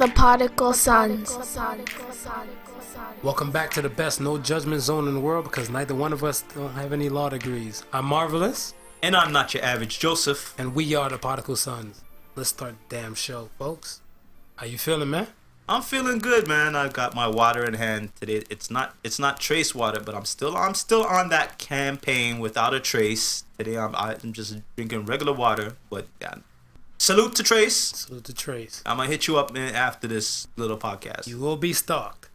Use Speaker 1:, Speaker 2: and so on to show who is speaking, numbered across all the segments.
Speaker 1: The Podical Sons.
Speaker 2: Welcome back to the best no judgment zone in the world, because neither one of us don't have any law degrees. I'm Marvelous.
Speaker 3: And I'm not your average Joseph.
Speaker 2: And we are the Podical Sons. Let's start the damn show, folks. How you feeling, man?
Speaker 3: I'm feeling good, man. I've got my water in hand today. It's not trace water, but I'm still on that campaign without a trace. Today I'm just drinking regular water, but yeah. Salute to Trace.
Speaker 2: Salute to Trace.
Speaker 3: I'm gonna hit you up after this little podcast.
Speaker 2: You will be stalked.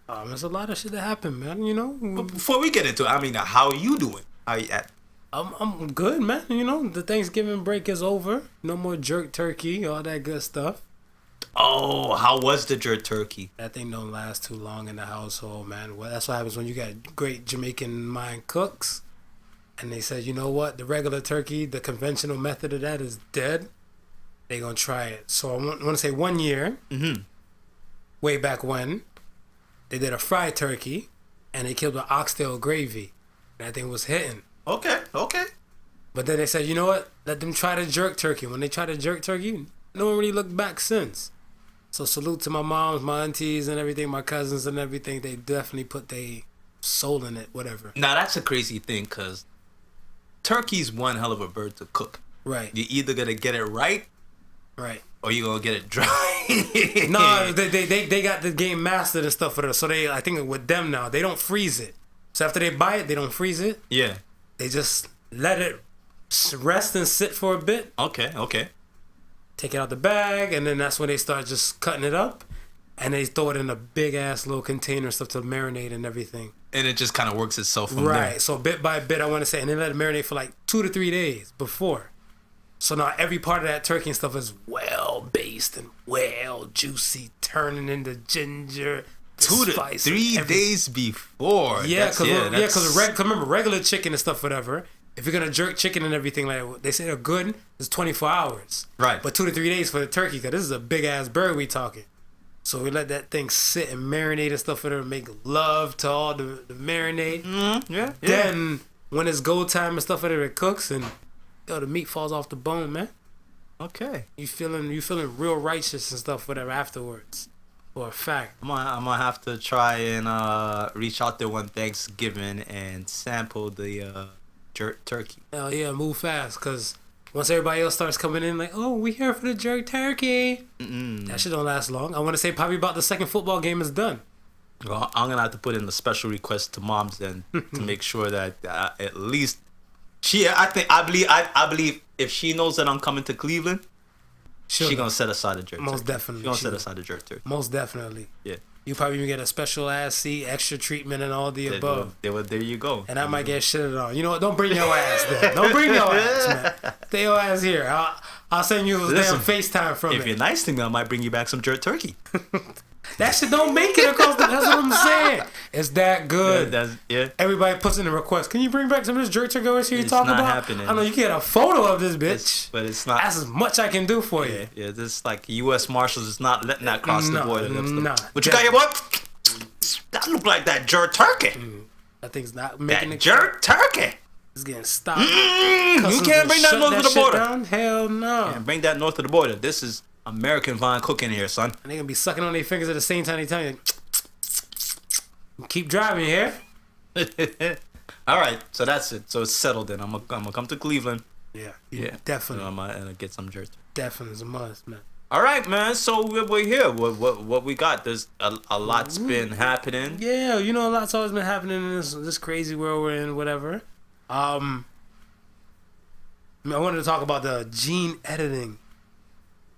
Speaker 2: There's a lot of shit that happened, man. You know.
Speaker 3: But before we get into it, I mean, how are you doing? How you at?
Speaker 2: I'm good, man. You know, the Thanksgiving break is over. No more jerk turkey, all that good stuff.
Speaker 3: Oh, how was the jerk turkey?
Speaker 2: That thing don't last too long in the household, man. Well, that's what happens when you got great Jamaican mind cooks. And they said, you know what? The regular turkey, the conventional method of that is dead. They gonna try it. So I want to say 1 year, way back when, they did a fried turkey, and they killed with oxtail gravy. That thing was hitting.
Speaker 3: Okay.
Speaker 2: But then they said, you know what? Let them try the jerk turkey. When they tried the jerk turkey, no one really looked back since. So salute to my moms, my aunties, and everything, my cousins and everything. They definitely put their soul in it, whatever.
Speaker 3: Now that's a crazy thing, because turkey's one hell of a bird to cook.
Speaker 2: Right.
Speaker 3: You're either gonna get it right, or you're gonna get it dry.
Speaker 2: No, they got the game mastered and stuff for them. So I think with them now, they don't freeze it. So after they buy it, they don't freeze it.
Speaker 3: Yeah.
Speaker 2: They just let it rest and sit for a bit.
Speaker 3: Okay.
Speaker 2: Take it out the bag, and then that's when they start just cutting it up, and they throw it in a big ass little container and stuff to marinate and everything.
Speaker 3: And it just kind of works itself from there.
Speaker 2: Right. So bit by bit, I want to say, and then let it marinate for like 2 to 3 days before. So now every part of that turkey and stuff is well based and well juicy, turning into ginger.
Speaker 3: 2 to 3 days before.
Speaker 2: Yeah, because remember, regular chicken and stuff, whatever. If you're gonna jerk chicken and everything, like they say, they're good. It's 24 hours.
Speaker 3: Right.
Speaker 2: But 2 to 3 days for the turkey, because this is a big ass bird we talking. So we let that thing sit and marinate and stuff for them, make love to all the marinade.
Speaker 3: Yeah.
Speaker 2: Then when it's go time and stuff for them, it cooks and the meat falls off the bone, man.
Speaker 3: Okay.
Speaker 2: You feeling real righteous and stuff, whatever, afterwards. For a fact.
Speaker 3: I'm gonna have to try and reach out there one Thanksgiving and sample the jerk turkey.
Speaker 2: Hell yeah, move fast, because once everybody else starts coming in, like, oh, we here for the jerk turkey. That shit don't last long. I want to say probably about the second football game is done.
Speaker 3: Well, I'm gonna have to put in a special request to moms then to make sure that at least I believe if she knows that I'm coming to Cleveland, she gonna set aside a jerk.
Speaker 2: Most
Speaker 3: turkey.
Speaker 2: definitely.
Speaker 3: She gonna set aside a jerk turkey.
Speaker 2: Most definitely.
Speaker 3: Yeah.
Speaker 2: You probably even get a special ass seat, extra treatment, and all the above.
Speaker 3: There you go.
Speaker 2: And I might get shitted on. You know what? Don't bring your ass there. Don't bring your ass, man. Stay your ass here. I'll send you a damn FaceTime from it.
Speaker 3: If you're nice to me, I might bring you back some jerk turkey.
Speaker 2: That shit don't make it across the... That's what I'm saying. It's that good.
Speaker 3: Yeah.
Speaker 2: Everybody puts in a request. Can you bring back some of this jerk turkey over here you talking about?
Speaker 3: It's not happening.
Speaker 2: I know you can get a photo of this bitch.
Speaker 3: But it's not.
Speaker 2: That's as much I can do for you.
Speaker 3: Yeah, this like U.S. Marshals is not letting that cross the border.
Speaker 2: Nah.
Speaker 3: What you got here, boy? That look like that jerk turkey.
Speaker 2: That thing's not making
Speaker 3: that jerk turkey.
Speaker 2: It's getting stopped.
Speaker 3: You can't bring that north of the border.
Speaker 2: Down? Hell no.
Speaker 3: Can't bring that north of the border. This is American vine cooking here, son.
Speaker 2: And they gonna be sucking on their fingers at the same time they tell you, keep driving here.
Speaker 3: All right, so that's it. So it's settled then. I'm gonna come to Cleveland.
Speaker 2: Yeah, definitely.
Speaker 3: I'm gonna get some jerk.
Speaker 2: Definitely is a must, man.
Speaker 3: All right, man. So we're here. What we got? There's a lot's been happening.
Speaker 2: Yeah, you know, a lot's always been happening in this crazy world we're in. Whatever. I wanted to talk about the gene editing.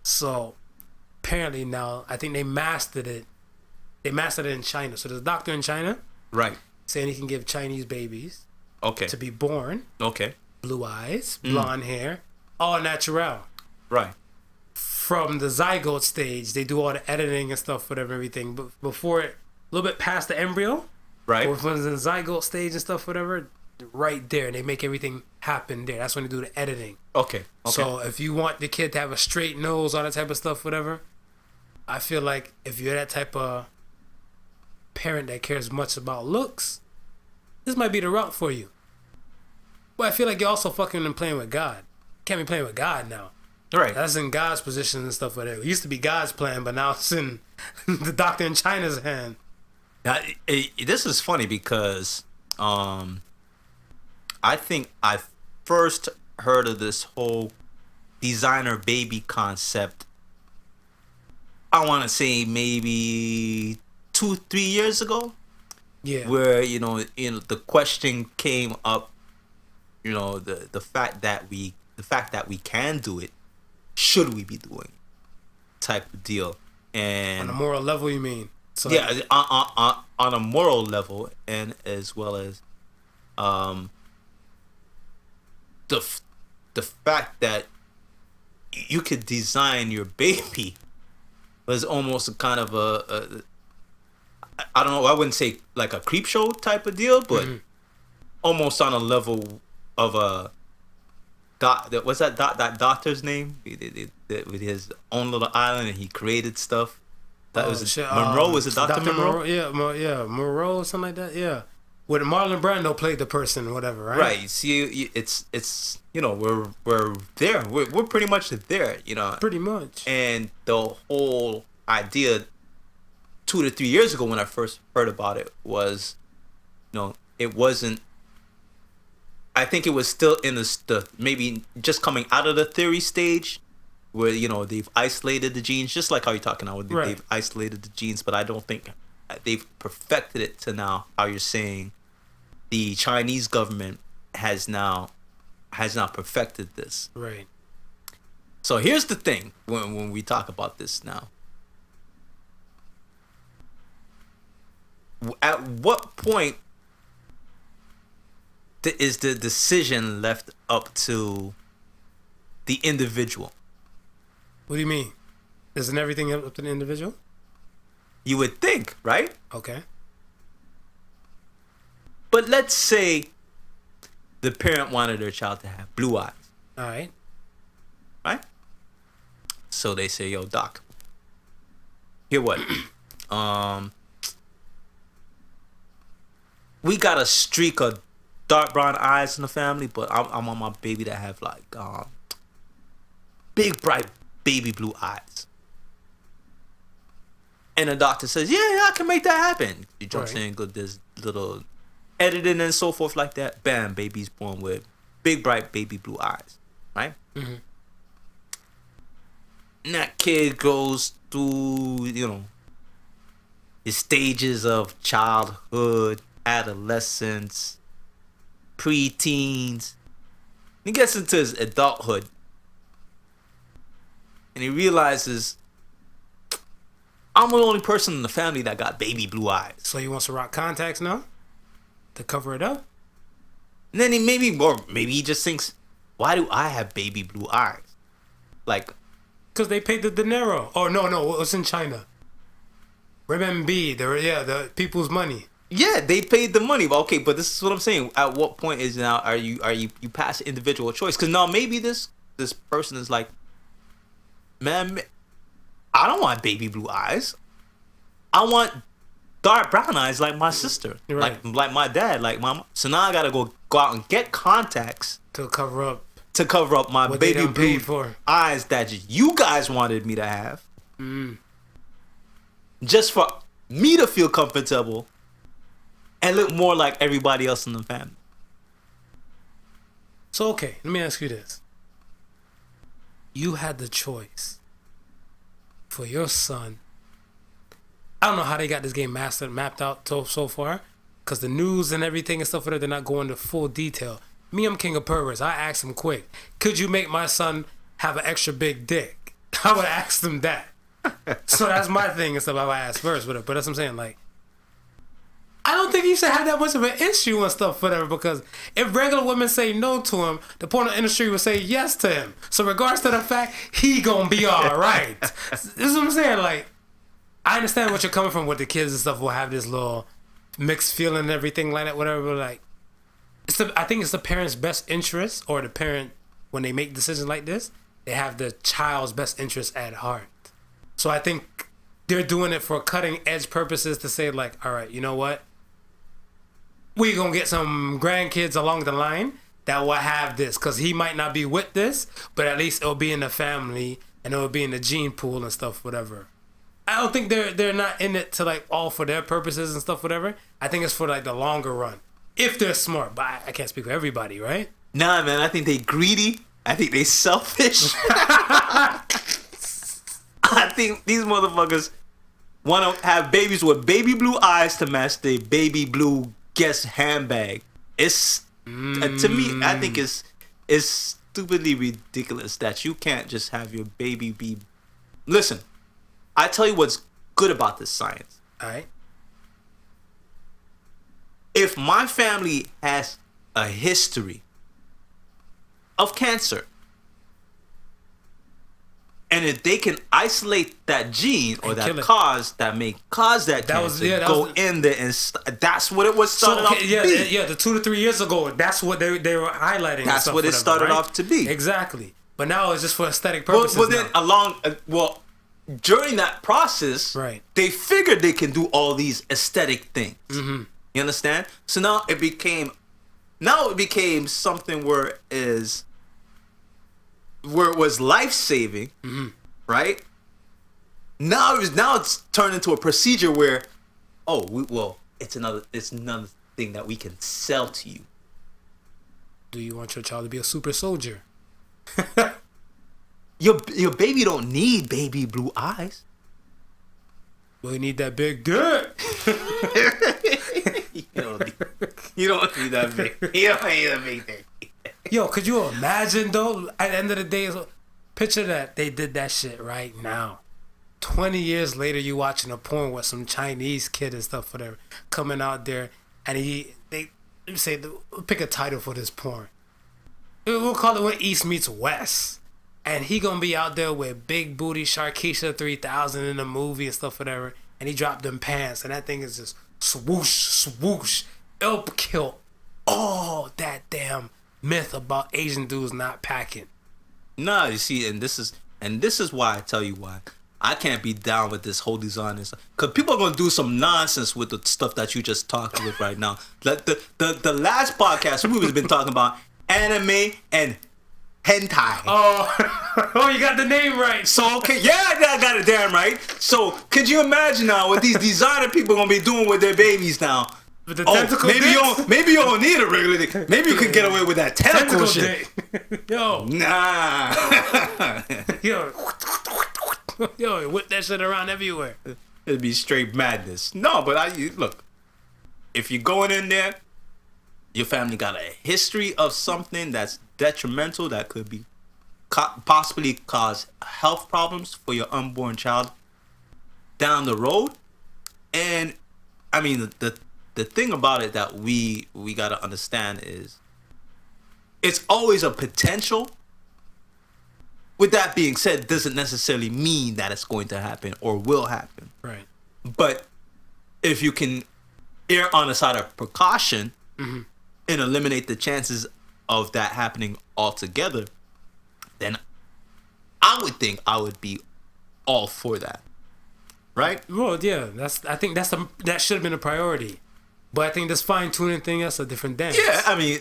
Speaker 2: So apparently now, I think they mastered it. They mastered it in China. So there's a doctor in China,
Speaker 3: right,
Speaker 2: saying he can give Chinese babies, to be born, blue eyes, blonde hair, all natural.
Speaker 3: Right.
Speaker 2: From the zygote stage, they do all the editing and stuff, whatever, everything. But before it, a little bit past the embryo,
Speaker 3: right,
Speaker 2: or when it's in the zygote stage and stuff, whatever, right there, they make everything happen there. That's when they do the editing.
Speaker 3: Okay.
Speaker 2: So if you want the kid to have a straight nose, all that type of stuff, whatever, I feel like if you're that type of parent that cares much about looks, this might be the route for you. But I feel like you're also fucking and playing with God. Can't be playing with God now.
Speaker 3: Right.
Speaker 2: That's in God's position and stuff like that. It used to be God's plan, but now it's in the doctor in China's hand.
Speaker 3: Now, this is funny because I think I first heard of this whole designer baby concept. I want to say maybe 2-3 years ago.
Speaker 2: Yeah.
Speaker 3: Where the question came up, the fact that we can do it, should we be doing it, type of deal. And
Speaker 2: On a moral level, you mean? So
Speaker 3: yeah, on a moral level, and as well as the fact that you could design your baby was almost a kind of a I don't know, I wouldn't say like a creep show type of deal, but almost on a level of a what's that doctor's name with his own little island, and he created stuff. That was Monroe. Was it Dr. Monroe?
Speaker 2: Yeah, Monroe or something like that. Yeah, with Marlon Brando played the person, whatever, right?
Speaker 3: Right. See, it's we're there. We're pretty much there.
Speaker 2: Pretty much.
Speaker 3: And the whole idea 2 to 3 years ago when I first heard about it was, it wasn't. I think it was still in the maybe just coming out of the theory stage, where they've isolated the genes, just like how you're talking now.
Speaker 2: Right.
Speaker 3: They've isolated the genes, but I don't think they've perfected it to now how you're saying the Chinese government has now perfected this.
Speaker 2: Right.
Speaker 3: So here's the thing when we talk about this now. At what point is the decision left up to the individual?
Speaker 2: What do you mean? Isn't everything up to the individual?
Speaker 3: You would think, right?
Speaker 2: Okay.
Speaker 3: But let's say the parent wanted their child to have blue eyes.
Speaker 2: All right.
Speaker 3: Right? So they say, yo, doc, here what? We got a streak of dark brown eyes in the family, but I want my baby to have like big bright baby blue eyes. And the doctor says, yeah, I can make that happen. He jumps in, go this little editing and so forth like that. Bam, baby's born with big bright baby blue eyes, right?
Speaker 2: Mm-hmm.
Speaker 3: And that kid goes through, his stages of childhood, adolescence, pre-teens. He gets into his adulthood, and he realizes, I'm the only person in the family that got baby blue eyes.
Speaker 2: So he wants to rock contacts now to cover it up.
Speaker 3: And then maybe he just thinks, why do I have baby blue eyes? Like,
Speaker 2: because they paid the dinero. Oh no, it was in China. Renminbi, the people's money.
Speaker 3: yeah, they paid the money. Okay, but this is what I'm saying. At what point is now are you past individual choice? Because now maybe this person is like, man, I don't want baby blue eyes. I want dark brown eyes like my sister,
Speaker 2: right.
Speaker 3: like my dad, like my mom. So now I gotta go out and get contacts
Speaker 2: to cover up
Speaker 3: my
Speaker 2: what
Speaker 3: baby blue
Speaker 2: for.
Speaker 3: eyes that you guys wanted me to have, just for me to feel comfortable and look more like everybody else in the family.
Speaker 2: So okay, let me ask you this: you had the choice for your son. I don't know how they got this game mapped out so far, because the news and everything and stuff like that, they're not going into full detail. Me, I'm king of perverts. I asked him quick, could you make my son have an extra big dick? I would ask them that. So that's my thing and stuff I would ask first, but that's what I'm saying. Like, I don't think he should have that much of an issue and stuff, whatever, because if regular women say no to him, the porno industry would say yes to him. So regards to the fact, he gonna be all right. This is what I'm saying. Like, I understand what you're coming from with the kids and stuff will have this little mixed feeling and everything like that, whatever, but like, I think it's the parent's best interest, or the parent, when they make decisions like this, they have the child's best interest at heart. So I think they're doing it for cutting edge purposes to say like, all right, you know what? We're going to get some grandkids along the line that will have this, because he might not be with this, but at least it'll be in the family and it'll be in the gene pool and stuff, whatever. I don't think they're not in it to like all for their purposes and stuff, whatever. I think it's for like the longer run, if they're smart. But I can't speak for everybody, right?
Speaker 3: Nah, man, I think they greedy. I think they selfish. I think these motherfuckers want to have babies with baby blue eyes to match their baby blue Guess handbag. It's to me, I think it's stupidly ridiculous that you can't just have your baby be. Listen, I tell you what's good about this science.
Speaker 2: All right.
Speaker 3: If my family has a history of cancer, and if they can isolate that gene or that cause that may cause that cancer, go in there and that's what it was started off to be.
Speaker 2: Yeah, the 2 to 3 years ago, that's what they were highlighting.
Speaker 3: That's what it started off to be.
Speaker 2: Exactly. But now it's just for aesthetic purposes.
Speaker 3: Well, then during that process,
Speaker 2: right,
Speaker 3: they figured they can do all these aesthetic things. Mm-hmm. You understand? So now it became something where it was life saving, mm-hmm, right? Now it's turned into a procedure where, it's another thing that we can sell to you.
Speaker 2: Do you want your child to be a super soldier?
Speaker 3: Your baby don't need baby blue eyes.
Speaker 2: Well, you need that big dick.
Speaker 3: You don't need that big. You don't need that big dick.
Speaker 2: Yo, could you imagine though? At the end of the day, picture that they did that shit right now. 20 years later, you watching a porn with some Chinese kid and stuff, whatever, coming out there, and pick a title for this porn. We'll call it When East Meets West. And he gonna be out there with big booty Sharkeisha 3000 in the movie and stuff, whatever. And he dropped them pants, and that thing is just swoosh, swoosh. It'll kill all that damn myth about Asian dudes not packing.
Speaker 3: Nah, you see, and this is why I tell you why I can't be down with this whole design and stuff. Cause people are gonna do some nonsense with the stuff that you just talked with right now. Like the last podcast we've been talking about anime and hentai.
Speaker 2: Oh, you got the name right.
Speaker 3: So okay, I got it damn right. So could you imagine now what these designer people gonna be doing with their babies now?
Speaker 2: With the tentacle
Speaker 3: maybe you don't need a regular dick. Maybe you can get away with that tentacle shit.
Speaker 2: Yo,
Speaker 3: nah.
Speaker 2: yo, whip that shit around everywhere.
Speaker 3: It'd be straight madness. No, but look. If you're going in there, your family got a history of something that's detrimental that could be possibly cause health problems for your unborn child down the road. And I mean the thing about it that we got to understand is it's always a potential. With that being said, doesn't necessarily mean that it's going to happen or will happen.
Speaker 2: Right.
Speaker 3: But if you can err on the side of precaution, mm-hmm, and eliminate the chances of that happening altogether, then I would think I would be all for that. Right?
Speaker 2: Well, yeah, I think that should have been a priority. But I think this fine tuning thing, that's a different dance.
Speaker 3: Yeah, I mean,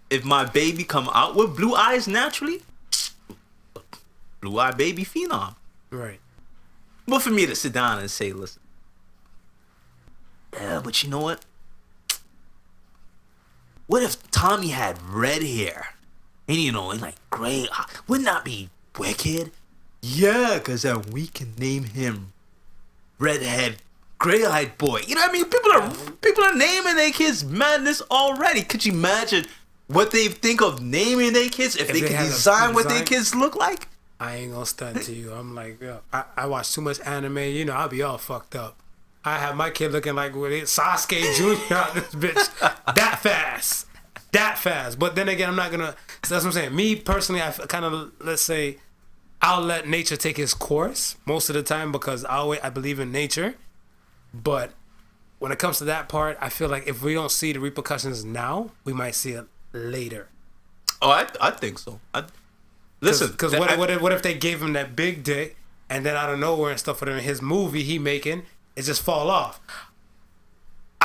Speaker 3: if my baby come out with blue eyes naturally, blue eye baby phenom.
Speaker 2: Right.
Speaker 3: But for me to sit down and say, listen, yeah, but you know what? What if Tommy had red hair? And like gray. Wouldn't that be wicked? Yeah, because then we can name him Redhead Gray-Eyed Boy. You know what I mean? People are naming their kids madness already. Could you imagine what they think of naming their kids if they could design what their kids look like?
Speaker 2: I ain't gonna stunt to you. I'm like, yo, I watch too much anime. I'll be all fucked up. I have my kid looking like Sasuke Jr. out this bitch that fast. But then again, I'm not gonna. So that's what I'm saying. Me personally, I kind of, let's say, I'll let nature take its course most of the time because I believe in nature. But when it comes to that part, I feel like if we don't see the repercussions now, we might see it later.
Speaker 3: Oh, I think so. Listen,
Speaker 2: because what if they gave him that big dick and then out of nowhere and stuff for him in his movie he making, it just fall off?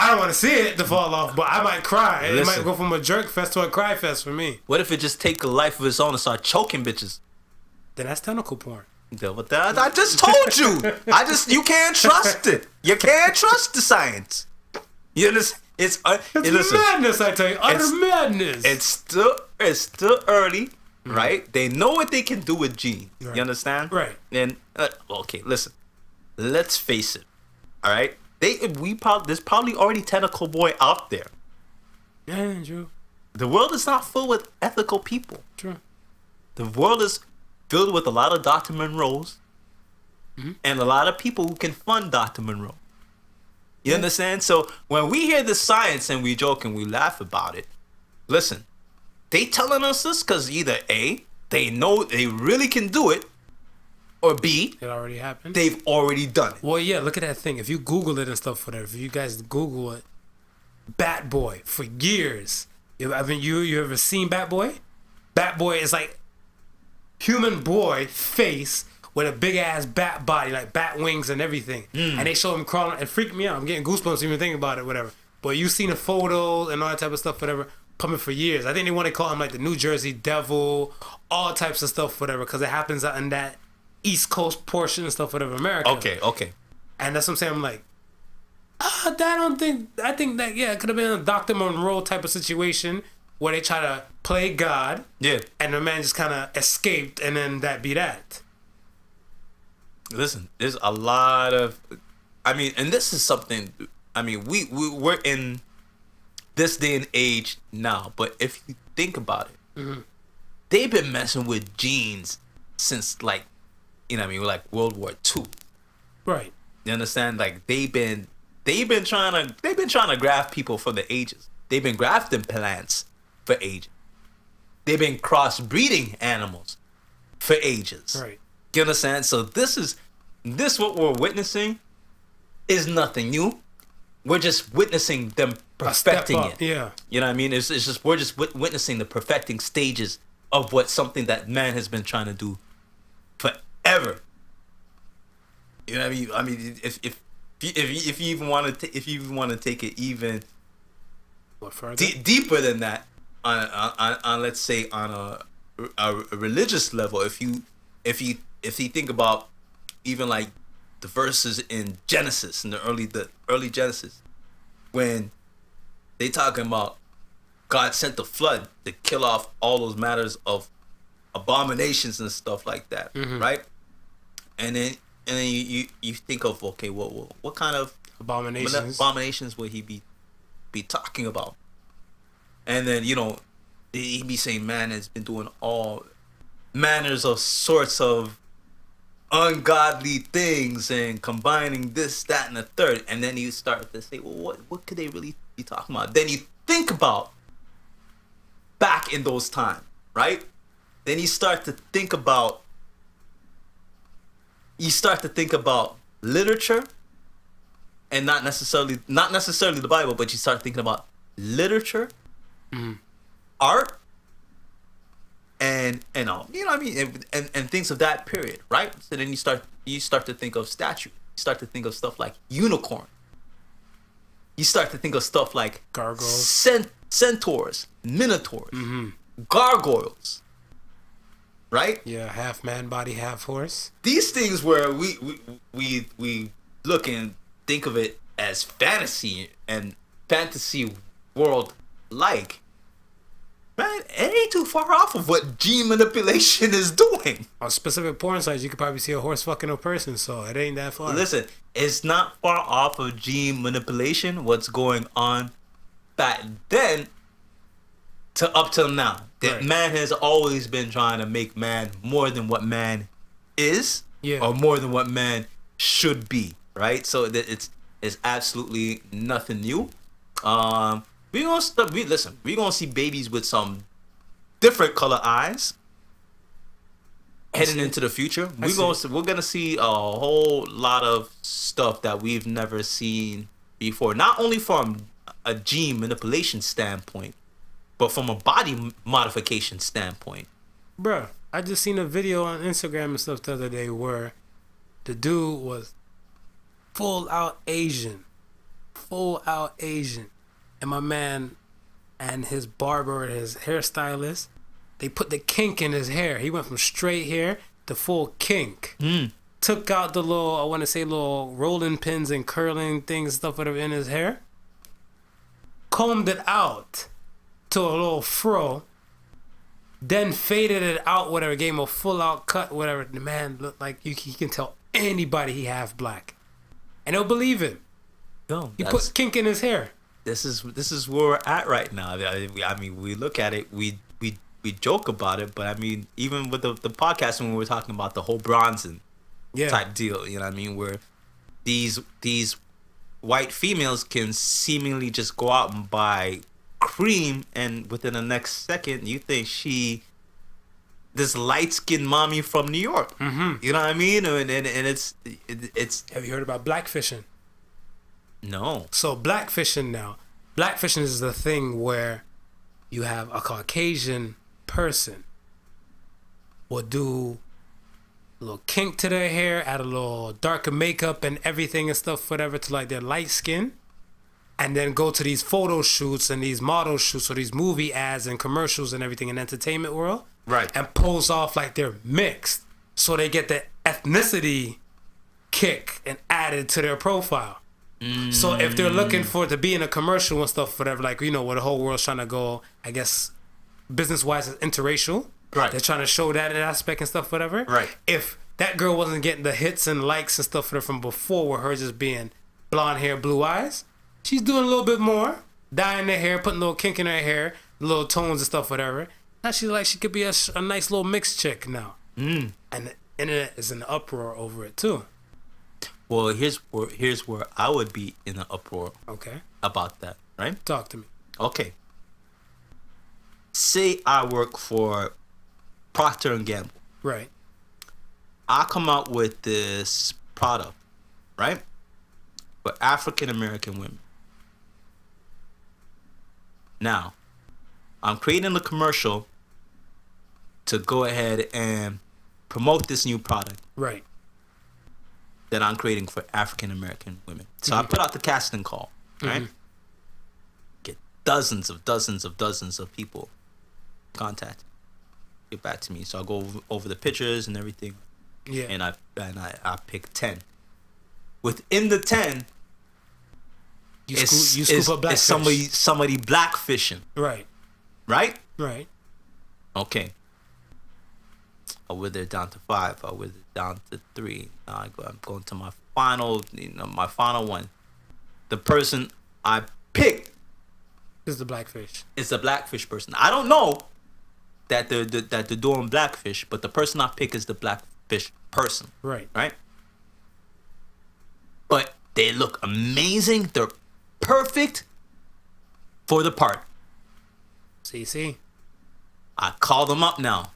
Speaker 2: I don't want to see it to fall off, but I might cry. It
Speaker 3: Listen.
Speaker 2: might go from a jerk fest to a cry fest for me.
Speaker 3: What if it just take a life of its own and start choking bitches?
Speaker 2: Then that's tentacle porn.
Speaker 3: Yeah, but I just told you. You can't trust it. You can't trust the science. You understand? It's
Speaker 2: madness, I tell you. Utter madness.
Speaker 3: It's still early, right? They know what they can do with genes.
Speaker 2: Right.
Speaker 3: You understand?
Speaker 2: Right.
Speaker 3: And okay, listen. Let's face it. All right. There's probably already tentacle boy out there.
Speaker 2: Yeah, true.
Speaker 3: The world is not full with ethical people.
Speaker 2: True.
Speaker 3: The world is filled with a lot of Dr. Monroes and a lot of people who can fund Dr. Monroe. You understand? So when we hear the science and we joke and we laugh about it, listen, they telling us this because either A, they know they really can do it, or B,
Speaker 2: It already happened.
Speaker 3: they've already done it.
Speaker 2: Well, yeah, look at that thing. If you Google it and stuff, whatever, if you guys Google it, Bat Boy for years. You ever seen Bat Boy? Bat Boy is like human boy face with a big ass bat body, like bat wings and everything. And they show him crawling. It freaked me out. I'm getting goosebumps even thinking about it, whatever. But you've seen the photos and all that type of stuff, whatever, coming for years. I think they want to call him like the New Jersey Devil, all types of stuff, whatever, because it happens out in that East Coast portion and stuff, whatever, America.
Speaker 3: Okay.
Speaker 2: And that's what I'm saying. I'm like, I think that, yeah, it could have been a Dr. Monroe type of situation where they try to play God.
Speaker 3: Yeah.
Speaker 2: And the man just kind of escaped, and then that be that.
Speaker 3: Listen, there's a lot of, and this is something, we're in this day and age now, but if you think about it, they've been messing with genes since like World War II.
Speaker 2: Right.
Speaker 3: You understand? Like they've been trying to graft people for the ages. They've been grafting plants for ages. They've been crossbreeding animals for ages.
Speaker 2: Right.
Speaker 3: You understand? So this what we're witnessing is nothing new. We're just witnessing them perfecting it.
Speaker 2: Yeah.
Speaker 3: You know what I mean? It's just we're just witnessing the perfecting stages of what something that man has been trying to do forever. You know what I mean? If you even want to take it even
Speaker 2: What further?
Speaker 3: deeper than that, on let's say on a religious level, if you think about even like the verses in Genesis, in the early Genesis, when they talking about God sent the flood to kill off all those matters of abominations and stuff like that, right? And then you think of, okay, what kind of abominations would he be talking about? And then he be saying man has been doing all manners of sorts of ungodly things and combining this, that, and the third. And then you start to say, well, what could they really be talking about? Then you think about back in those times, right? Then you start to think about literature, and not necessarily the Bible, but you start thinking about literature, art, and all, you know what I mean, and things of that period, right? So then you start to think of statues. You start to think of stuff like unicorn. You start to think of stuff like
Speaker 2: gargoyles,
Speaker 3: centaurs, minotaurs, gargoyles, right?
Speaker 2: Yeah, half man body, half horse.
Speaker 3: These things where we look and think of it as fantasy and fantasy world like. Man, it ain't too far off of what gene manipulation is doing.
Speaker 2: On specific porn sites, you could probably see a horse fucking a person, so it ain't that far.
Speaker 3: Listen, it's not far off of gene manipulation, what's going on back then to up till now. That
Speaker 2: Right.
Speaker 3: Man has always been trying to make man more than what man is, or more than what man should be, right? So that it's absolutely nothing new. We're gonna see babies with some different color eyes heading into the future. We're gonna see a whole lot of stuff that we've never seen before. Not only from a gene manipulation standpoint, but from a body modification standpoint.
Speaker 2: Bruh, I just seen a video on Instagram and stuff the other day where the dude was full out Asian. full out Asian. And my man and his barber, his hairstylist, they put the kink in his hair. He went from straight hair to full kink. Took out the little, I want to say little rolling pins and curling things, stuff whatever in his hair. Combed it out to a little fro. Then faded it out, whatever, gave him a full out cut, whatever. The man looked like he can tell anybody he half black. And they'll believe him.
Speaker 3: No,
Speaker 2: He put kink in his hair.
Speaker 3: This is where we're at right now. I mean, we look at it, we joke about it, but I mean, even with the podcast when we were talking about the whole Bronson type deal, you know what I mean, where these white females can seemingly just go out and buy cream, and within the next second you think this light-skinned mommy from New York. You know what I mean? And it's
Speaker 2: Have you heard about blackfishing?
Speaker 3: no.
Speaker 2: So blackfishing now. Blackfishing is the thing where you have a Caucasian person will do a little kink to their hair, add a little darker makeup and everything and stuff, whatever, to like their light skin, and then go to these photo shoots and these model shoots or these movie ads and commercials and everything in the entertainment world.
Speaker 3: Right.
Speaker 2: And pose off like they're mixed. So they get the ethnicity kick and added to their profile. So if they're looking for to be in a commercial and stuff, whatever, like, you know, where the whole world's trying to go, I guess, business-wise, is interracial.
Speaker 3: Right.
Speaker 2: They're trying to show that aspect and stuff, whatever.
Speaker 3: Right.
Speaker 2: If that girl wasn't getting the hits and likes and stuff from before, with her just being blonde hair, blue eyes, she's doing a little bit more, dyeing her hair, putting a little kink in her hair, little tones and stuff, whatever. Now she could be a nice little mixed chick now. And the internet is in an uproar over it too.
Speaker 3: Well, here's where I would be in an uproar
Speaker 2: Okay.
Speaker 3: about that, right?
Speaker 2: Talk to me.
Speaker 3: Okay. Say I work for Procter and Gamble.
Speaker 2: Right.
Speaker 3: I come out with this product, right? For African American women. Now, I'm creating a commercial to go ahead and promote this new product
Speaker 2: Right.
Speaker 3: that I'm creating for African American women. So I put out the casting call, right? Get dozens of people contact, get back to me. So I'll go over the pictures and everything.
Speaker 2: Yeah.
Speaker 3: And I pick 10. Within the 10,
Speaker 2: you scoop up black
Speaker 3: it's somebody blackfishing,
Speaker 2: Right.
Speaker 3: right?
Speaker 2: Right.
Speaker 3: Okay. I wither it down to 5. I wither it down to 3. Now I'm going to my final one. The person I picked
Speaker 2: This is the blackfish.
Speaker 3: is a blackfish person. I don't know that they're doing blackfish, but the person I pick is the blackfish person.
Speaker 2: Right.
Speaker 3: Right? But they look amazing. They're perfect for the part.
Speaker 2: See.
Speaker 3: I call them up now.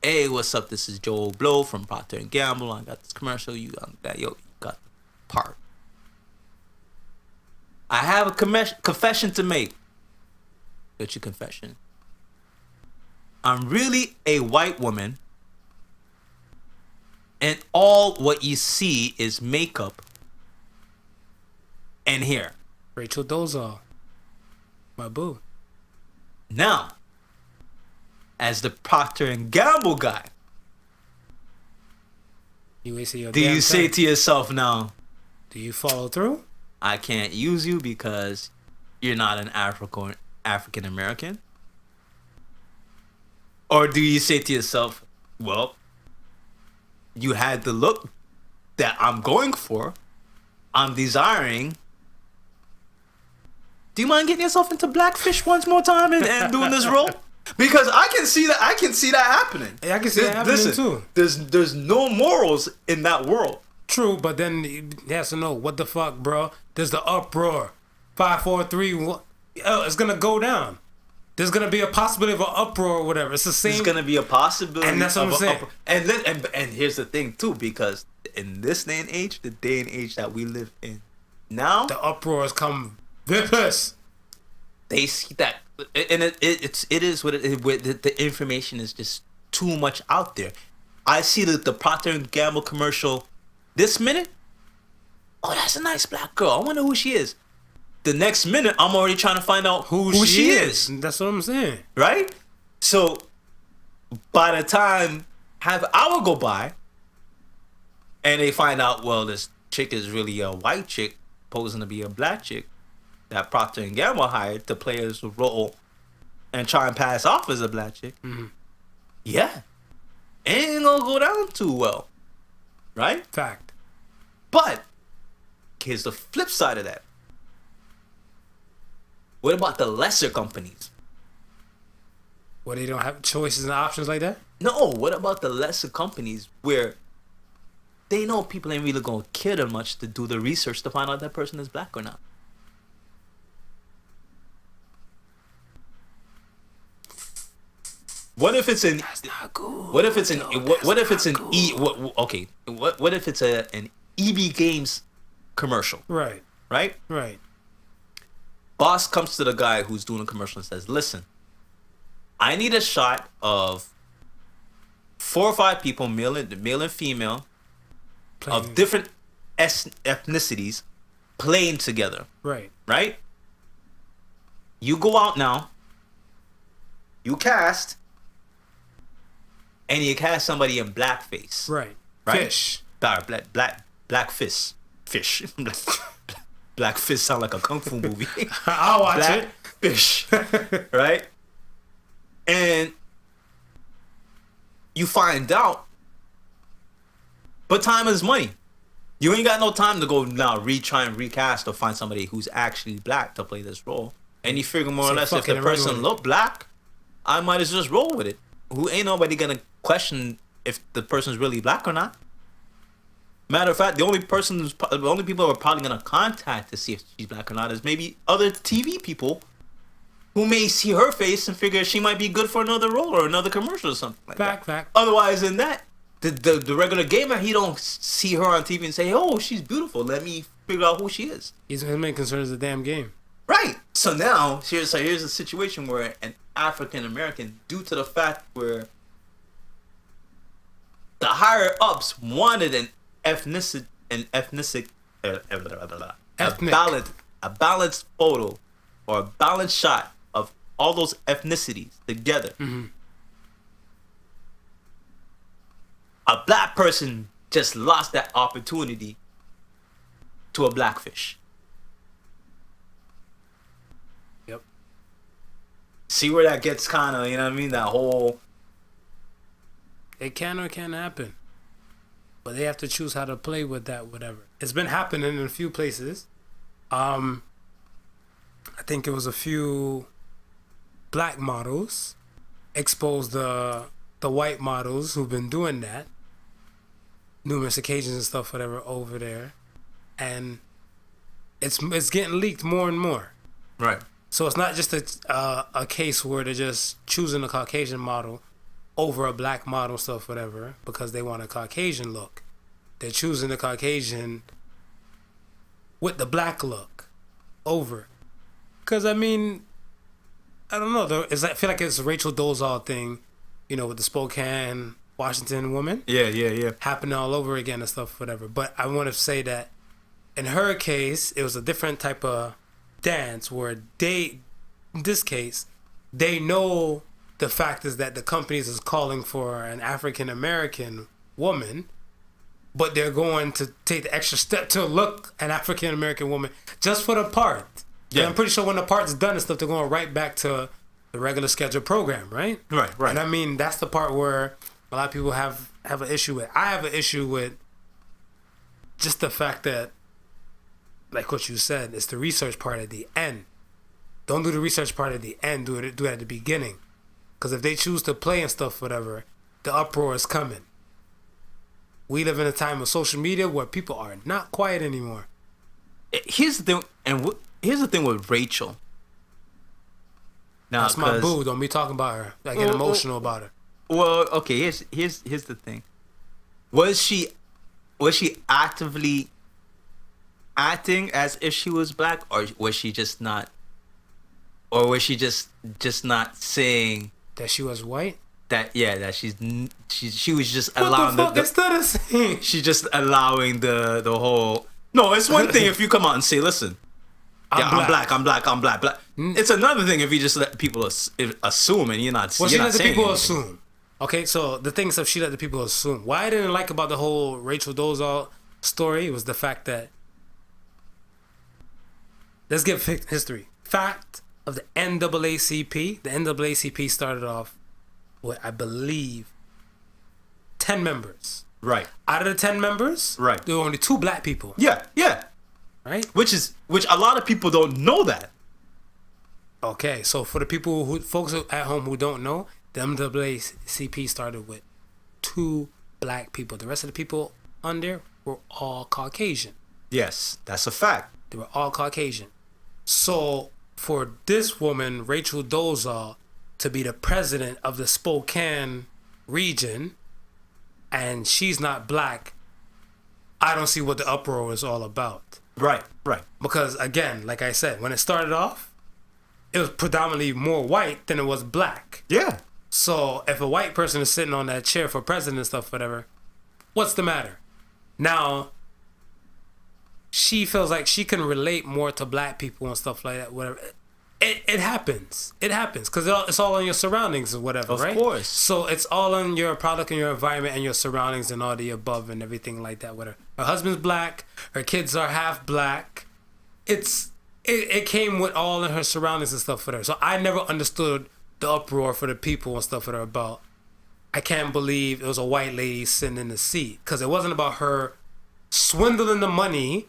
Speaker 3: Hey, what's up? This is Joel Blow from Procter and Gamble. I got this commercial. You got the part. I have a confession to make. What's your confession? I'm really a white woman, and all what you see is makeup and hair.
Speaker 2: Rachel Dolezal. My boo.
Speaker 3: Now, as the Procter and Gamble guy,
Speaker 2: You wasting your
Speaker 3: do
Speaker 2: damn
Speaker 3: you say
Speaker 2: time.
Speaker 3: to yourself now,
Speaker 2: Do you follow through?
Speaker 3: I can't use you because you're not an African American? Or do you say to yourself, well, you had the look that I'm going for, I'm desiring. Do you mind getting yourself into blackfish once more time and doing this role? Because I can see that happening.
Speaker 2: Yeah, I can see that happening too.
Speaker 3: There's no morals in that world.
Speaker 2: True, but then he has to know what the fuck, bro. There's the uproar. 5, 4, 3, 1. It's gonna go down. There's gonna be a possibility of an uproar or whatever. It's the same.
Speaker 3: There's gonna be a possibility,
Speaker 2: and that's what I'm saying.
Speaker 3: And here's the thing too, because in this day and age, the day and age that we live in now,
Speaker 2: The uproars come vicious.
Speaker 3: they see that, and it is what it is. The information is just too much out there. I see the Procter and Gamble commercial this minute, oh, that's a nice black girl. I wonder who she is. The next minute, I'm already trying to find out who she is.
Speaker 2: That's what I'm saying.
Speaker 3: Right? So, by the time half an hour go by, and they find out, well, this chick is really a white chick posing to be a black chick that Procter and Gamble hired to play his role and try and pass off as a black chick.
Speaker 2: Mm-hmm.
Speaker 3: Yeah. Ain't gonna go down too well. Right?
Speaker 2: Fact.
Speaker 3: But here's the flip side of that. What about the lesser companies?
Speaker 2: Well, they don't have choices and options like that?
Speaker 3: No, what about the lesser companies where they know people ain't really gonna care that much to do the research to find out that person is black or not? What if it's an?
Speaker 2: That's not good.
Speaker 3: What if it's an?
Speaker 2: No,
Speaker 3: What if it's an
Speaker 2: good.
Speaker 3: Okay. What if it's an EB Games commercial?
Speaker 2: Right.
Speaker 3: Right.
Speaker 2: Right.
Speaker 3: Boss comes to the guy who's doing the commercial and says, "Listen, I need a shot of 4 or 5 people, male and female, of different ethnicities, playing together.
Speaker 2: Right.
Speaker 3: Right? You go out now. You cast, and you cast somebody in blackface.
Speaker 2: Right.
Speaker 3: Right?
Speaker 2: Fish.
Speaker 3: Black fish. Fish. Black fish sound like a kung fu movie.
Speaker 2: I'll watch
Speaker 3: Black
Speaker 2: it.
Speaker 3: fish. Right? And you find out, but time is money. You ain't got no time to go now try and recast or find somebody who's actually black to play this role. And you figure more or less if the person look black, I might as well just roll with it. Who ain't nobody gonna question if the person's really black or not. Matter of fact, the only people who are probably gonna contact to see if she's black or not is maybe other TV people who may see her face and figure she might be good for another role or another commercial or something like that.
Speaker 2: Fact.
Speaker 3: Otherwise than that, the regular gamer, he don't see her on TV and say, oh, she's beautiful. Let me figure out who she is.
Speaker 2: His main concern is the damn game.
Speaker 3: Right. So now, here's a situation where an African American, due to the fact where the higher ups wanted a balanced photo or a balanced shot of all those ethnicities together.
Speaker 2: Mm-hmm.
Speaker 3: A black person just lost that opportunity to a blackfish.
Speaker 2: Yep.
Speaker 3: See where that gets kind of, you know what I mean? That whole...
Speaker 2: It can or can't happen. But they have to choose how to play with that, whatever. It's been happening in a few places. I think it was a few black models exposed the white models who've been doing that numerous occasions and stuff, whatever, over there, and it's getting leaked more and more.
Speaker 3: Right.
Speaker 2: So it's not just a case where they're just choosing a Caucasian model over a black model, stuff, whatever, because they want a Caucasian look. They're choosing the Caucasian with the black look over. Because, I mean, I don't know. I feel like it's a Rachel Dolezal thing, you know, with the Spokane, Washington woman.
Speaker 3: Yeah.
Speaker 2: Happening all over again and stuff, whatever. But I want to say that in her case, it was a different type of dance where in this case, they know the fact is that the companies is calling for an African American woman, but they're going to take the extra step to look an African American woman just for the part. Yeah. And I'm pretty sure when the part's done and stuff, they're going right back to the regular scheduled program, right?
Speaker 3: Right.
Speaker 2: And I mean, that's the part where a lot of people have an issue with. I have an issue with just the fact that, like what you said, it's the research part at the end. Don't do the research part at the end. Do it at the beginning. Because if they choose to play and stuff, whatever, the uproar is coming. We live in a time of social media where people are not quiet anymore.
Speaker 3: Here's the thing, here's the thing with Rachel. Now,
Speaker 2: that's my boo. Don't be talking about her. I get emotional about her.
Speaker 3: Well, okay. Here's the thing. Was she actively acting as if she was black, or was she just not? Or was she just not saying
Speaker 2: that she was white?
Speaker 3: That she was just allowing
Speaker 2: the same.
Speaker 3: She's just allowing the whole No, it's one thing if you come out and say, listen, I'm black. It's another thing if you just let people assume and you're not.
Speaker 2: Well,
Speaker 3: you're
Speaker 2: she
Speaker 3: not
Speaker 2: let the
Speaker 3: saying
Speaker 2: people
Speaker 3: anything.
Speaker 2: assume. Okay, so the things that she let the people assume. What I didn't like about the whole Rachel Dolezal story was the fact that, let's give history. Fact of the NAACP. The NAACP started off with, I believe, 10 members.
Speaker 3: Right.
Speaker 2: Out of the 10 members,
Speaker 3: Right.
Speaker 2: there were only 2 black people.
Speaker 3: Yeah.
Speaker 2: Right?
Speaker 3: Which a lot of people don't know that.
Speaker 2: Okay, so for the folks at home who don't know, the NAACP started with 2 black people. The rest of the people on there were all Caucasian.
Speaker 3: Yes, that's a fact.
Speaker 2: They were all Caucasian. So for this woman, Rachel Dolezal, to be the president of the Spokane region, and she's not black, I don't see what the uproar is all about.
Speaker 3: Right.
Speaker 2: Because again, like I said, when it started off, it was predominantly more white than it was black.
Speaker 3: Yeah.
Speaker 2: So if a white person is sitting on that chair for president and stuff, whatever, what's the matter? Now, she feels like she can relate more to black people and stuff like that, whatever. It happens. It happens because it's all on your surroundings or whatever, right?
Speaker 3: Of course.
Speaker 2: So it's all on your product and your environment and your surroundings and all the above and everything like that, whatever. Her husband's black. Her kids are half black. It came with all in her surroundings and stuff for her. So I never understood the uproar for the people and stuff for her about, I can't believe it was a white lady sitting in the seat. Because it wasn't about her swindling the money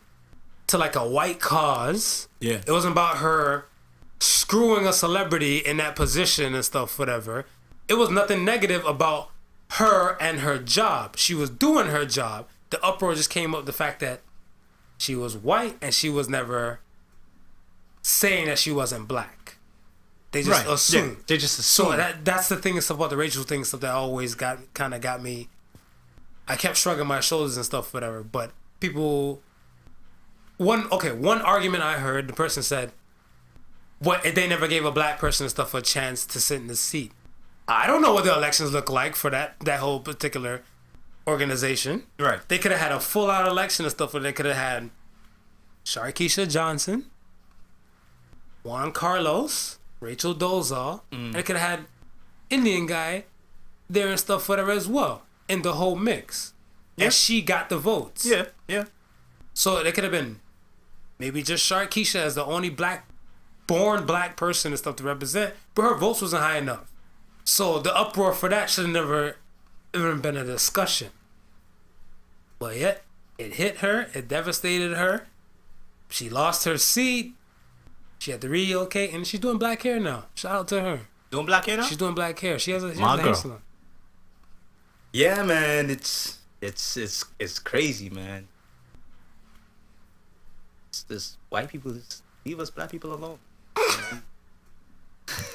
Speaker 2: to like a white cause.
Speaker 3: Yeah.
Speaker 2: It wasn't about her screwing a celebrity in that position and stuff, whatever. It was nothing negative about her and her job. She was doing her job. The uproar just came up the fact that she was white and she was never saying that she wasn't black. They just assumed.
Speaker 3: Yeah, they just assumed.
Speaker 2: So that's the thing and stuff about the Rachel thing and stuff that always got me. I kept shrugging my shoulders and stuff, whatever. But people, one argument I heard, the person said, what, they never gave a black person and stuff a chance to sit in the seat. I don't know what the elections look like for that whole particular organization.
Speaker 3: Right.
Speaker 2: They could have had a full out election and stuff where they could have had Sharkeisha Johnson, Juan Carlos, Rachel Dolezal, and they could have had Indian guy there and stuff whatever as well in the whole mix.
Speaker 3: Yeah.
Speaker 2: And she got the votes.
Speaker 3: Yeah.
Speaker 2: So they could have been maybe just Sharkeisha as the only born black person and stuff to represent, but her votes wasn't high enough. So the uproar for that should have never even been a discussion. But yet, it hit her, it devastated her. She lost her seat. She had to relocate, and she's doing black hair now. Shout out to her.
Speaker 3: Doing black hair now?
Speaker 2: She's doing black hair. She has a
Speaker 3: My
Speaker 2: hair
Speaker 3: girl.
Speaker 2: salon.
Speaker 3: Yeah, man, it's crazy, man. It's this white people just leave us black people alone.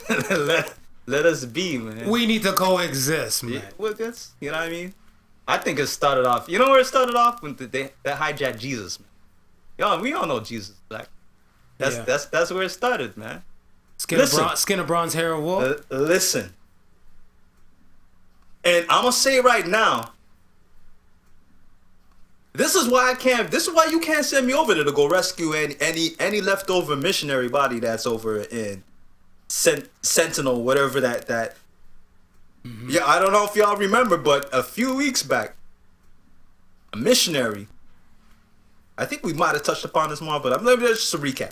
Speaker 3: let us be, man.
Speaker 2: We need to coexist, man.
Speaker 3: Yeah, well, that's, you know what I mean? I think it started off. You know where it started off? When they hijacked Jesus, man. Y'all, we all know Jesus is black. That's where it started, man.
Speaker 2: Skin of bronze, hair of wool.
Speaker 3: Listen, and I'm gonna say right now. This is why you can't send me over there to go rescue any leftover missionary body that's over in Sentinel, whatever that. Mm-hmm. Yeah, I don't know if y'all remember, but a few weeks back, a missionary. I think we might have touched upon this more, but let me just a recap.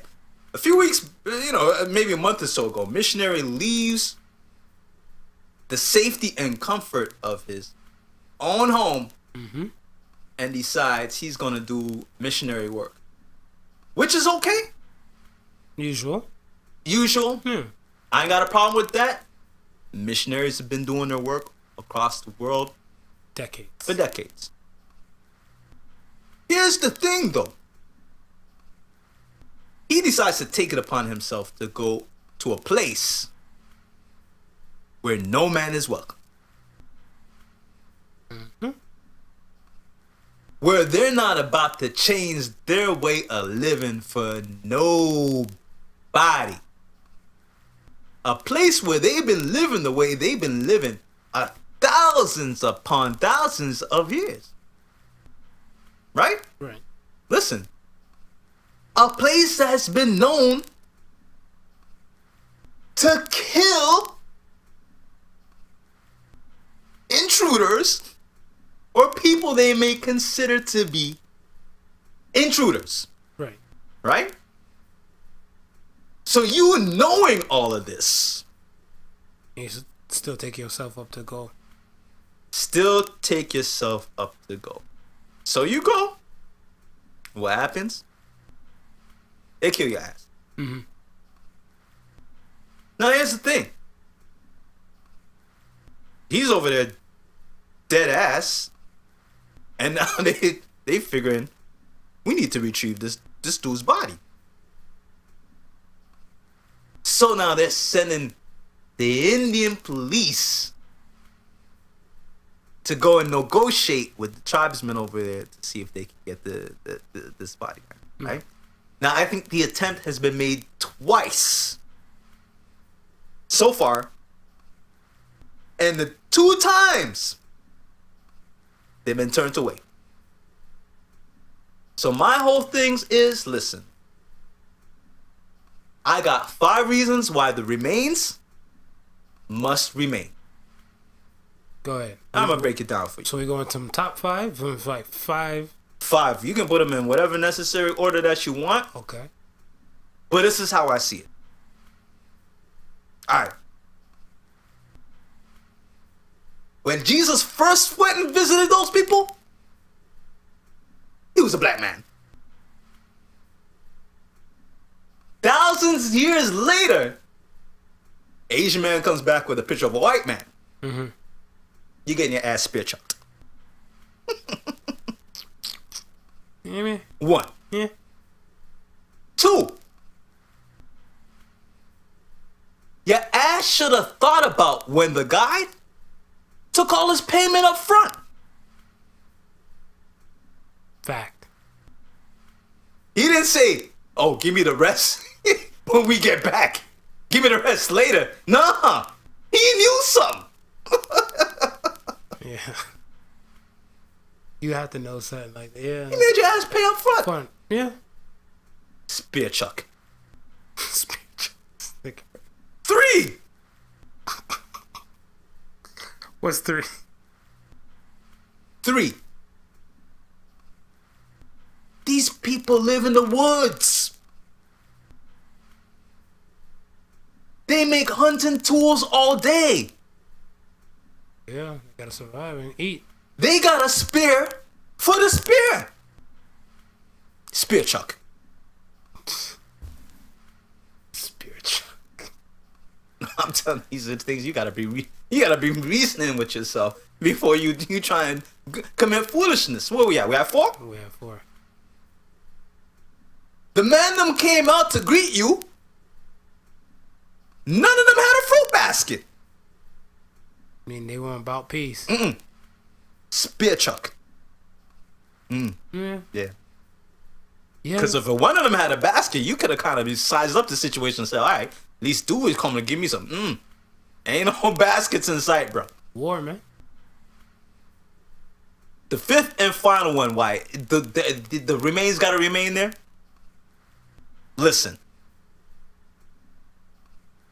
Speaker 3: A few weeks, maybe a month or so ago, missionary leaves the safety and comfort of his own home.
Speaker 2: Mm-hmm.
Speaker 3: And decides he's gonna do missionary work, which is okay.
Speaker 2: Usual.
Speaker 3: I ain't got a problem with that. Missionaries have been doing their work across the world for decades. Here's the thing, though. He decides to take it upon himself to go to a place where no man is welcome.
Speaker 2: Mm-hmm.
Speaker 3: Where they're not about to change their way of living for nobody. A place where they've been living the way they've been living thousands upon thousands of years. Right?
Speaker 2: Right.
Speaker 3: Listen, A place that has been known to kill intruders or people they may consider to be intruders.
Speaker 2: Right.
Speaker 3: Right? So you knowing all of this,
Speaker 2: You should still take yourself up to go.
Speaker 3: still take yourself up to go. So you go. What happens? They kill your ass.
Speaker 2: Mm-hmm.
Speaker 3: Now here's the thing. He's over there dead ass. And now they figuring we need to retrieve this dude's body. So now they're sending the Indian police to go and negotiate with the tribesmen over there to see if they can get this body, right? Now I think the attempt has been made twice so far, and the 2 times they've been turned away. So my whole thing is, listen, I got 5 reasons why the remains must remain.
Speaker 2: Go ahead.
Speaker 3: I'm gonna break it down for you.
Speaker 2: So we going to top 5? Like 5.
Speaker 3: 5. You can put them in whatever necessary order that you want,
Speaker 2: Okay.
Speaker 3: but this is how I see it. All right. When Jesus first went and visited those people, he was a black man. Thousands of years later, Asian man comes back with a picture of a white man.
Speaker 2: Mm-hmm.
Speaker 3: You're getting your ass spear chucked.
Speaker 2: You hear me?
Speaker 3: 1.
Speaker 2: Yeah.
Speaker 3: 2. Your ass should have thought about when the guy took all his payment up front.
Speaker 2: Fact.
Speaker 3: He didn't say, oh, give me the rest when we get back. Give me the rest later. Nah, he knew something.
Speaker 2: Yeah. You have to know something like that. Yeah.
Speaker 3: He made your ass pay up front.
Speaker 2: Fun. Yeah.
Speaker 3: Spear chuck.
Speaker 2: Sticker.
Speaker 3: 3.
Speaker 2: What's 3?
Speaker 3: 3. These people live in the woods. They make hunting tools all day.
Speaker 2: Yeah. You gotta survive and eat.
Speaker 3: They got a spear for the spear. Spear chuck.
Speaker 2: Spear chuck.
Speaker 3: I'm telling you, these are things you gotta be reasoning with yourself before you try and commit foolishness. Where we at? We at 4?
Speaker 2: We have 4.
Speaker 3: The man them came out to greet you. None of them had a fruit basket.
Speaker 2: I mean, they weren't about peace.
Speaker 3: Spear chuck.
Speaker 2: Yeah.
Speaker 3: Yeah.
Speaker 2: Yeah.
Speaker 3: Because if one of them had a basket, you could have kind of sized up the situation and said, all right, at least dude is coming to give me some. Ain't no baskets in sight, bro.
Speaker 2: War, man.
Speaker 3: The 5th and final one, why the remains got to remain there. Listen,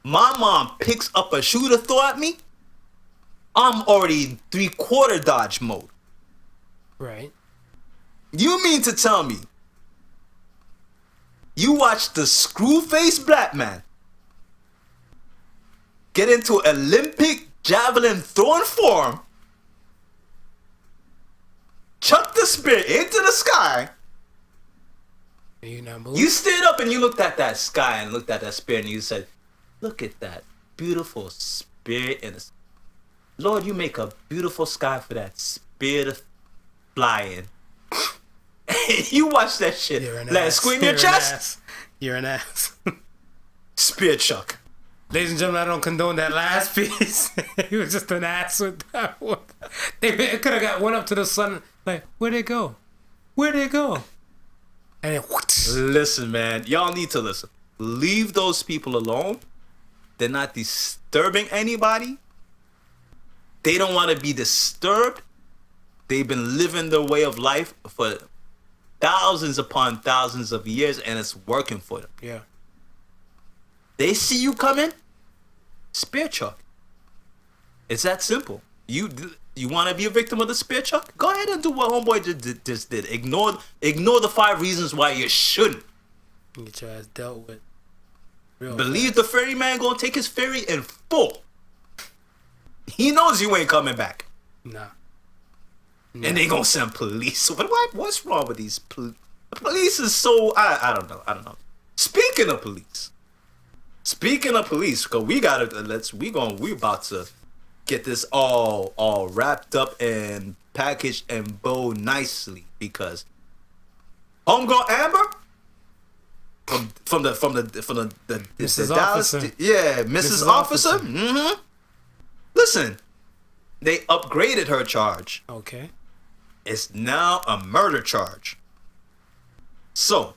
Speaker 3: my mom picks up a shoe to throw at me. I'm already in 3/4 dodge mode.
Speaker 2: Right.
Speaker 3: You mean to tell me you watch the screw-faced black man get into Olympic javelin throwing form, chuck the spear into the sky?
Speaker 2: And you not moving?
Speaker 3: You stood up and you looked at that sky and looked at that spear and you said, look at that beautiful spear in the Lord, you make a beautiful sky for that spear to fly in. You watch that shit.
Speaker 2: You're an
Speaker 3: Let it
Speaker 2: ass.
Speaker 3: squeeze
Speaker 2: You're
Speaker 3: your
Speaker 2: an
Speaker 3: chest.
Speaker 2: ass. You're an ass.
Speaker 3: Spear chuck.
Speaker 2: Ladies and gentlemen, I don't condone that last piece. He was just an ass with that one. They could have got one up to the sun. Like, where'd it go? Where'd it go? And then,
Speaker 3: Listen, man. Y'all need to listen. Leave those people alone. They're not disturbing anybody. They don't want to be disturbed. They've been living their way of life for thousands upon thousands of years, and it's working for them.
Speaker 2: Yeah.
Speaker 3: They see you coming, spear chuck. It's that simple. You want to be a victim of the spear chuck? Go ahead and do what homeboy just did. Ignore the 5 reasons why you shouldn't.
Speaker 2: Get your ass dealt with. Real
Speaker 3: Believe
Speaker 2: fast.
Speaker 3: the ferryman gonna take his ferry in full. He knows you ain't coming back.
Speaker 2: Nah.
Speaker 3: And they gonna send police. What's wrong with these police? The police is so I don't know. Speaking of police, cause we about to get this all wrapped up and packaged and bowed nicely, because homegirl Amber from the
Speaker 2: Mrs.
Speaker 3: Dallas,
Speaker 2: Officer.
Speaker 3: yeah, Mrs. Officer. Mm-hmm. Listen, they upgraded her charge.
Speaker 2: Okay.
Speaker 3: It's now a murder charge. So,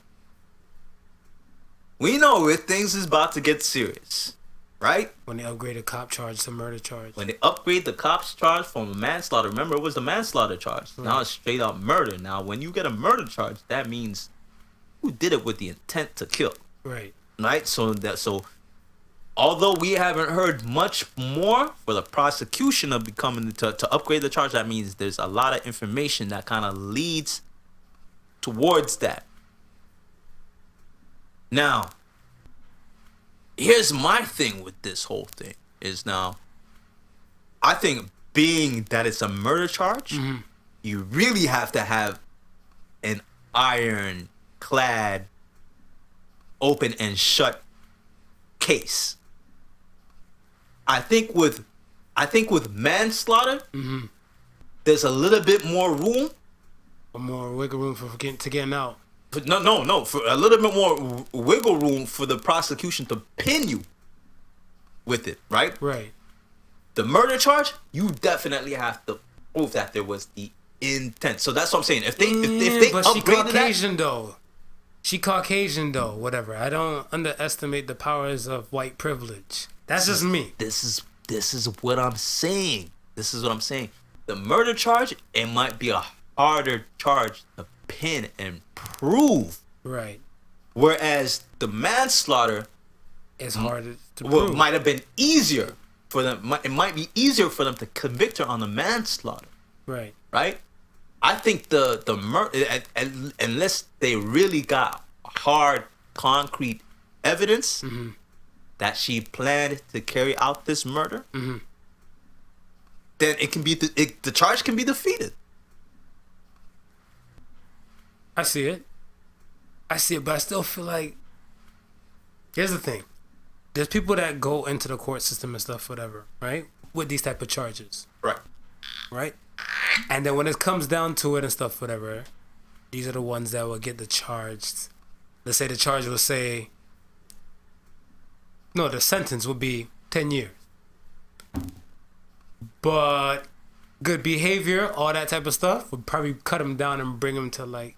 Speaker 3: we know if things is about to get serious, right?
Speaker 2: When they upgrade a cop charge to murder charge.
Speaker 3: When they upgrade the cop's charge from manslaughter, remember it was the manslaughter charge.
Speaker 2: Right.
Speaker 3: Now it's straight up murder. Now, when you get a murder charge, that means who did it with the intent to kill,
Speaker 2: Right.
Speaker 3: right? So although we haven't heard much more for the prosecution of becoming to upgrade the charge, that means there's a lot of information that kind of leads towards that. Now, here's my thing with this whole thing is now, I think being that it's a murder charge, you really have to have an ironclad, open and shut case. I think with manslaughter, there's a little bit more room.
Speaker 2: Or more wiggle room for getting out.
Speaker 3: No, for a little bit more wiggle room for the prosecution to pin you with it, right?
Speaker 2: Right.
Speaker 3: The murder charge, you definitely have to prove that there was the intent. So that's what I'm saying. If they
Speaker 2: but she
Speaker 3: upgraded
Speaker 2: Caucasian though. She Caucasian though. Whatever. I don't underestimate the powers of white privilege. That's just me.
Speaker 3: This is what I'm saying. This is what I'm saying. The murder charge, it might be a harder charge to pin and prove.
Speaker 2: Right.
Speaker 3: Whereas the manslaughter,
Speaker 2: It's harder to prove.
Speaker 3: might have been easier for them. It might be easier for them to convict her on the manslaughter,
Speaker 2: Right.
Speaker 3: right? I think the murder, unless they really got hard, concrete evidence that she planned to carry out this murder, then it can be the charge can be defeated.
Speaker 2: I see it, but I still feel like, here's the thing. There's people that go into the court system and stuff, whatever, right? With these type of charges, right? And then when it comes down to it and stuff, whatever, these are the ones that will get the charged. Let's say the charge will say, no, the sentence would be 10 years. But good behavior, all that type of stuff, would probably cut them down and bring them to like,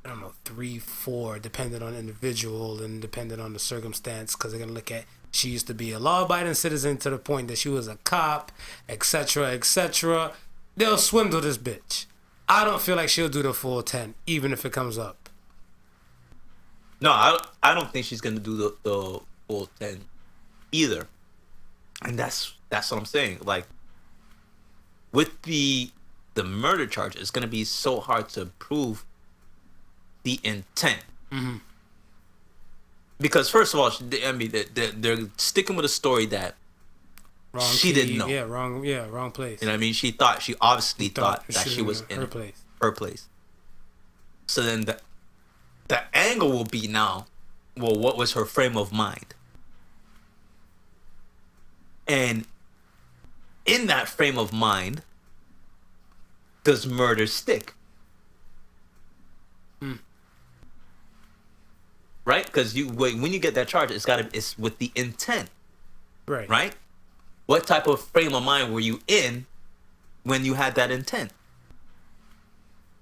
Speaker 2: I don't know, 3, 4, depending on the individual and depending on the circumstance, because they're going to look at, she used to be a law-abiding citizen to the point that she was a cop, etc., etc. They'll swindle this bitch. I don't feel like she'll do the full 10, even if it comes up.
Speaker 3: No, I don't think she's gonna do the full 10 either. And that's what I'm saying. Like, with the murder charge, it's gonna be so hard to prove the intent. Because first of all, I mean, they're sticking with a story that
Speaker 2: Wrong
Speaker 3: she
Speaker 2: key,
Speaker 3: didn't know.
Speaker 2: Wrong place.
Speaker 3: You know what I mean? She obviously thought that she was in her place. So then the angle will be now, well, what was her frame of mind? And in that frame of mind, does murder stick? Right? Because when you get that charge, it's with the intent. Right? What type of frame of mind were you in when you had that intent?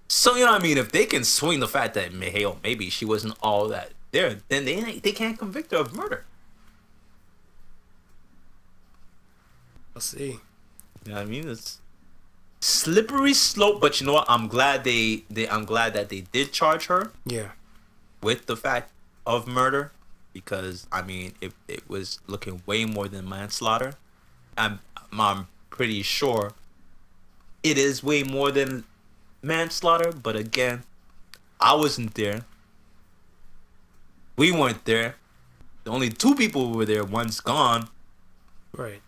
Speaker 3: So, you know what I mean? If they can swing the fact that, hey, maybe she wasn't all that there, then they can't convict her of murder.
Speaker 2: Let's see.
Speaker 3: You know what I mean? It's slippery slope. But you know what? I'm glad I'm glad that they did charge her
Speaker 2: Yeah.
Speaker 3: with the fact of murder, because I mean it was looking way more than manslaughter. I'm pretty sure it is way more than manslaughter, but again, I wasn't there. We weren't there. The only two people who were there, one's gone,
Speaker 2: Right.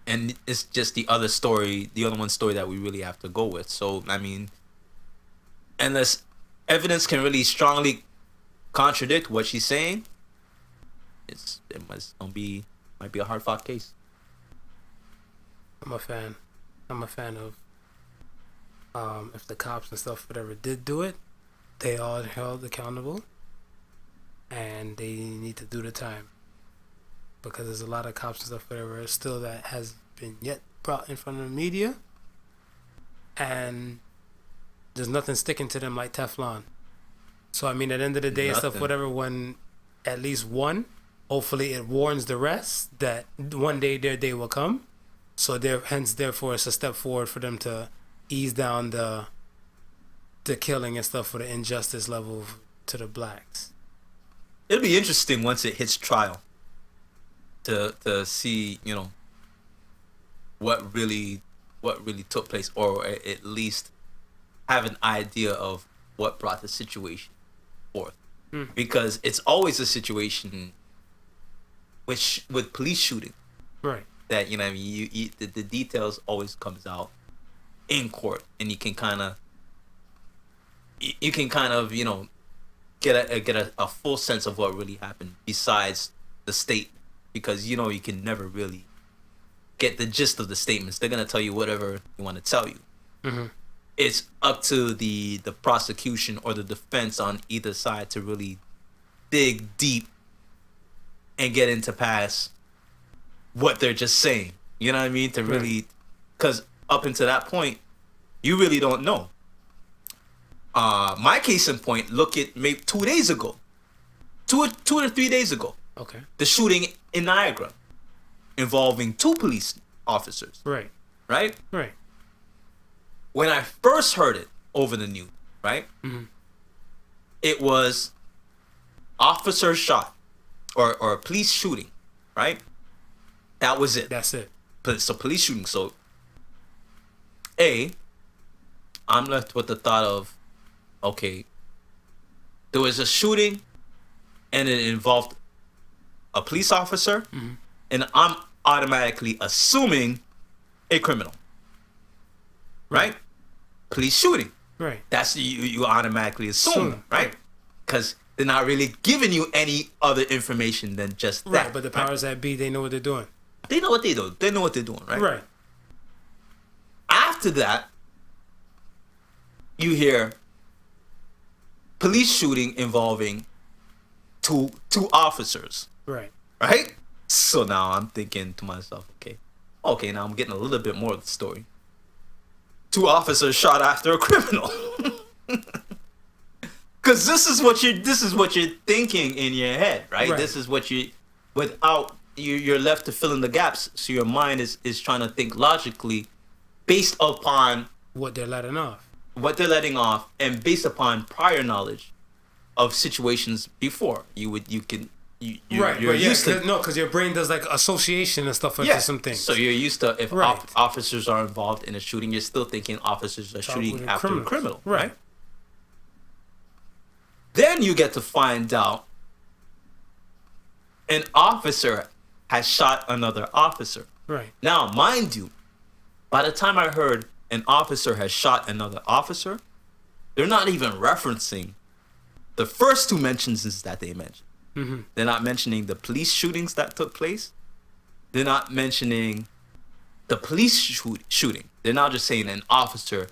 Speaker 3: and it's just the other one story that we really have to go with. So I mean, unless evidence can really strongly contradict what she's saying, might be a hard fought case.
Speaker 2: I'm a fan. I'm a fan of if the cops and stuff whatever did do it, they all held accountable, and they need to do the time, because there's a lot of cops and stuff whatever still that has been yet brought in front of the media, and there's nothing sticking to them like Teflon. So I mean, at the end of the day and stuff whatever, when at least one, hopefully it warns the rest that one day their day will come. So therefore it's a step forward for them to ease down the killing and stuff for the injustice level to the blacks.
Speaker 3: It'll be interesting once it hits trial to see, you know, what really took place, or at least have an idea of what brought the situation forth. Because it's always a situation with police shooting,
Speaker 2: Right.
Speaker 3: that, you know, I mean, the details always comes out in court, and you can kind of you know get a full sense of what really happened besides the state, because you know you can never really get the gist of the statements. They're gonna tell you whatever they want to tell you.
Speaker 2: Mm-hmm.
Speaker 3: It's up to the prosecution or the defense on either side to really dig deep and get into past what they're just saying. You know what I mean? To really, because up until that point, you really don't know. My case in point, look at maybe 2 days ago, two or 3 days ago,
Speaker 2: Okay.
Speaker 3: the shooting in Niagara involving 2 police officers.
Speaker 2: Right.
Speaker 3: Right?
Speaker 2: Right.
Speaker 3: When I first heard it over the news, right?
Speaker 2: Mm-hmm.
Speaker 3: It was officer shot or police shooting, right? That was it.
Speaker 2: That's it.
Speaker 3: So police shooting. So I'm left with the thought of, okay, there was a shooting and it involved a police officer, and I'm automatically assuming a criminal. Right? Police shooting.
Speaker 2: Right.
Speaker 3: That's you automatically assume, right? Because they're not really giving you any other information than just that.
Speaker 2: Right, but the powers that be, they know what they're doing.
Speaker 3: They know what they do. They know what they're doing, right?
Speaker 2: Right.
Speaker 3: After that, you hear police shooting involving two officers,
Speaker 2: Right.
Speaker 3: right? So now I'm thinking to myself, okay, now I'm getting a little bit more of the story. 2 officers shot after a criminal. Because this is what you're thinking in your head, right? This is what you're left to fill in the gaps. So your mind is trying to think logically based upon
Speaker 2: What they're letting off.
Speaker 3: And based upon prior knowledge of situations before. You're used to,
Speaker 2: because your brain does like association and stuff like some things.
Speaker 3: So you're used to, if officers are involved in a shooting, you're still thinking officers are shooting after a criminal, right? Then you get to find out an officer has shot another officer.
Speaker 2: Right.
Speaker 3: Now, mind you, by the time I heard an officer has shot another officer, they're not even referencing the first 2 mentions that they mentioned.
Speaker 2: Mm-hmm.
Speaker 3: They're not mentioning the police shootings that took place. They're not mentioning the police shooting. They're now just saying an officer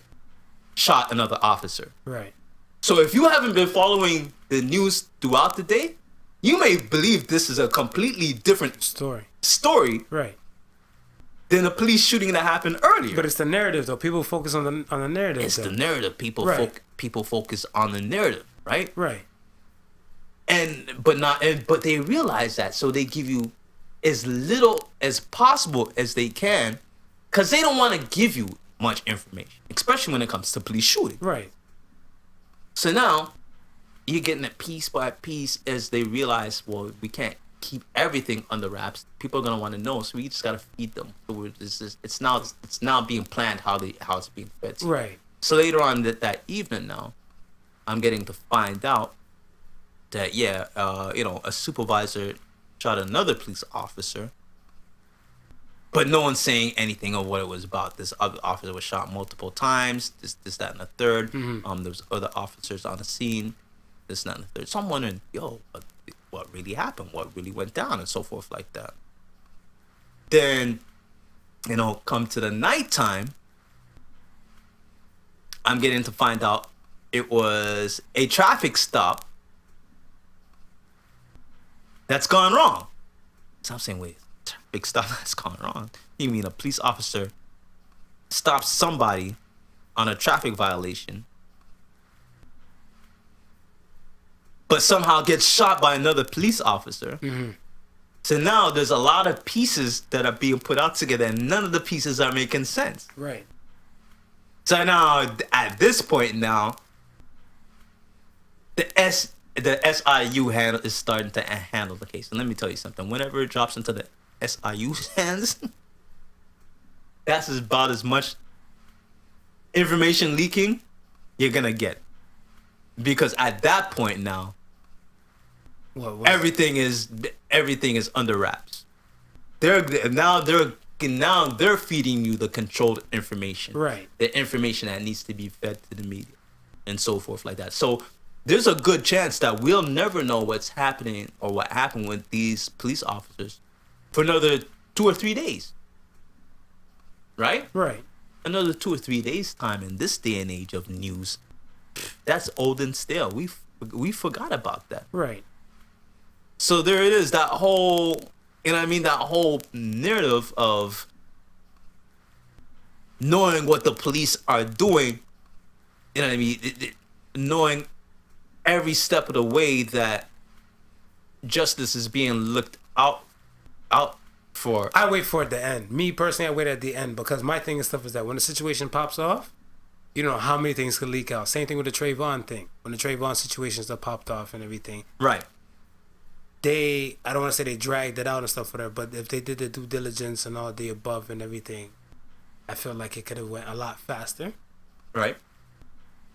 Speaker 3: shot another officer.
Speaker 2: Right.
Speaker 3: So if you haven't been following the news throughout the day, you may believe this is a completely different story
Speaker 2: Right.
Speaker 3: than the police shooting that happened earlier.
Speaker 2: But it's the narrative, though. People focus on the narrative.
Speaker 3: It's the narrative. People focus on the narrative, right?
Speaker 2: Right.
Speaker 3: But they realize that, so they give you as little as possible as they can, because they don't want to give you much information, especially when it comes to police shooting.
Speaker 2: Right.
Speaker 3: So now you're getting it piece by piece as they realize, well, we can't keep everything under wraps. People are gonna want to know, so we just gotta feed them. So it's now being planned how it's being fed to.
Speaker 2: Right.
Speaker 3: So later on that evening, now I'm getting to find out that a supervisor shot another police officer, but no one's saying anything of what it was about. This other officer was shot multiple times. This, that, and the third.
Speaker 2: Mm-hmm.
Speaker 3: There was other officers on the scene. This, that, and the third. So I'm wondering, what really happened? What really went down, and so forth like that. Then, come to the nighttime, I'm getting to find out it was a traffic stop that's gone wrong. So I'm saying, wait, traffic stop that's gone wrong? You mean a police officer stops somebody on a traffic violation, but somehow gets shot by another police officer?
Speaker 2: Mm-hmm.
Speaker 3: So now there's a lot of pieces that are being put out together, and none of the pieces are making sense.
Speaker 2: Right.
Speaker 3: So now, at this point now, the SIU is starting to handle the case. And let me tell you something. Whenever it drops into the SIU's hands, that's about as much information leaking you're going to get. Because at that point now, everything is under wraps. They're feeding you the controlled information.
Speaker 2: Right.
Speaker 3: The information that needs to be fed to the media and so forth like that. So there's a good chance that we'll never know what's happening or what happened with these police officers for another 2 or 3 days. Right?
Speaker 2: Right.
Speaker 3: Another 2 or 3 days time in this day and age of news. That's old and stale. We forgot about that.
Speaker 2: Right.
Speaker 3: So there it is, that whole that whole narrative of knowing what the police are doing, knowing every step of the way that justice is being looked out for.
Speaker 2: I wait for it to end. Me personally, I wait at the end because my thing and stuff is that when the situation pops off, you know how many things could leak out. Same thing with the Trayvon thing. When the Trayvon situations that popped off and everything.
Speaker 3: Right.
Speaker 2: I don't want to say they dragged it out and stuff whatever, but if they did the due diligence and all the above and everything, I feel like it could have went a lot faster.
Speaker 3: Right.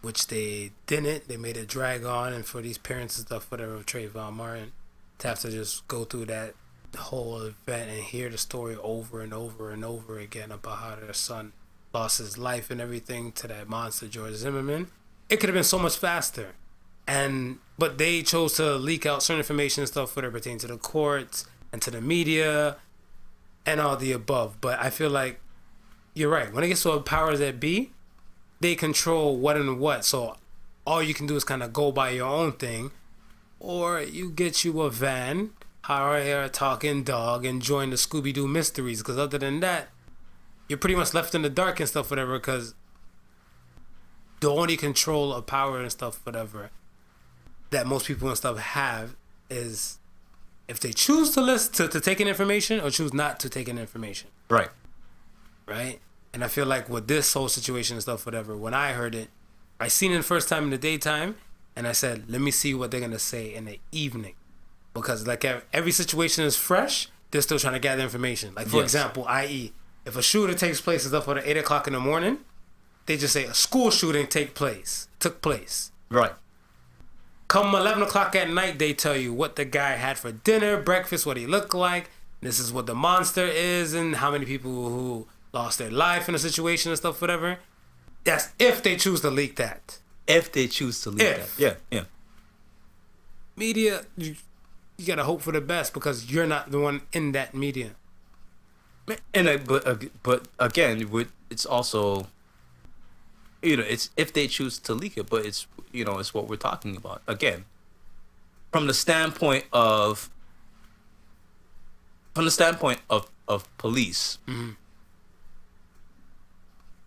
Speaker 2: Which they didn't. They made it drag on, and for these parents and stuff whatever of Trayvon Martin to have to just go through that whole event and hear the story over and over and over again about how their son lost his life and everything to that monster George Zimmerman, it could have been so much faster. But they chose to leak out certain information and stuff that pertain to the courts and to the media and all the above. But I feel like you're right. When it gets to a powers that be, they control what and what. So all you can do is kind of go by your own thing, or you get you a van, hire a talking dog, and join the Scooby-Doo mysteries. Because other than that, you're pretty much left in the dark and stuff whatever. Because the only control of power and stuff whatever that most people and stuff have is if they choose to listen to take in information or choose not to take in information.
Speaker 3: Right.
Speaker 2: Right? And I feel like with this whole situation and stuff, whatever, when I heard it, I seen it the first time in the daytime, and I said, let me see what they're going to say in the evening. Because like every situation is fresh, they're still trying to gather information. Like, for example, i.e., if a shooter takes place and stuff at 8 o'clock in the morning, they just say a school shooting took place.
Speaker 3: Right.
Speaker 2: Come 11 o'clock at night, they tell you what the guy had for dinner, breakfast, what he looked like. This is what the monster is and how many people who lost their life in a situation and stuff, whatever. That's if they choose to leak that.
Speaker 3: If they choose to leak that. Yeah.
Speaker 2: Media, you got to hope for the best because you're not the one in that media.
Speaker 3: And but again, it's also, it's if they choose to leak it, but it's what we're talking about. Again, from the standpoint of police,
Speaker 2: mm-hmm.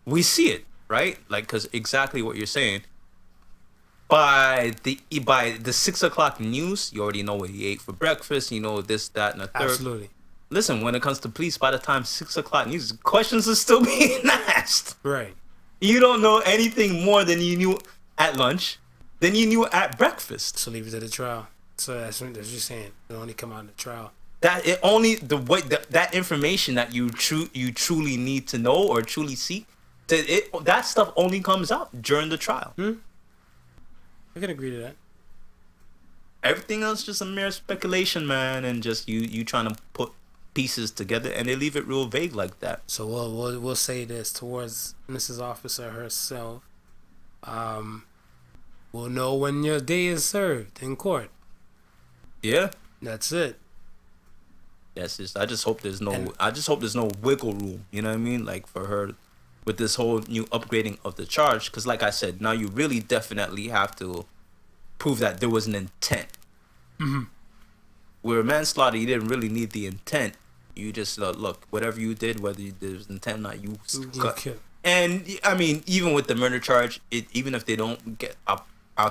Speaker 3: we see it, right? Like, because exactly what you're saying. By the 6 o'clock news, you already know what he ate for breakfast. You know this, that, and the third.
Speaker 2: Absolutely.
Speaker 3: listen, when it comes to police, by the time 6 o'clock news, questions are still being asked.
Speaker 2: Right.
Speaker 3: You don't know anything more than you knew at lunch, than you knew at breakfast.
Speaker 2: So leave it to the trial. So that's what you're saying. It only come out in the trial.
Speaker 3: That it only the way that information that you truly need to know or truly seek, that stuff only comes out during the trial.
Speaker 2: I can agree to that.
Speaker 3: Everything else just a mere speculation, man, and just you trying to put pieces together, and they leave it real vague like that.
Speaker 2: So we'll say this towards Mrs. Officer herself. We'll know when your day is served in court.
Speaker 3: Yeah,
Speaker 2: That's it.
Speaker 3: that's just. I just hope there's no wiggle room. You know what I mean? Like for her, with this whole new upgrading of the charge, because like I said, now you really definitely have to prove that there was an intent. Where manslaughter, you didn't really need the intent. You just look, whatever you did, whether there was intent or not, you cut. And I mean, even with the murder charge, even if they don't get, I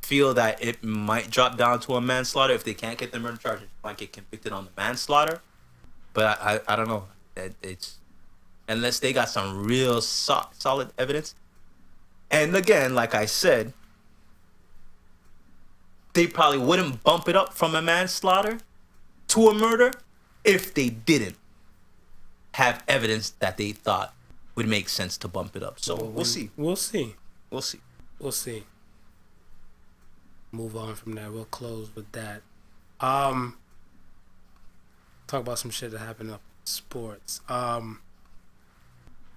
Speaker 3: feel that it might drop down to a manslaughter. If they can't get the murder charge, it might get convicted on the manslaughter. But I don't know. It's unless they got some real solid evidence. And again, like I said, they probably wouldn't bump it up from a manslaughter to a murder if they didn't have evidence that they thought would make sense to bump it up. So we'll see.
Speaker 2: We'll see.
Speaker 3: We'll see.
Speaker 2: We'll see. Move on from there. We'll close with that. Talk about some shit that happened up in sports. I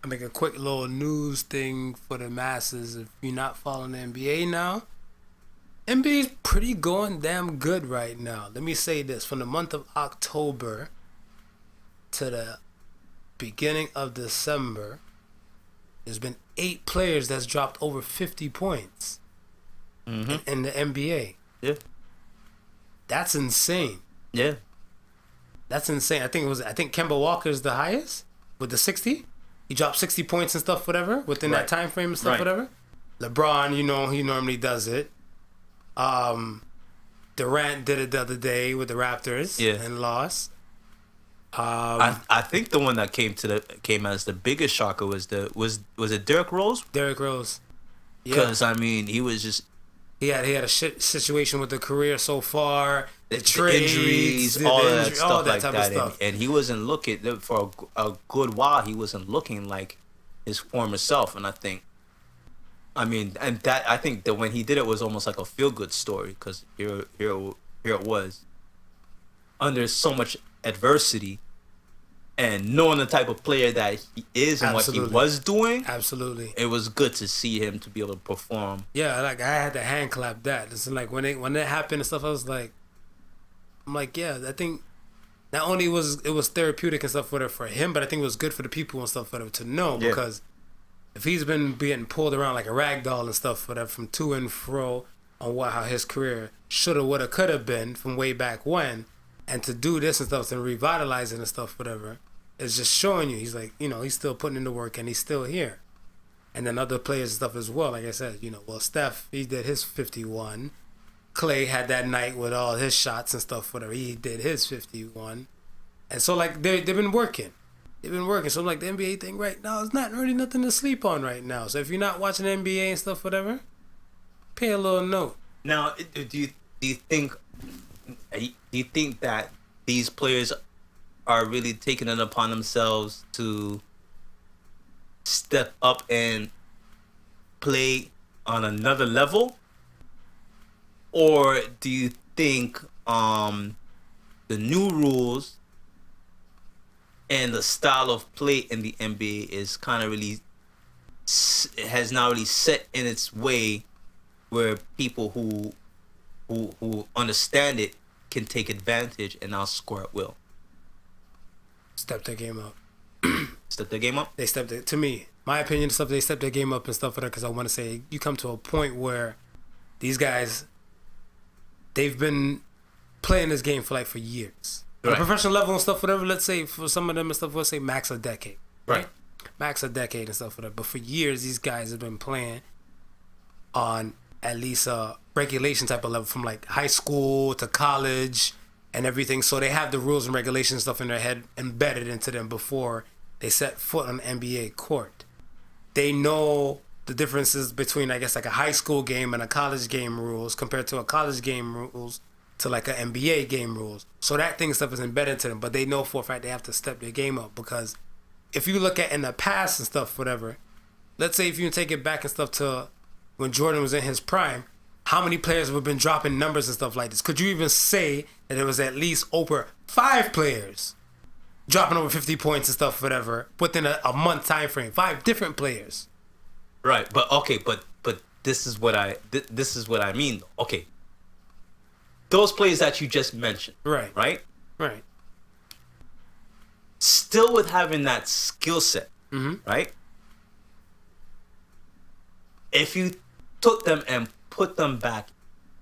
Speaker 2: make a quick little news thing for the masses. If you're not following the NBA now, NBA's pretty going damn good right now. Let me say this. From the month of October to the beginning of December, there's been 8 players that's dropped over 50 points in the NBA.
Speaker 3: Yeah.
Speaker 2: That's insane.
Speaker 3: Yeah.
Speaker 2: That's insane. I think Kemba Walker's the highest with the 60. He dropped 60 points and stuff, whatever, within that time frame and stuff, whatever. LeBron, he normally does it. Durant did it the other day with the Raptors and lost.
Speaker 3: I think the one that came as the biggest shocker was it Derrick Rose?
Speaker 2: Derrick Rose. Yeah.
Speaker 3: Because I mean, he was just
Speaker 2: he had a shit situation with the career so far, the trades,
Speaker 3: injuries, all that stuff like
Speaker 2: type
Speaker 3: that,
Speaker 2: of stuff.
Speaker 3: And he wasn't looking for a good while. He wasn't looking like his former self, and I think that when he did it was almost like a feel good story because here it was under so much adversity. And knowing the type of player that he is and what he was doing, it was good to see him to be able to perform.
Speaker 2: Yeah, like I had to hand clap that. It's like when it happened and stuff, I was like, yeah, I think not only was it was therapeutic and stuff for him, but I think it was good for the people and stuff to know because if he's been being pulled around like a rag doll and stuff from to and fro on how his career shoulda, woulda, coulda been from way back when, and to do this and stuff and revitalize it and stuff, whatever. It's just showing you he's like, he's still putting in the work and he's still here. And then other players and stuff as well. Like I said, Steph, he did his 51. Clay had that night with all his shots and stuff, whatever. He did his 51. And so, like, they've been working. They've been working. So, like, the NBA thing right now is not really nothing to sleep on right now. So, if you're not watching NBA and stuff, whatever, pay a little note.
Speaker 3: Now, do you think that these players are really taking it upon themselves to step up and play on another level? Or do you think the new rules and the style of play in the NBA is kind of really has now really set in its way where people who understand it can take advantage and now score at will?
Speaker 2: Step their game up.
Speaker 3: Step their game up?
Speaker 2: They stepped it. To me, my opinion, stuff. They stepped their game up and stuff for that because I want to say you come to a point where these guys, they've been playing this game for years. Right. On a professional level and stuff, whatever. Let's say for some of them and stuff, we'll say max a decade. Right. Max a decade and stuff, whatever. But for years, these guys have been playing on at least a regulation type of level, from like high school to college and everything. So they have the rules and regulations stuff in their head embedded into them before they set foot on an NBA court. They know the differences between, I guess, like a high school game and a college game rules compared to a college game rules to like an NBA game rules. So that thing stuff is embedded to them, but they know for a fact they have to step their game up, because if you look at in the past and stuff, whatever, let's say if you take it back and stuff to when Jordan was in his prime, how many players have been dropping numbers and stuff like this? Could you even say that there was at least over 5 players dropping over 50 points and stuff, whatever, within a month time frame? 5 different players.
Speaker 3: Right, but okay, but this is what I mean. Okay, those players that you just mentioned,
Speaker 2: Right.
Speaker 3: right,
Speaker 2: Right.
Speaker 3: still with having that skill set, right? If you took them and put them back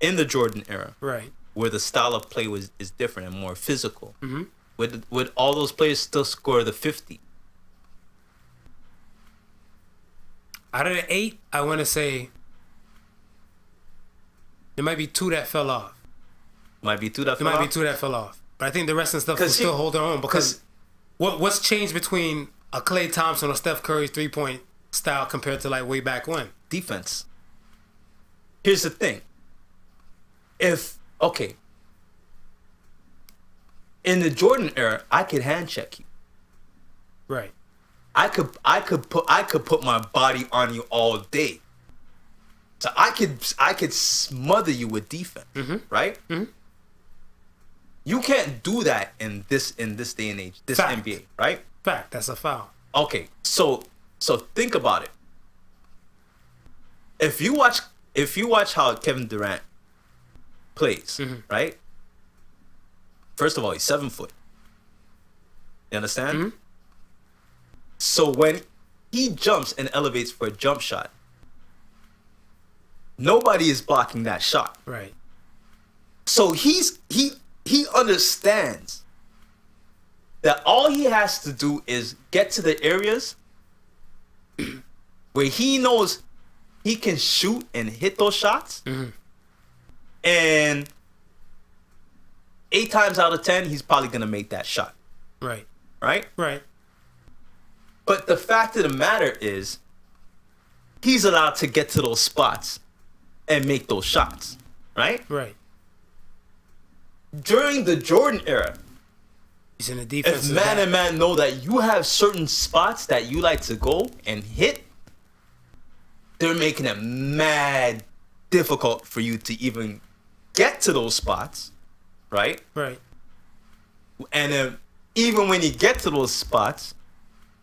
Speaker 3: in the Jordan era,
Speaker 2: Right.
Speaker 3: where the style of play is different and more physical, would all those players still score the 50?
Speaker 2: Out of the 8, I want to say there might be 2 that fell off.
Speaker 3: Might be two that
Speaker 2: There
Speaker 3: fell
Speaker 2: might be
Speaker 3: off?
Speaker 2: 2 that fell off. But I think the rest of the stuff will
Speaker 3: 'Cause
Speaker 2: still
Speaker 3: he-
Speaker 2: hold their own, because what's changed between a Klay Thompson or Steph Curry's 3-point style compared to like way back when?
Speaker 3: Defense. Here's the thing. In the Jordan era, I could hand check you.
Speaker 2: Right.
Speaker 3: I could put my body on you all day. So I could smother you with defense, right? You can't do that in this day and age, this
Speaker 2: Fact.
Speaker 3: NBA, right?
Speaker 2: Fact, that's a foul.
Speaker 3: Okay, so think about it. If you watch how Kevin Durant plays, right? First of all, he's 7 foot. You understand? So when he jumps and elevates for a jump shot, nobody is blocking that shot.
Speaker 2: Right.
Speaker 3: So he understands that all he has to do is get to the areas where he knows he can shoot and hit those shots. And 8 times out of 10, he's probably going to make that shot.
Speaker 2: Right.
Speaker 3: Right?
Speaker 2: Right.
Speaker 3: But the fact of the matter is, he's allowed to get to those spots and make those shots. Right?
Speaker 2: Right.
Speaker 3: During the Jordan era,
Speaker 2: He's in the
Speaker 3: if
Speaker 2: defense.
Speaker 3: man and man know that you have certain spots that you like to go and hit, they're making it mad difficult for you to even get to those spots, right?
Speaker 2: Right.
Speaker 3: And then even when you get to those spots,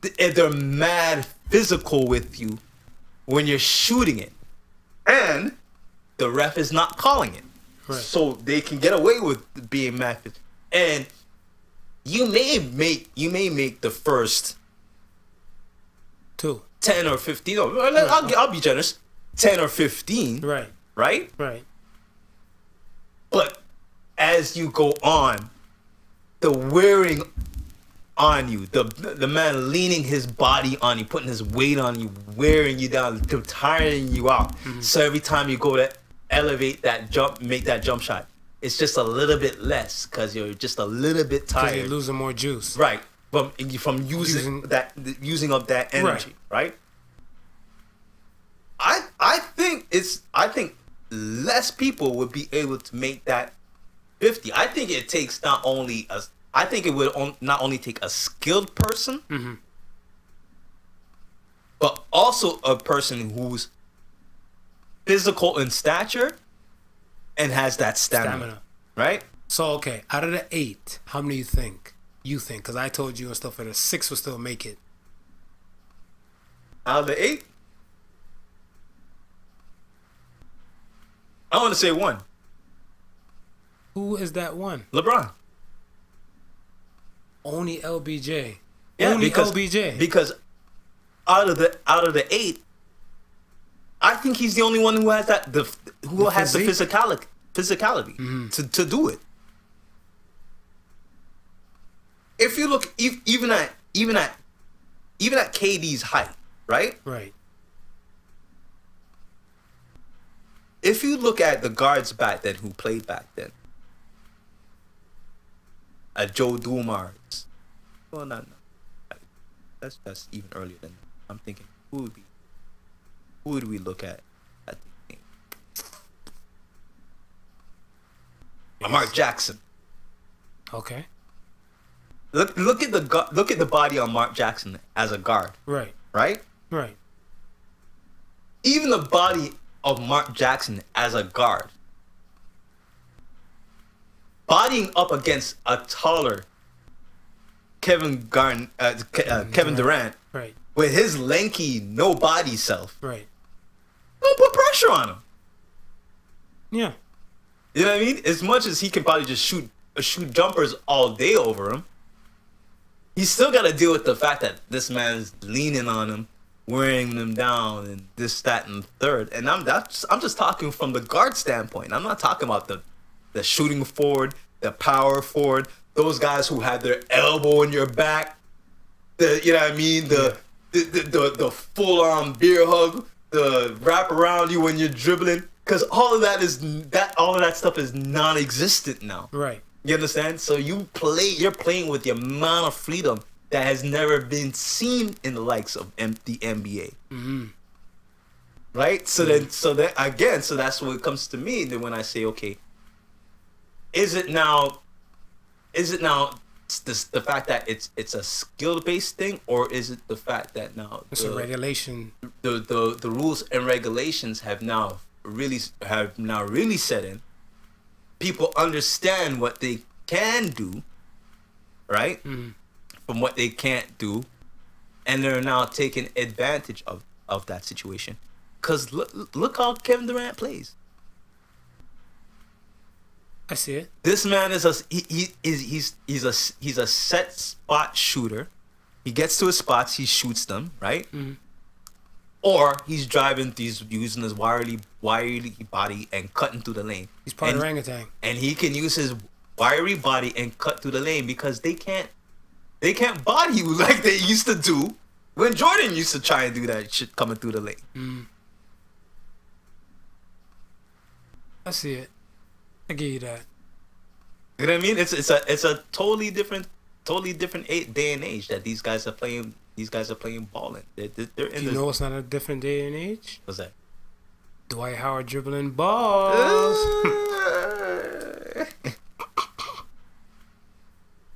Speaker 3: they're mad physical with you when you're shooting it, and the ref is not calling it,
Speaker 2: Right.
Speaker 3: so they can get away with being mad physical. And you may make the first
Speaker 2: 2.
Speaker 3: 10 or 15. I'll be generous. 10 or 15.
Speaker 2: Right.
Speaker 3: Right?
Speaker 2: Right.
Speaker 3: But as you go on, the wearing on you, the man leaning his body on you, putting his weight on you, wearing you down, tiring you out. So every time you go to elevate that jump, make that jump shot, it's just a little bit less because you're just a little bit
Speaker 2: Because
Speaker 3: tired.
Speaker 2: you're losing more juice.
Speaker 3: Right. From using up that energy, right? I think less people would be able to make that 50. I think it takes not only not only take a skilled person, but also a person who's physical in stature and has that stamina. Right?
Speaker 2: So, okay, out of the 8, how many you think? Because I told you and stuff that a 6 would still make it.
Speaker 3: Out of the 8, I want to say 1.
Speaker 2: Who is that one?
Speaker 3: LeBron.
Speaker 2: Only LBJ.
Speaker 3: Yeah,
Speaker 2: Only
Speaker 3: because
Speaker 2: LBJ.
Speaker 3: because out of the 8, I think he's the only one who has the
Speaker 2: physique?
Speaker 3: physicality to do it. If you look even at KD's height, right?
Speaker 2: Right.
Speaker 3: If you look at the guards back then who played back then, a Joe Dumars. Well, not. That's even earlier than that. I'm thinking who would we look at the game? Mark Jackson.
Speaker 2: Okay.
Speaker 3: Look at the body on Mark Jackson as a guard.
Speaker 2: Right.
Speaker 3: Right?
Speaker 2: Right.
Speaker 3: Even the body of Mark Jackson as a guard, bodying up against a taller Kevin Durant,
Speaker 2: Right.
Speaker 3: with his lanky, no body self,
Speaker 2: Right.
Speaker 3: don't put pressure on him.
Speaker 2: Yeah.
Speaker 3: You know what I mean? As much as he can probably just shoot jumpers all day over him, he's still got to deal with the fact that this man's leaning on him, wearing them down, and this, that, and third. And I'm just talking from the guard standpoint. I'm not talking about the shooting forward, the power forward, those guys who have their elbow in your back. You know what I mean? The full on beer hug, the wrap around you when you're dribbling. Because all of that stuff is non-existent now.
Speaker 2: Right.
Speaker 3: You understand? So you're playing with the amount of freedom that has never been seen in the likes of the NBA.
Speaker 2: Mm-hmm.
Speaker 3: Right? So that's what it comes to me. Then when I say, okay, is it now the fact that it's a skill-based thing, or is it the fact that now
Speaker 2: It's a regulation.
Speaker 3: The rules and regulations have now really set in. People understand what they can do, right?
Speaker 2: Mm-hmm.
Speaker 3: From what they can't do, and they're now taking advantage of that situation. Cause look how Kevin Durant plays.
Speaker 2: I see it.
Speaker 3: This man is he's a set spot shooter. He gets to his spots, he shoots them, right?
Speaker 2: Mm-hmm.
Speaker 3: Or he's using his wiry body and cutting through the lane.
Speaker 2: He's part of orangutan.
Speaker 3: And he can use his wiry body and cut through the lane because they can't body you like they used to do when Jordan used to try and do that shit coming through the lane.
Speaker 2: Mm. I see it. I give you that.
Speaker 3: You know what I mean? It's a totally different day and age that these guys are playing. These guys are playing ball in. They're in.
Speaker 2: You know what's not a different day and age?
Speaker 3: What's that?
Speaker 2: Dwight Howard dribbling balls.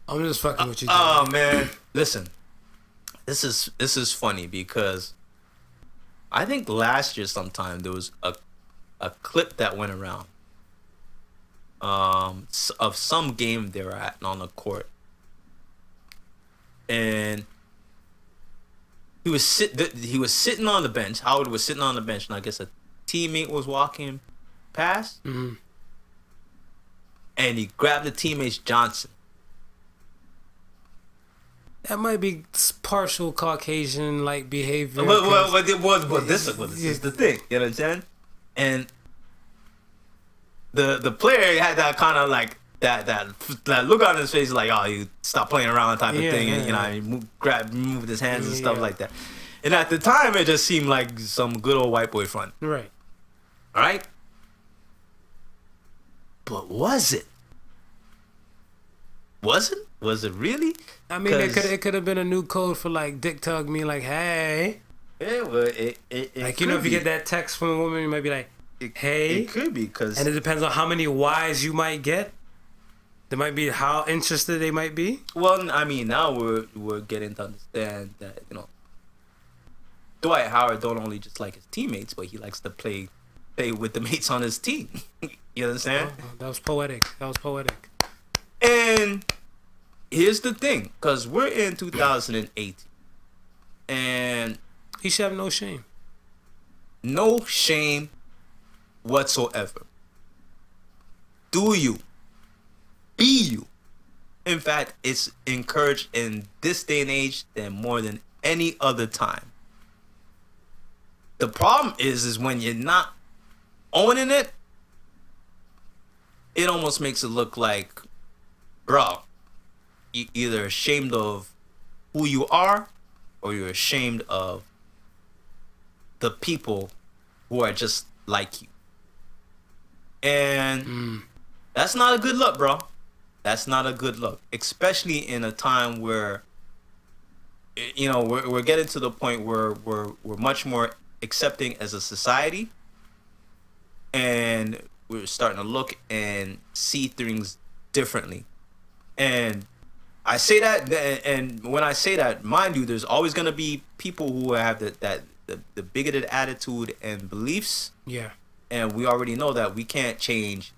Speaker 2: I'm just fucking with you.
Speaker 3: Oh man, listen. This is funny because I think last year sometime there was a clip that went around of some game they were at on the court, and he was sitting on the bench. Howard was sitting on the bench, and I guess a teammate was walking past,
Speaker 2: Mm-hmm.
Speaker 3: and he grabbed the teammate's Johnson.
Speaker 2: That might be partial Caucasian like behavior.
Speaker 3: But this is the thing. You know what I'm saying? And the player had that kind of like that look on his face, like, oh, you stop playing around type of thing, and he moved his hands and stuff like that. And at the time, it just seemed like some good old white boy fun.
Speaker 2: Right.
Speaker 3: All right. But was it? Was it really?
Speaker 2: I mean, it could have been a new code for like dick tug me, like, hey.
Speaker 3: Yeah, well, it
Speaker 2: like, you know, if you get that text from a woman, you might be like, hey.
Speaker 3: It could be, because...
Speaker 2: And it depends on how many Ys you might get. There might be how interested they might be.
Speaker 3: Well, I mean, now we're getting to understand that, you know, Dwight Howard don't only just like his teammates, but he likes to play with the mates on his team. You understand?
Speaker 2: Oh, that was poetic.
Speaker 3: And here's the thing, because we're in 2008, and
Speaker 2: he should have no shame.
Speaker 3: No shame whatsoever. Do you? Be you. In fact, it's encouraged in this day and age than more than any other time. The problem is when you're not owning it, it almost makes it look like, bro, you're either ashamed of who you are, or you're ashamed of the people who are just like you. And that's not a good look, bro. That's not a good look, especially in a time where, you know, we're getting to the point where we're much more accepting as a society, and we're starting to look and see things differently. And I say that, and when I say that, mind you, there's always gonna be people who have the bigoted attitude and beliefs.
Speaker 2: Yeah.
Speaker 3: And we already know that we can't change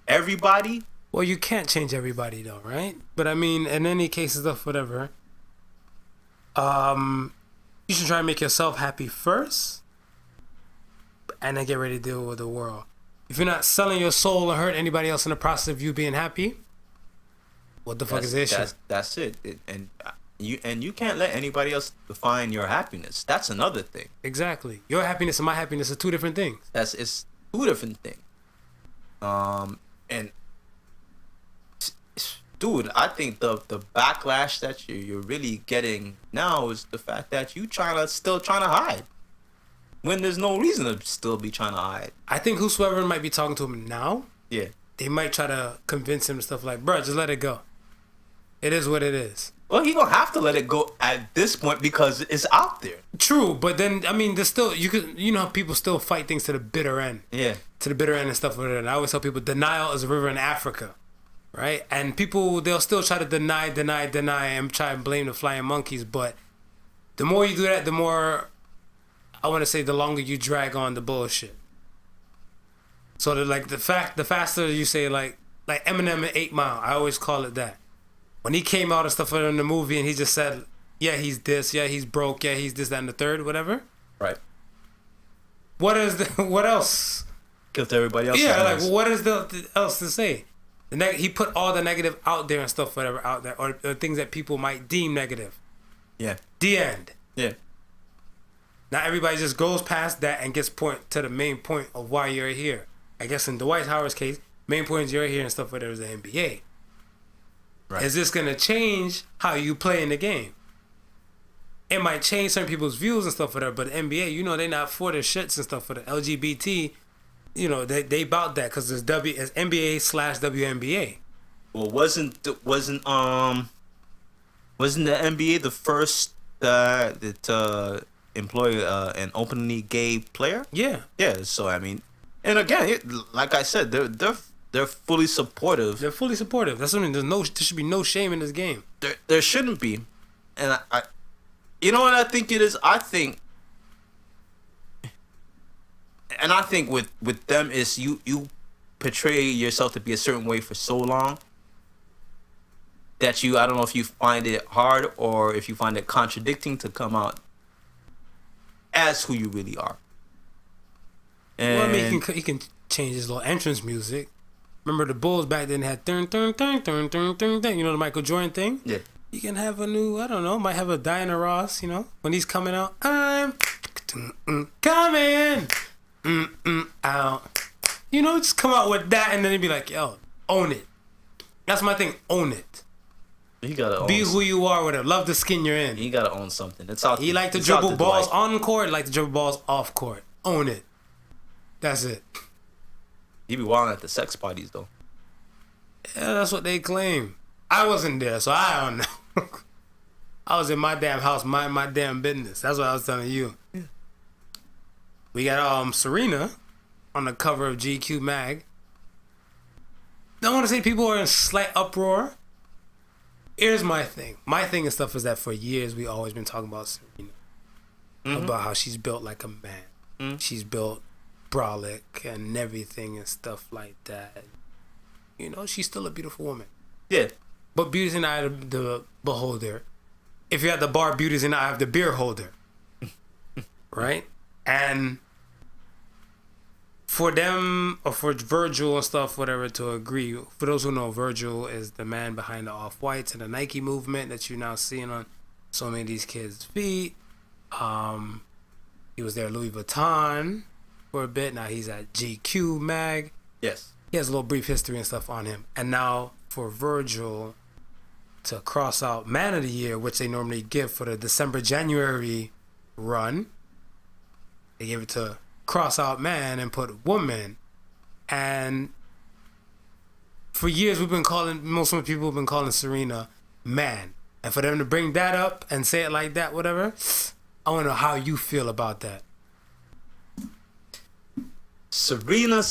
Speaker 3: everybody.
Speaker 2: Well, you can't change everybody though, right? But I mean, in any cases of whatever, you should try and make yourself happy first, and then get ready to deal with the world. If you're not selling your soul or hurt anybody else in the process of you being happy, what the fuck is the issue?
Speaker 3: That's it. And you can't let anybody else define your happiness. That's another thing.
Speaker 2: Exactly. Your happiness and my happiness are two different things.
Speaker 3: It's two different things. And dude, I think the backlash that you're really getting now is the fact that you still trying to hide when there's no reason to still be trying to hide.
Speaker 2: I think whosoever might be talking to him now,
Speaker 3: yeah,
Speaker 2: they might try to convince him and stuff like, bro, just let it go. It is what it is.
Speaker 3: Well, he don't have to let it go at this point because it's out there.
Speaker 2: True, but then I mean, there's still you know how people still fight things to the bitter end.
Speaker 3: Yeah. To
Speaker 2: the bitter end and stuff like that. And I always tell people denial is a river in Africa, right? And people they'll still try to deny, and try and blame the flying monkeys. But the more you do that, the more I want to say the longer you drag on the bullshit. So the faster you say like Eminem in 8 Mile, I always call it that. When he came out and stuff in the movie and he just said, yeah, he's this, yeah, he's broke, yeah, he's this, that, and the third, whatever.
Speaker 3: Right.
Speaker 2: What else?
Speaker 3: Because everybody else.
Speaker 2: Yeah, like what is the else to say? He put all the negative out there and stuff, whatever, out there, or things that people might deem negative.
Speaker 3: Yeah.
Speaker 2: The end.
Speaker 3: Yeah.
Speaker 2: Now everybody just goes past that and gets point to the main point of why you're here. I guess in Dwight Howard's case, main point is you're here and stuff, whatever, is the NBA. Right. Is this gonna change how you play in the game? It might change certain people's views and stuff for that, but the NBA, you know, they not for the shits and stuff for the LGBT. You know, they about that because it's NBA/WNBA.
Speaker 3: Well, wasn't the NBA the first that employ an openly gay player?
Speaker 2: Yeah.
Speaker 3: Yeah. So I mean, and again, like I said, they're fully supportive.
Speaker 2: They're fully supportive. That's something. There should be no shame in this game.
Speaker 3: There shouldn't be, and I you know what I think it is. I think with them is you portray yourself to be a certain way for so long that I don't know if you find it hard or if you find it contradicting to come out as who you really are. And
Speaker 2: well, I mean, he can change his little entrance music. Remember the Bulls back then had you know the Michael Jordan thing?
Speaker 3: Yeah.
Speaker 2: You can have a new, I don't know, might have a Diana Ross, you know, when he's coming out. I'm coming out. You know, just come out with that and then he'd be like, yo, own it. That's my thing, own it.
Speaker 3: You gotta
Speaker 2: be who you are with it. Love the skin you're in.
Speaker 3: You gotta own something. It's out.
Speaker 2: He like to dribble balls on court, like to dribble balls off court. Own it. That's it.
Speaker 3: He be wilding at the sex parties though.
Speaker 2: Yeah, that's what they claim. I wasn't there, so I don't know. I was in my damn house, minding my damn business. That's what I was telling you. Yeah. We got Serena on the cover of GQ mag. Don't want to say people are in slight uproar. Here's my thing. My thing and stuff is that for years we always been talking about Serena. Mm-hmm. About how she's built like a man. Mm-hmm. She's built brolic and everything and stuff like that. You know, she's still a beautiful woman.
Speaker 3: Yeah.
Speaker 2: But beauty's in the eye of the beholder. If you're at the bar, beauty's in the eye of the beer holder. Right? And for them, or for Virgil and stuff, whatever, to agree, for those who know, Virgil is the man behind the Off-Whites and the Nike movement that you're now seeing on so many of these kids' feet. He was there at Louis Vuitton for a bit. Now he's at GQ mag.
Speaker 3: Yes.
Speaker 2: He has a little brief history and stuff on him. And now for Virgil to cross out Man of the Year, which they normally give for the December-January run, they give it to cross out man and put woman. And for years most of the people have been calling Serena man. And for them to bring that up and say it like that, whatever, I want to know how you feel about that.
Speaker 3: Serena.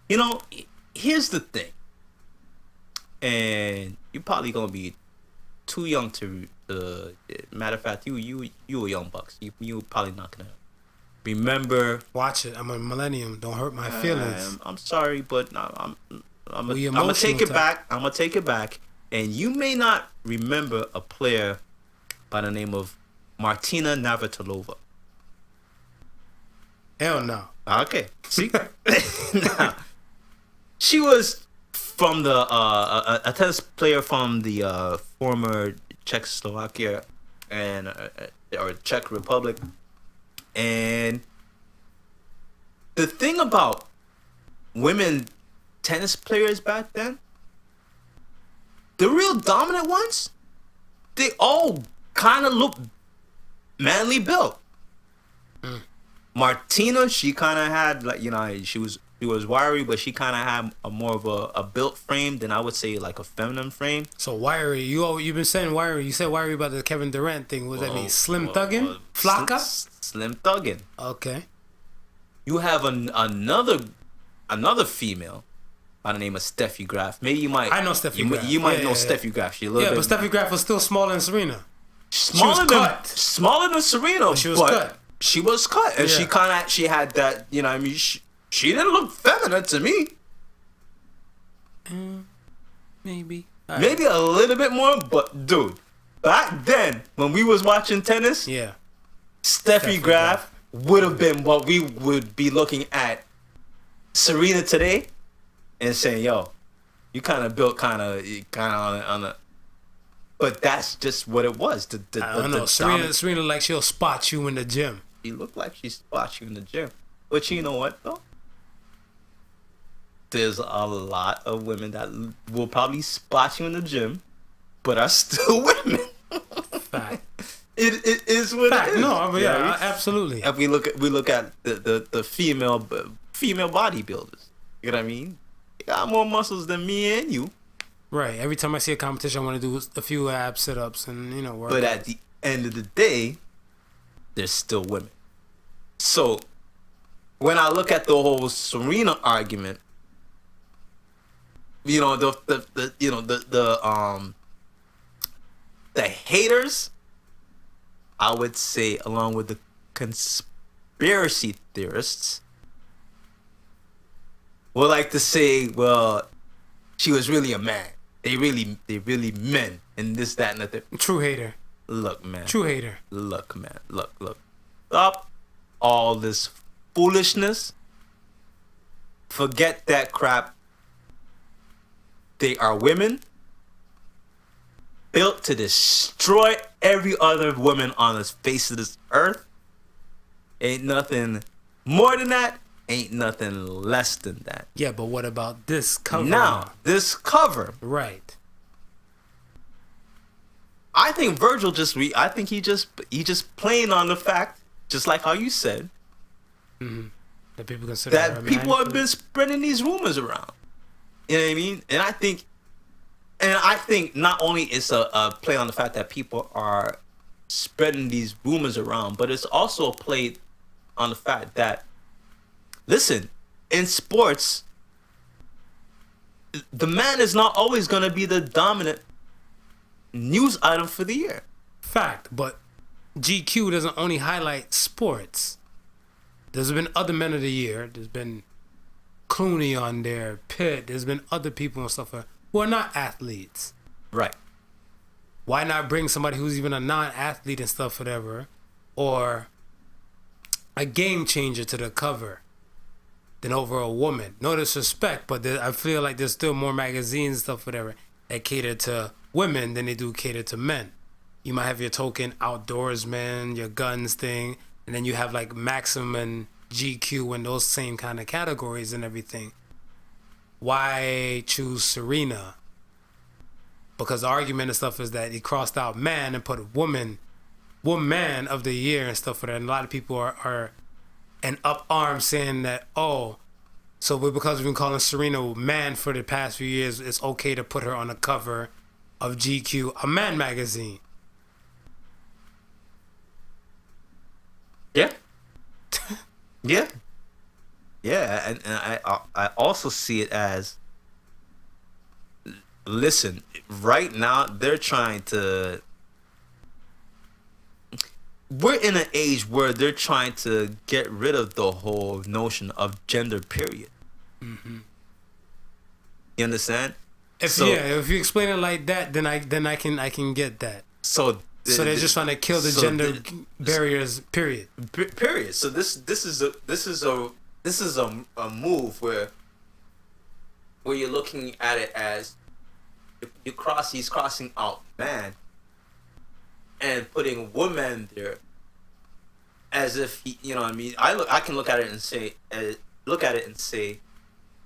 Speaker 3: You know, here's the thing. And you're probably gonna be too young to. Matter of fact, you a young bucks. You probably not gonna remember.
Speaker 2: Watch it. I'm a millennium. Don't hurt my feelings.
Speaker 3: I'm sorry, but I'm
Speaker 2: We
Speaker 3: gonna take it
Speaker 2: emotional
Speaker 3: back. I'm gonna take it back. And you may not remember a player by the name of Martina Navratilova.
Speaker 2: Hell no.
Speaker 3: Okay. See, now, she was from the a tennis player from the former Czechoslovakia and or Czech Republic, and the thing about women tennis players back then, the real dominant ones, they all kind of look manly built. Martina, she kind of had, like, you know, she was wiry, but she kind of had a more of a built frame than I would say like a feminine frame.
Speaker 2: So wiry, you've been saying wiry. You said wiry about the Kevin Durant thing. What does that mean? Slim thuggin'? Flocka?
Speaker 3: Slim thuggin'.
Speaker 2: Okay.
Speaker 3: You have another female by the name of Steffi Graf. Maybe you might.
Speaker 2: I know Steffi Graf.
Speaker 3: You might know Steffi Graf. She a little bit.
Speaker 2: But Steffi Graf was still smaller than Serena.
Speaker 3: Smaller than Serena,
Speaker 2: but she was cut.
Speaker 3: She was cut, and she had that. You know, I mean, she didn't look feminine to me.
Speaker 2: Maybe.
Speaker 3: Maybe a little bit more, but dude, back then when we was watching tennis, Steffi Graf would have been what we would be looking at Serena today, and saying, "Yo, you kind of built kind of on a." But that's just what it was.
Speaker 2: I don't know. Serena, like, she'll spot you in the gym.
Speaker 3: She looked like she spots you in the gym. But you know what, though? There's a lot of women that will probably spot you in the gym, but are still women.
Speaker 2: Fact.
Speaker 3: It is what it is.
Speaker 2: No, but yeah, absolutely.
Speaker 3: If we look at the female bodybuilders, you know what I mean? They got more muscles than me and you.
Speaker 2: Right. Every time I see a competition, I want to do a few ab sit-ups and, you know, work.
Speaker 3: But at the end of the day, there's still women. So when I look at the whole Serena argument, you know, the haters, I would say, along with the conspiracy theorists, would like to say, well, she was really a man. They really men, and this, that, and the thing.
Speaker 2: True hater.
Speaker 3: Look, man.
Speaker 2: True hater.
Speaker 3: Look, man. Look. Stop all this foolishness. Forget that crap. They are women built to destroy every other woman on the face of this earth. Ain't nothing more than that. Ain't nothing less than that.
Speaker 2: Yeah, but what about this cover?
Speaker 3: Now, this cover.
Speaker 2: Right.
Speaker 3: I think Virgil I think he just playing on the fact, just like how you said,
Speaker 2: that people consider
Speaker 3: that people have been spreading these rumors around. You know what I mean? And I think not only it's a play on the fact that people are spreading these rumors around, but it's also a play on the fact that, listen, in sports, the man is not always going to be the dominant news item for the year.
Speaker 2: Fact, but GQ doesn't only highlight sports. There's been other men of the year. There's been Clooney on there, Pitt. There's been other people and stuff who are not athletes.
Speaker 3: Right.
Speaker 2: Why not bring somebody who's even a non-athlete and stuff, whatever, or a game changer to the cover than over a woman? No disrespect, but I feel like there's still more magazines and stuff, whatever, that cater to women than they do cater to men. You might have your token outdoorsman, your guns thing, and then you have like Maxim and GQ and those same kind of categories and everything. Why choose Serena? Because the argument and stuff is that he crossed out man and put woman of the year and stuff like that. And a lot of people are and up arms saying that, oh, so because we've been calling Serena man for the past few years, it's okay to put her on the cover of GQ, a man magazine.
Speaker 3: Yeah. Yeah. Yeah, and I also see it as, listen, right now they're trying to, we're in an age where they're trying to get rid of the whole notion of gender, period.
Speaker 2: Mm-hmm.
Speaker 3: You understand?
Speaker 2: If you explain it like that, then I can get that. So they're just trying to kill the gender barriers, period.
Speaker 3: Period. So this is a move where you're looking at it as he's crossing out man and putting woman there as if he, you know what I mean? I can look at it and say,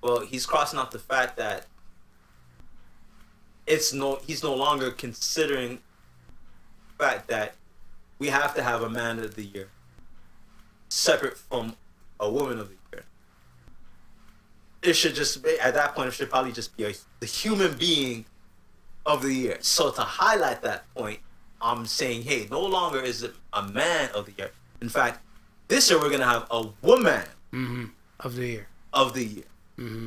Speaker 3: well, he's crossing out the fact that he's no longer considering the fact that we have to have a man of the year separate from a woman of the year. It should just be, at that point, it should probably just be the human being of the year. So to highlight that point, I'm saying, hey, no longer is it a man of the year. In fact, this year we're gonna have a woman
Speaker 2: of the year.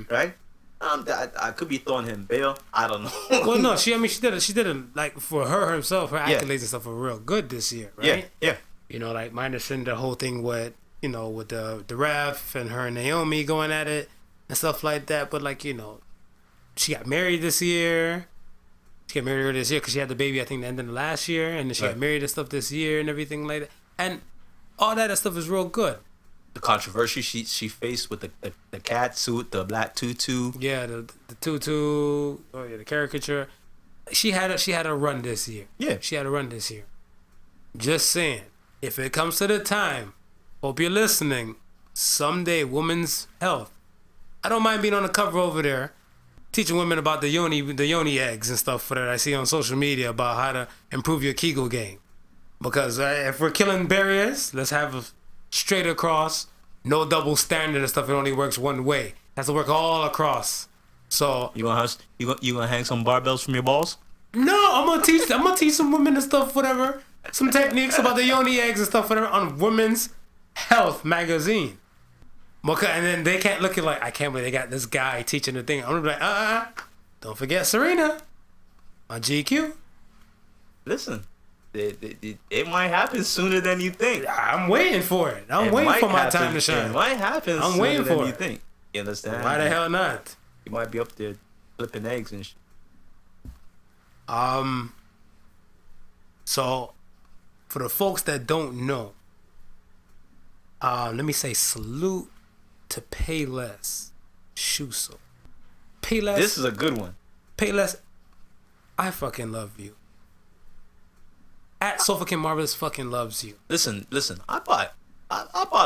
Speaker 3: Right? I could be throwing him bail. I don't know.
Speaker 2: Well, no, she did it like for herself. Her accolades and stuff were real good this year, right?
Speaker 3: Yeah.
Speaker 2: You know, like minus the whole thing with the ref and her and Naomi going at it and stuff like that. But like, she got married this year. She got married earlier this year because she had the baby, I think, the end of the last year, and then she got married and stuff this year and everything like that. And all that stuff is real good.
Speaker 3: The controversy she faced with the cat suit, the black tutu.
Speaker 2: Yeah, the tutu, the caricature. She had a run this year.
Speaker 3: Yeah.
Speaker 2: She had a run this year. Just saying, if it comes to the time, hope you're listening, someday women's health. I don't mind being on the cover over there, teaching women about the yoni eggs and stuff that I see on social media about how to improve your Kegel game. Because if we're killing barriers, let's have a straight across, no double standard and stuff. It only works one way. It has to work all across. So
Speaker 3: you gonna hang some barbells from your balls?
Speaker 2: No, I'm gonna teach some women and stuff, whatever. Some techniques about the yoni eggs and stuff, whatever, on Women's Health magazine. And then they can't look at like, I can't believe they got this guy teaching the thing. I'm gonna be like, don't forget Serena on GQ.
Speaker 3: Listen. It might happen sooner than you think.
Speaker 2: I'm waiting for it. I'm waiting for my time to shine.
Speaker 3: It might happen sooner than you think. You understand?
Speaker 2: Why the hell not?
Speaker 3: You might be up there flipping eggs and shit.
Speaker 2: So, for the folks that don't know, let me say salute to Payless Shuso. Payless.
Speaker 3: This is a good one.
Speaker 2: Payless, I fucking love you. At Sofa King Marvelous fucking loves you.
Speaker 3: Listen. I bought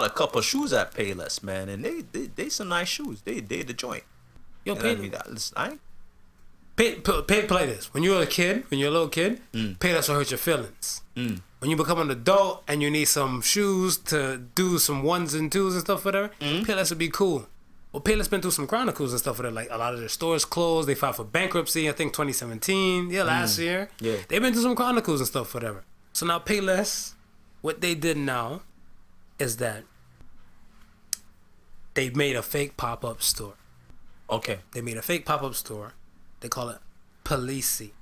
Speaker 3: a couple shoes at Payless, man, and they some nice shoes. They the joint.
Speaker 2: Yo,
Speaker 3: play
Speaker 2: this. When you're a little kid, Payless will hurt your feelings. When you become an adult and you need some shoes to do some ones and twos and stuff, whatever, Payless would be cool. Well, Payless been through some chronicles and stuff with it. Like, a lot of their stores closed. They filed for bankruptcy, I think 2017. Yeah, last year.
Speaker 3: Yeah.
Speaker 2: They've been through some chronicles and stuff, whatever. So now Payless, what they did now is that they made a fake pop-up store.
Speaker 3: Okay.
Speaker 2: They made a fake pop-up store. They call it Palessi.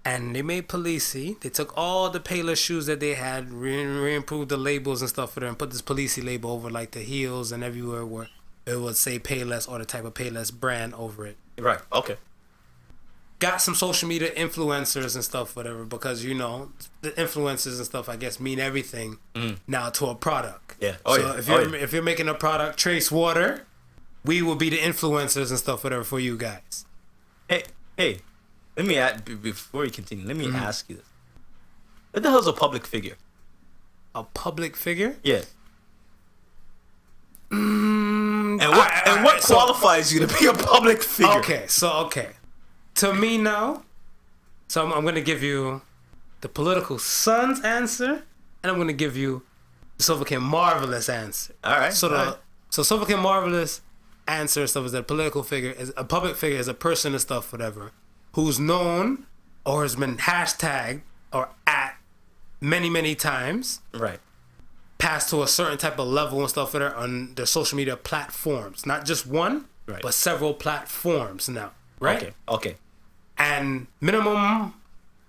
Speaker 2: And they made Palessi. They took all the Payless shoes that they had, re-improved the labels and stuff for them, and put this Palessi label over like the heels and everywhere where it would say Payless or the type of Payless brand over it.
Speaker 3: Right. Okay.
Speaker 2: Got some social media influencers and stuff, whatever, because the influencers and stuff, I guess, mean everything now to a product.
Speaker 3: Yeah.
Speaker 2: If you're making a product, Trace Water, we will be the influencers and stuff, whatever, for you guys.
Speaker 3: Hey. Let me ask, before you continue, let me ask you this. What the hell's a public figure?
Speaker 2: A public figure?
Speaker 3: Yeah. And what qualifies you to be a public figure?
Speaker 2: Okay. To me now, so I'm going to give you the Political Son's answer, and I'm going to give you Sofa King Marvelous answer.
Speaker 3: All right.
Speaker 2: So
Speaker 3: all right.
Speaker 2: so Sofa King Marvelous answer and stuff is that a political figure is a public figure is a person and stuff whatever who's known or has been hashtagged or at many times.
Speaker 3: Right.
Speaker 2: Passed to a certain type of level and stuff whatever on their social media platforms, not just one,
Speaker 3: Right.
Speaker 2: but several platforms now. Right.
Speaker 3: Okay.
Speaker 2: And minimum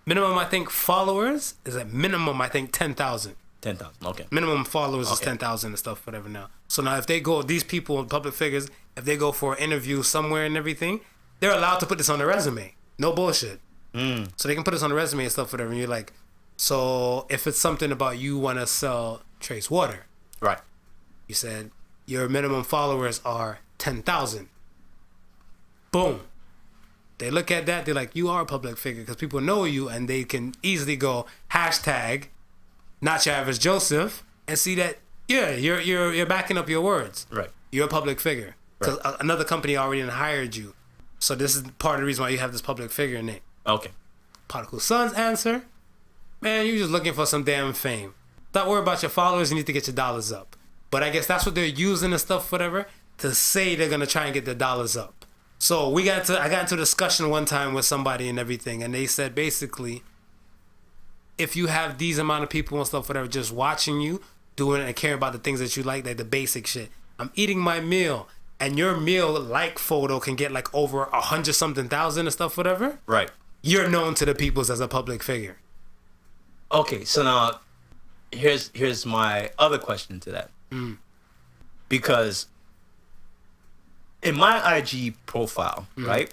Speaker 2: I think followers is at minimum I think 10,000.
Speaker 3: 10,000. Okay.
Speaker 2: Minimum followers is
Speaker 3: Okay.
Speaker 2: 10,000 and stuff, whatever now. So now if they go, these people, public figures, if they go for an interview somewhere and everything, they're allowed to put this on their resume. No bullshit. So they can put this on the resume and stuff, whatever. And you're like, so if it's something about you want to sell trace water,
Speaker 3: Right.
Speaker 2: you said your minimum followers are 10,000. Boom. They look at that, they're like, you are a public figure because people know you and they can easily go hashtag not your average Joseph and see that, yeah, you're backing up your words.
Speaker 3: Right.
Speaker 2: You're a public figure because another company already hired you. So this is part of the reason why you have this public figure name.
Speaker 3: Okay.
Speaker 2: Podical Son's answer, man, you're just looking for some damn fame. Don't worry about your followers, you need to get your dollars up. But I guess that's what they're using and stuff, whatever, to say they're gonna try and get their dollars up. So I got into a discussion one time with somebody and everything, and they said basically, if you have these amount of people and stuff, whatever, just watching you, doing it and caring about the things that you like the basic shit. I'm eating my meal, and your meal like photo can get like over 100-something thousand and stuff, whatever.
Speaker 3: Right.
Speaker 2: You're known to the peoples as a public figure.
Speaker 3: Okay. So now, here's my other question to that. Because in my IG profile, right,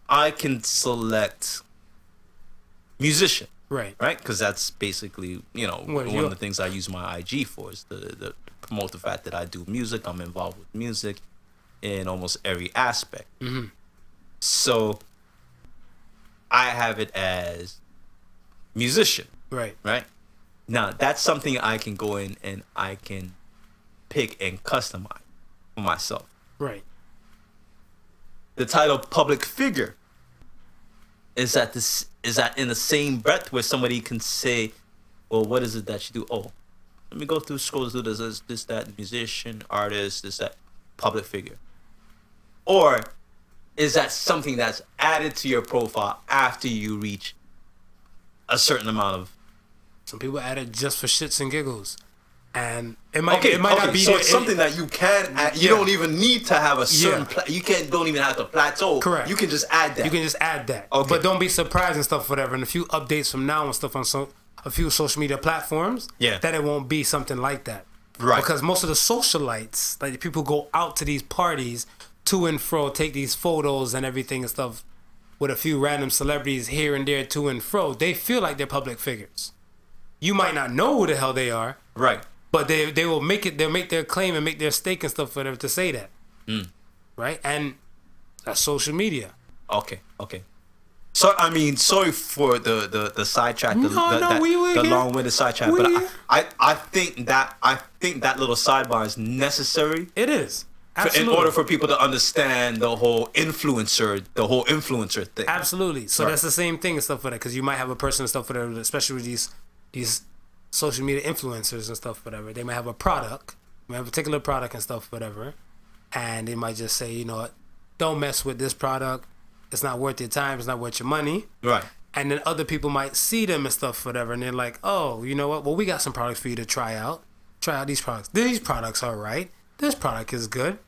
Speaker 3: I can select musician.
Speaker 2: Right.
Speaker 3: Right, because that's basically, one of the things I use my IG for is to promote the fact that I do music. I'm involved with music in almost every aspect. So I have it as musician.
Speaker 2: Right.
Speaker 3: Right. Now that's something I can go in and I can pick and customize for myself.
Speaker 2: Right.
Speaker 3: The title public figure is that in the same breath where somebody can say, well, what is it that you do? Oh, let me go scroll through this, that, musician, artist, this, that, public figure. Or is that something that's added to your profile after you reach a certain amount of...
Speaker 2: Some people add it just for shits and giggles. And it might not be...
Speaker 3: So it's something that you can add. You don't even need to have a certain... don't even have to plateau.
Speaker 2: Correct.
Speaker 3: You can just add that.
Speaker 2: You can just add that.
Speaker 3: Okay.
Speaker 2: But don't be surprised and stuff, whatever. And a few updates from now and stuff on a few social media platforms, that it won't be something like that.
Speaker 3: Right.
Speaker 2: Because most of the socialites, like people go out to these parties, to and fro, take these photos and everything and stuff with a few random celebrities here and there, to and fro. They feel like they're public figures. You might not know who the hell they are.
Speaker 3: Right.
Speaker 2: But they will make it. They'll make their claim and make their stake and stuff for them to say that, right? And that's social media.
Speaker 3: Okay. So I mean, sorry for the sidetrack, the long-winded sidetrack, but I think that little sidebar is necessary.
Speaker 2: It is. Absolutely.
Speaker 3: In order for people to understand the whole influencer thing.
Speaker 2: Absolutely. So that's the same thing and stuff for that, because you might have a person and stuff for that, especially with these social media influencers and stuff, whatever. They might have a product, they might have a particular product and stuff, whatever, and they might just say, you know what, don't mess with this product. It's not worth your time. It's not worth your money.
Speaker 3: Right.
Speaker 2: And then other people might see them and stuff, whatever, and they're like, oh, you know what? Well, we got some products for you to try out. Try out these products. These products are right. This product is good.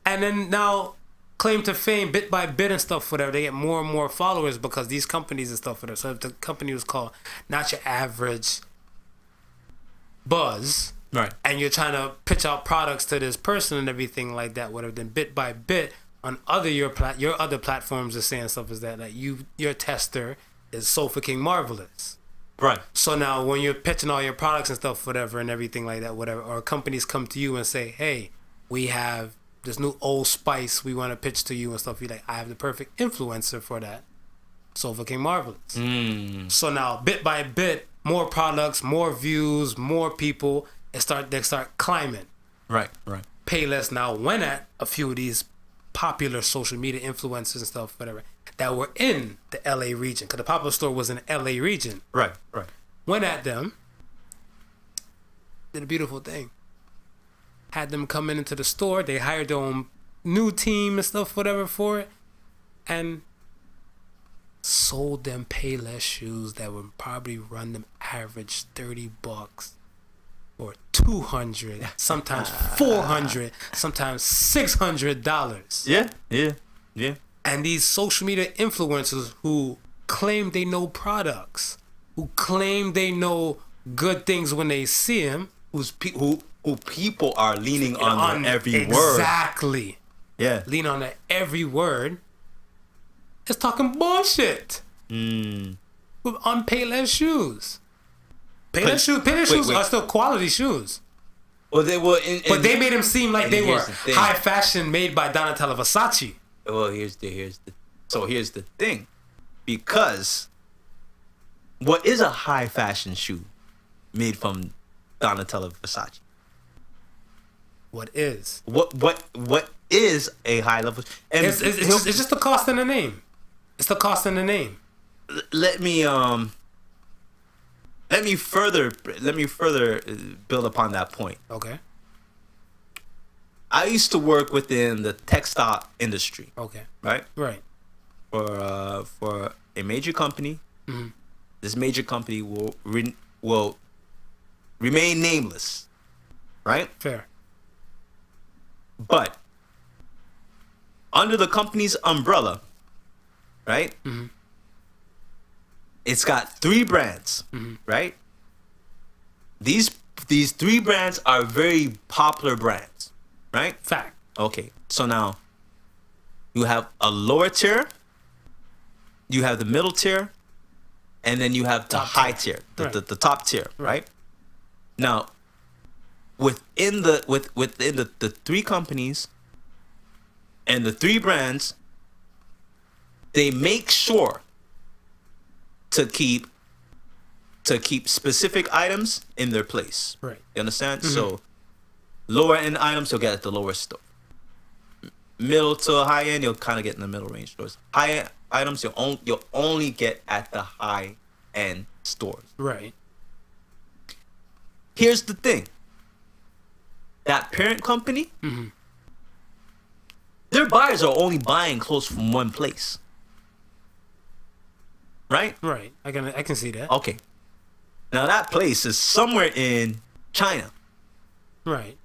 Speaker 2: And then now, claim to fame, bit by bit and stuff, whatever, they get more and more followers because these companies and stuff, whatever. So if the company was called Not Your Average Buzz,
Speaker 3: right,
Speaker 2: and you're trying to pitch out products to this person and everything like that, whatever, then bit by bit on your other platforms are saying stuff is that your tester is Sofa King Marvelous.
Speaker 3: Right.
Speaker 2: So now when you're pitching all your products and stuff, whatever, and everything like that, whatever, or companies come to you and say, hey, we have this new Old Spice we want to pitch to you and stuff, you're like, I have the perfect influencer for that. Sofa King Marvelous. So now, bit by bit, more products, more views, more people, they start climbing.
Speaker 3: Right.
Speaker 2: Payless now went at a few of these popular social media influencers and stuff, whatever, that were in the LA region, because the pop-up store was in the LA region.
Speaker 3: Right.
Speaker 2: Went at them Did a beautiful thing. Had them come into the store. They hired their own new team and stuff, whatever, for it. And sold them Payless shoes that would probably run them average $30 or $200, sometimes $400, sometimes $600.
Speaker 3: Yeah.
Speaker 2: And these social media influencers who claim they know products, who claim they know good things when they see them,
Speaker 3: Who people are leaning on their every word.
Speaker 2: Exactly.
Speaker 3: Yeah.
Speaker 2: Lean on their every word. It's talking bullshit. With on Payless shoes. Payless shoes are still quality shoes.
Speaker 3: Well, they were,
Speaker 2: but they made them seem like they were
Speaker 3: the
Speaker 2: high fashion, made by Donatella Versace.
Speaker 3: Well, here's the thing, because what is a high fashion shoe made from Donatella Versace?
Speaker 2: What is?
Speaker 3: What is a high level? And
Speaker 2: it's just the cost in the name. It's the cost in the name.
Speaker 3: Let me further build upon that point.
Speaker 2: Okay.
Speaker 3: I used to work within the textile industry.
Speaker 2: Okay.
Speaker 3: Right.
Speaker 2: For
Speaker 3: a major company.
Speaker 2: Mm-hmm.
Speaker 3: This major company will remain nameless. Right.
Speaker 2: Fair.
Speaker 3: But under the company's umbrella, right?
Speaker 2: Mm-hmm.
Speaker 3: It's got 3 brands, right? These 3 brands are very popular brands, right?
Speaker 2: Fact.
Speaker 3: Okay, so now you have a lower tier, you have the middle tier, and then you have the high tier, the top tier, right? Now, within the 3 companies and the 3 brands, they make sure to keep specific items in their place.
Speaker 2: Right.
Speaker 3: You understand? So lower end items you'll get at the lower store. Middle to high end you'll kind of get in the middle range stores. High end items you'll only get at the high end stores.
Speaker 2: Right.
Speaker 3: Here's the thing. That parent company, their buyers are only buying clothes from one place. Right?
Speaker 2: Right. I can see that.
Speaker 3: Okay. Now that place is somewhere in China.
Speaker 2: Right.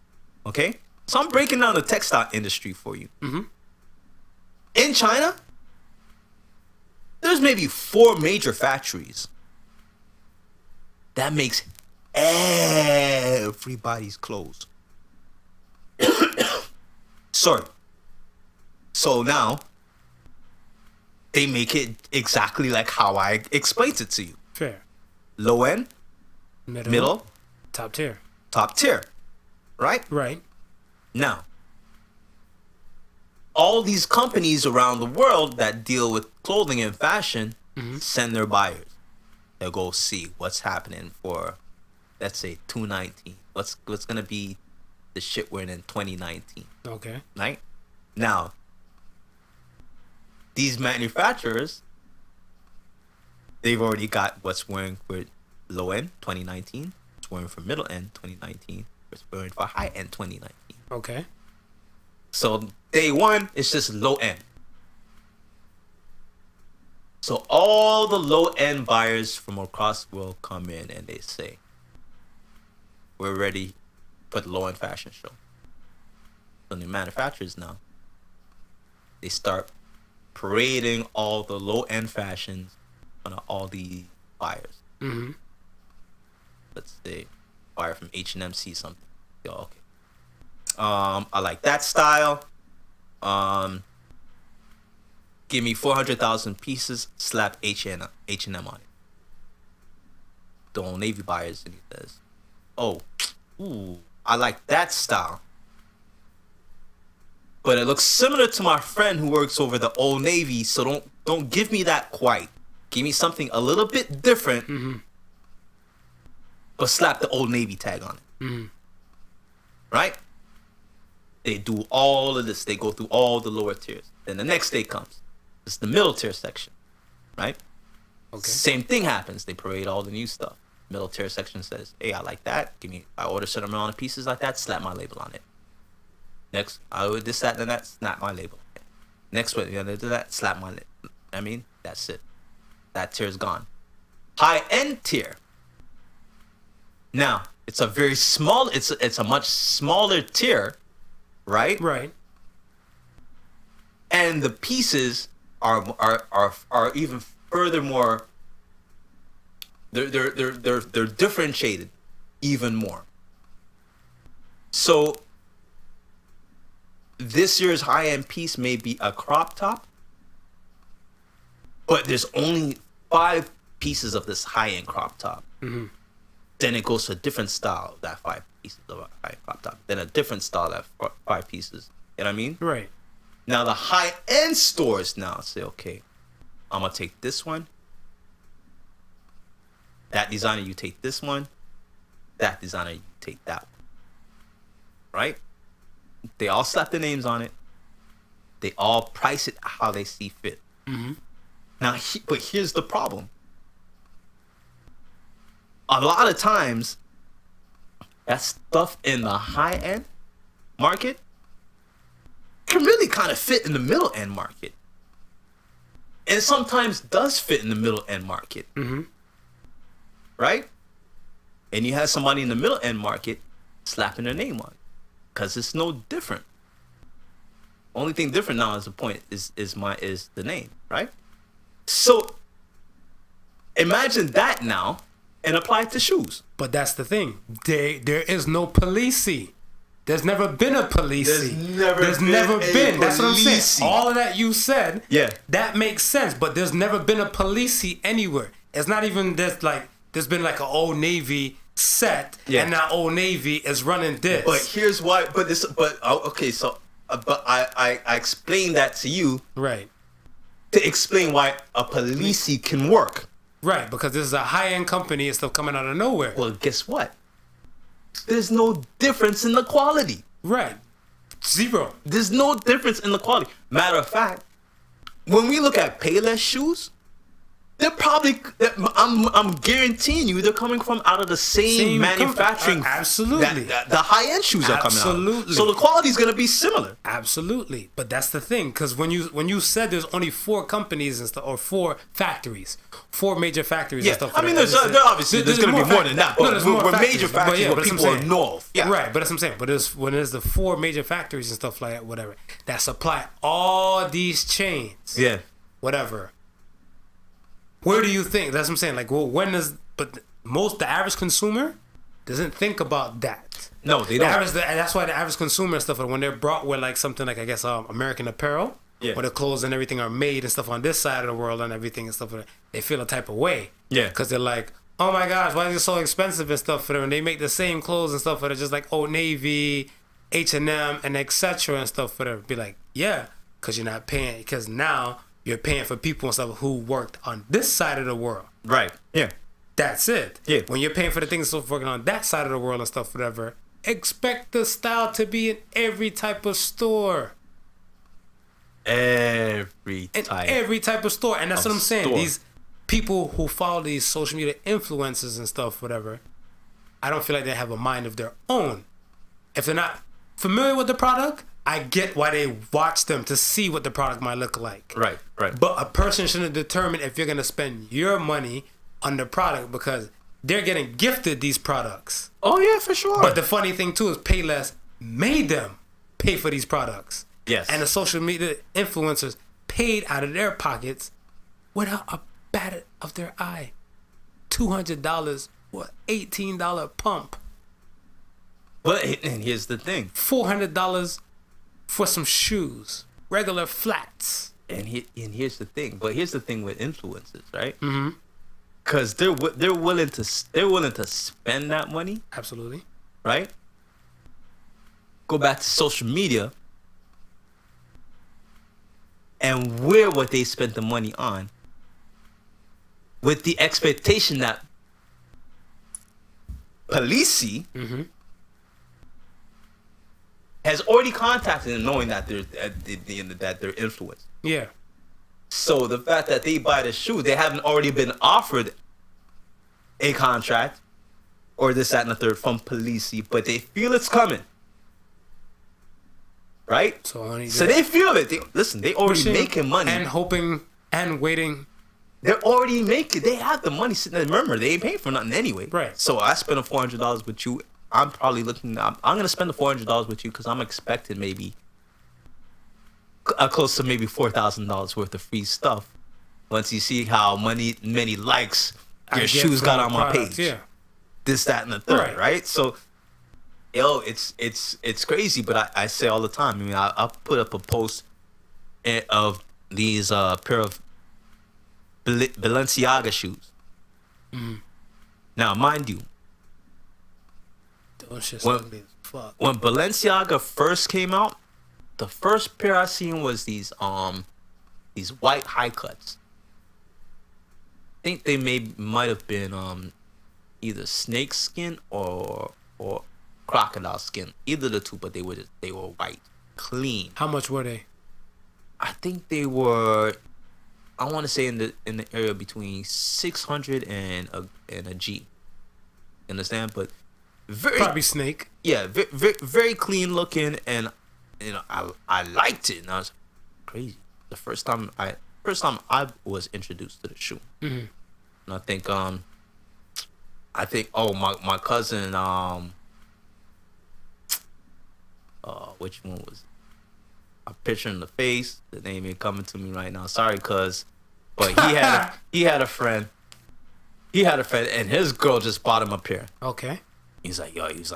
Speaker 3: Okay? So I'm breaking down the textile industry for you. In China, there's maybe 4 major factories that makes everybody's clothes. Sorry. So now they make it exactly like how I explained it to you.
Speaker 2: Fair.
Speaker 3: Low end, middle,
Speaker 2: top tier.
Speaker 3: top tier. Right?
Speaker 2: Right.
Speaker 3: Now, all these companies around the world that deal with clothing and fashion send their buyers. They'll go see what's happening for, let's say, 2019. What's gonna be the shit we're in 2019.
Speaker 2: Okay.
Speaker 3: Right? Now, these manufacturers, they've already got what's wearing for low end 2019, what's wearing for middle end 2019, what's wearing for high end 2019.
Speaker 2: Okay.
Speaker 3: So day one, it's just low end. So all the low end buyers from across the world come in and they say, we're ready for the low end fashion show. So the manufacturers now, they start parading all the low end fashions on all the buyers. Let's say buyer from H&M sees something. Go, okay. I like that style. Give me 400,000 pieces. Slap H&M on it. The Old Navy buyers, and he says, "Oh, ooh, I like that style, but it looks similar to my friend who works over the Old Navy. So don't give me that quite. Give me something a little bit different, but slap the Old Navy tag on it." Right? They do all of this. They go through all the lower tiers. Then the next day comes. It's the middle tier section. Right?
Speaker 2: Okay.
Speaker 3: Same thing happens. They parade all the new stuff. Middle tier section says, hey, I like that. I order a certain amount of pieces like that, slap my label on it. Next, I order this, that, and that, slap my label. Next one, you know, do that, slap my label. I mean, that's it. That tier is gone. High-end tier. Now, it's a very small, it's a much smaller tier, right?
Speaker 2: Right.
Speaker 3: And the pieces are even furthermore, they're differentiated even more. So this year's high-end piece may be a crop top, but there's only 5 pieces of this high-end crop top.
Speaker 2: Mm-hmm.
Speaker 3: Then it goes to a different style of that 5 pieces of a high crop top. Then a different style of 5 pieces. You know what I mean?
Speaker 2: Right.
Speaker 3: Now the high-end stores now say, okay, I'm gonna take this one. That designer, you take this one. That designer, you take that one. Right? They all slap their names on it. They all price it how they see fit.
Speaker 2: Mm-hmm.
Speaker 3: Now, but here's the problem. A lot of times, that stuff in the high-end market can really kind of fit in the middle-end market. And sometimes does fit in the middle-end market.
Speaker 2: Mm-hmm.
Speaker 3: Right? And you have somebody in the middle-end market slapping their name on it. Because it's no different. Only thing different now is the point is the name, right? So imagine that now and apply it to shoes.
Speaker 2: But that's the thing. There is no Palessi. There's never been a Palessi. There's never been. That's what I'm saying. All of that you said,
Speaker 3: yeah,
Speaker 2: that makes sense. But there's never been a Palessi anywhere. It's not even there's been like an Old Navy set, and now Old Navy is running this.
Speaker 3: But here's why. Okay. So, but I explained that to you,
Speaker 2: right?
Speaker 3: To explain why a Palessi can work.
Speaker 2: Right, because this is a high-end company and stuff coming out of nowhere.
Speaker 3: Well, guess what? There's no difference in the quality.
Speaker 2: Right. Zero.
Speaker 3: There's no difference in the quality. Matter of fact, when we look at Payless shoes, they're probably, I'm guaranteeing you, they're coming from out of the same manufacturing.
Speaker 2: Absolutely.
Speaker 3: The high-end shoes are coming out.
Speaker 2: Absolutely.
Speaker 3: So the quality is going to be similar.
Speaker 2: Absolutely. But that's the thing, because when you said there's only 4 companies and stuff, or 4 factories, 4 major factories and stuff.
Speaker 3: I mean, there's obviously there's going to be more than that. But we're major factories where people know of. Yeah.
Speaker 2: Right, but that's what I'm saying. But when there's the 4 major factories and stuff like that, whatever, that supply all these chains.
Speaker 3: Yeah.
Speaker 2: Whatever. Where do you think? That's what I'm saying. Like, well, the average consumer doesn't think about that.
Speaker 3: No, they don't.
Speaker 2: That's why the average consumer and stuff, when they're brought with like something like, I guess, American Apparel, where the clothes and everything are made and stuff on this side of the world and everything and stuff, they feel a type of way. Yeah. Because they're like, oh my gosh, why is it so expensive and stuff for them? And they make the same clothes and stuff for them, just like Old Navy, H&M, and etc. and stuff for them. Be like, yeah, because you're not paying, because now you're paying for people and stuff who worked on this side of the world.
Speaker 3: Right. Yeah.
Speaker 2: That's it.
Speaker 3: Yeah.
Speaker 2: When you're paying for the things stuff working on that side of the world and stuff, whatever, expect the style to be in every type of store. Every type of store. And that's what I'm saying. These people who follow these social media influencers and stuff, whatever, I don't feel like they have a mind of their own. If they're not familiar with the product, I get why they watch them to see what the product might look like.
Speaker 3: Right.
Speaker 2: But a person shouldn't determine if you're going to spend your money on the product because they're getting gifted these products.
Speaker 3: Oh, yeah, for sure.
Speaker 2: But the funny thing, too, is Payless made them pay for these products.
Speaker 3: Yes.
Speaker 2: And the social media influencers paid out of their pockets without a bat of their eye. $200 or $18 pump.
Speaker 3: But and here's the thing.
Speaker 2: $400 for some shoes, regular flats.
Speaker 3: And here's the thing. But here's the thing with influencers, right?
Speaker 2: Mm-hmm.
Speaker 3: Because they're willing to spend that money.
Speaker 2: Absolutely.
Speaker 3: Right. Go back to social media. And wear what they spent the money on, with the expectation that Palessi has already contacted them, knowing that they're influenced.
Speaker 2: Yeah.
Speaker 3: So the fact that they buy the shoe, they haven't already been offered a contract or this, that, and the third from Palessi, but they feel it's coming. Right?
Speaker 2: So
Speaker 3: they feel it. They already making money.
Speaker 2: And hoping and waiting.
Speaker 3: They're already making. They have the money sitting there. Remember, they ain't paying for nothing anyway.
Speaker 2: Right.
Speaker 3: So I spent $400 with you. I'm probably looking. I'm gonna spend the $400 with you because I'm expecting maybe close to maybe $4,000 worth of free stuff. Once you see how many likes your shoes got on my page. Yeah. This, that, and the third. Right. So, yo, it's crazy. But I say all the time. I mean, I'll put up a post of these pair of Balenciaga shoes. Mm-hmm. Now, mind you,
Speaker 2: those shit's ugly as fuck.
Speaker 3: When Balenciaga first came out, the first pair I seen was these white high cuts. I think they might have been either snake skin or crocodile skin, either the two, but they were white, clean.
Speaker 2: How much were they?
Speaker 3: I think they were, I want to say in the area between 600 and a G. You understand? But
Speaker 2: probably snake.
Speaker 3: Yeah, very clean looking, and you know I liked it, and I was crazy. The first time I was introduced to the shoe, mm-hmm. And I think my cousin which one was it? A picture in the face. The name ain't coming to me right now. Sorry, cuz. But he had a friend. He had a friend, and his girl just bought him a pair.
Speaker 2: Okay.
Speaker 3: He's like, his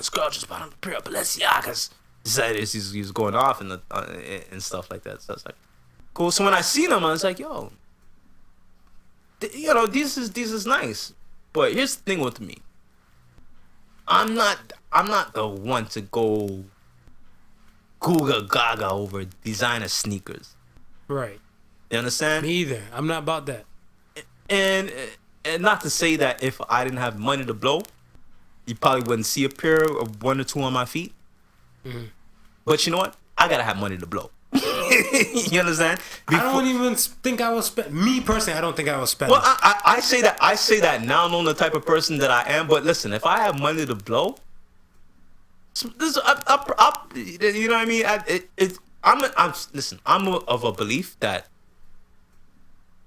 Speaker 3: girl just bought him a pair of Balenciagas. He's going off and stuff like that. So it's like, cool. So when I seen him, I was like, yo, this is nice. But here's the thing with me. I'm not the one to go Googa Gaga over designer sneakers.
Speaker 2: Right.
Speaker 3: You understand?
Speaker 2: Me either. I'm not about that.
Speaker 3: And not to say that if I didn't have money to blow, you probably wouldn't see a pair of one or two on my feet. Mm-hmm. But you know what? I gotta have money to blow. You understand?
Speaker 2: I don't even think I will spend. Me personally, I don't think I will spend.
Speaker 3: Well, I say that now, knowing the type of person that I am. But listen, if I have money to blow, this, you know what I mean? I'm of a belief that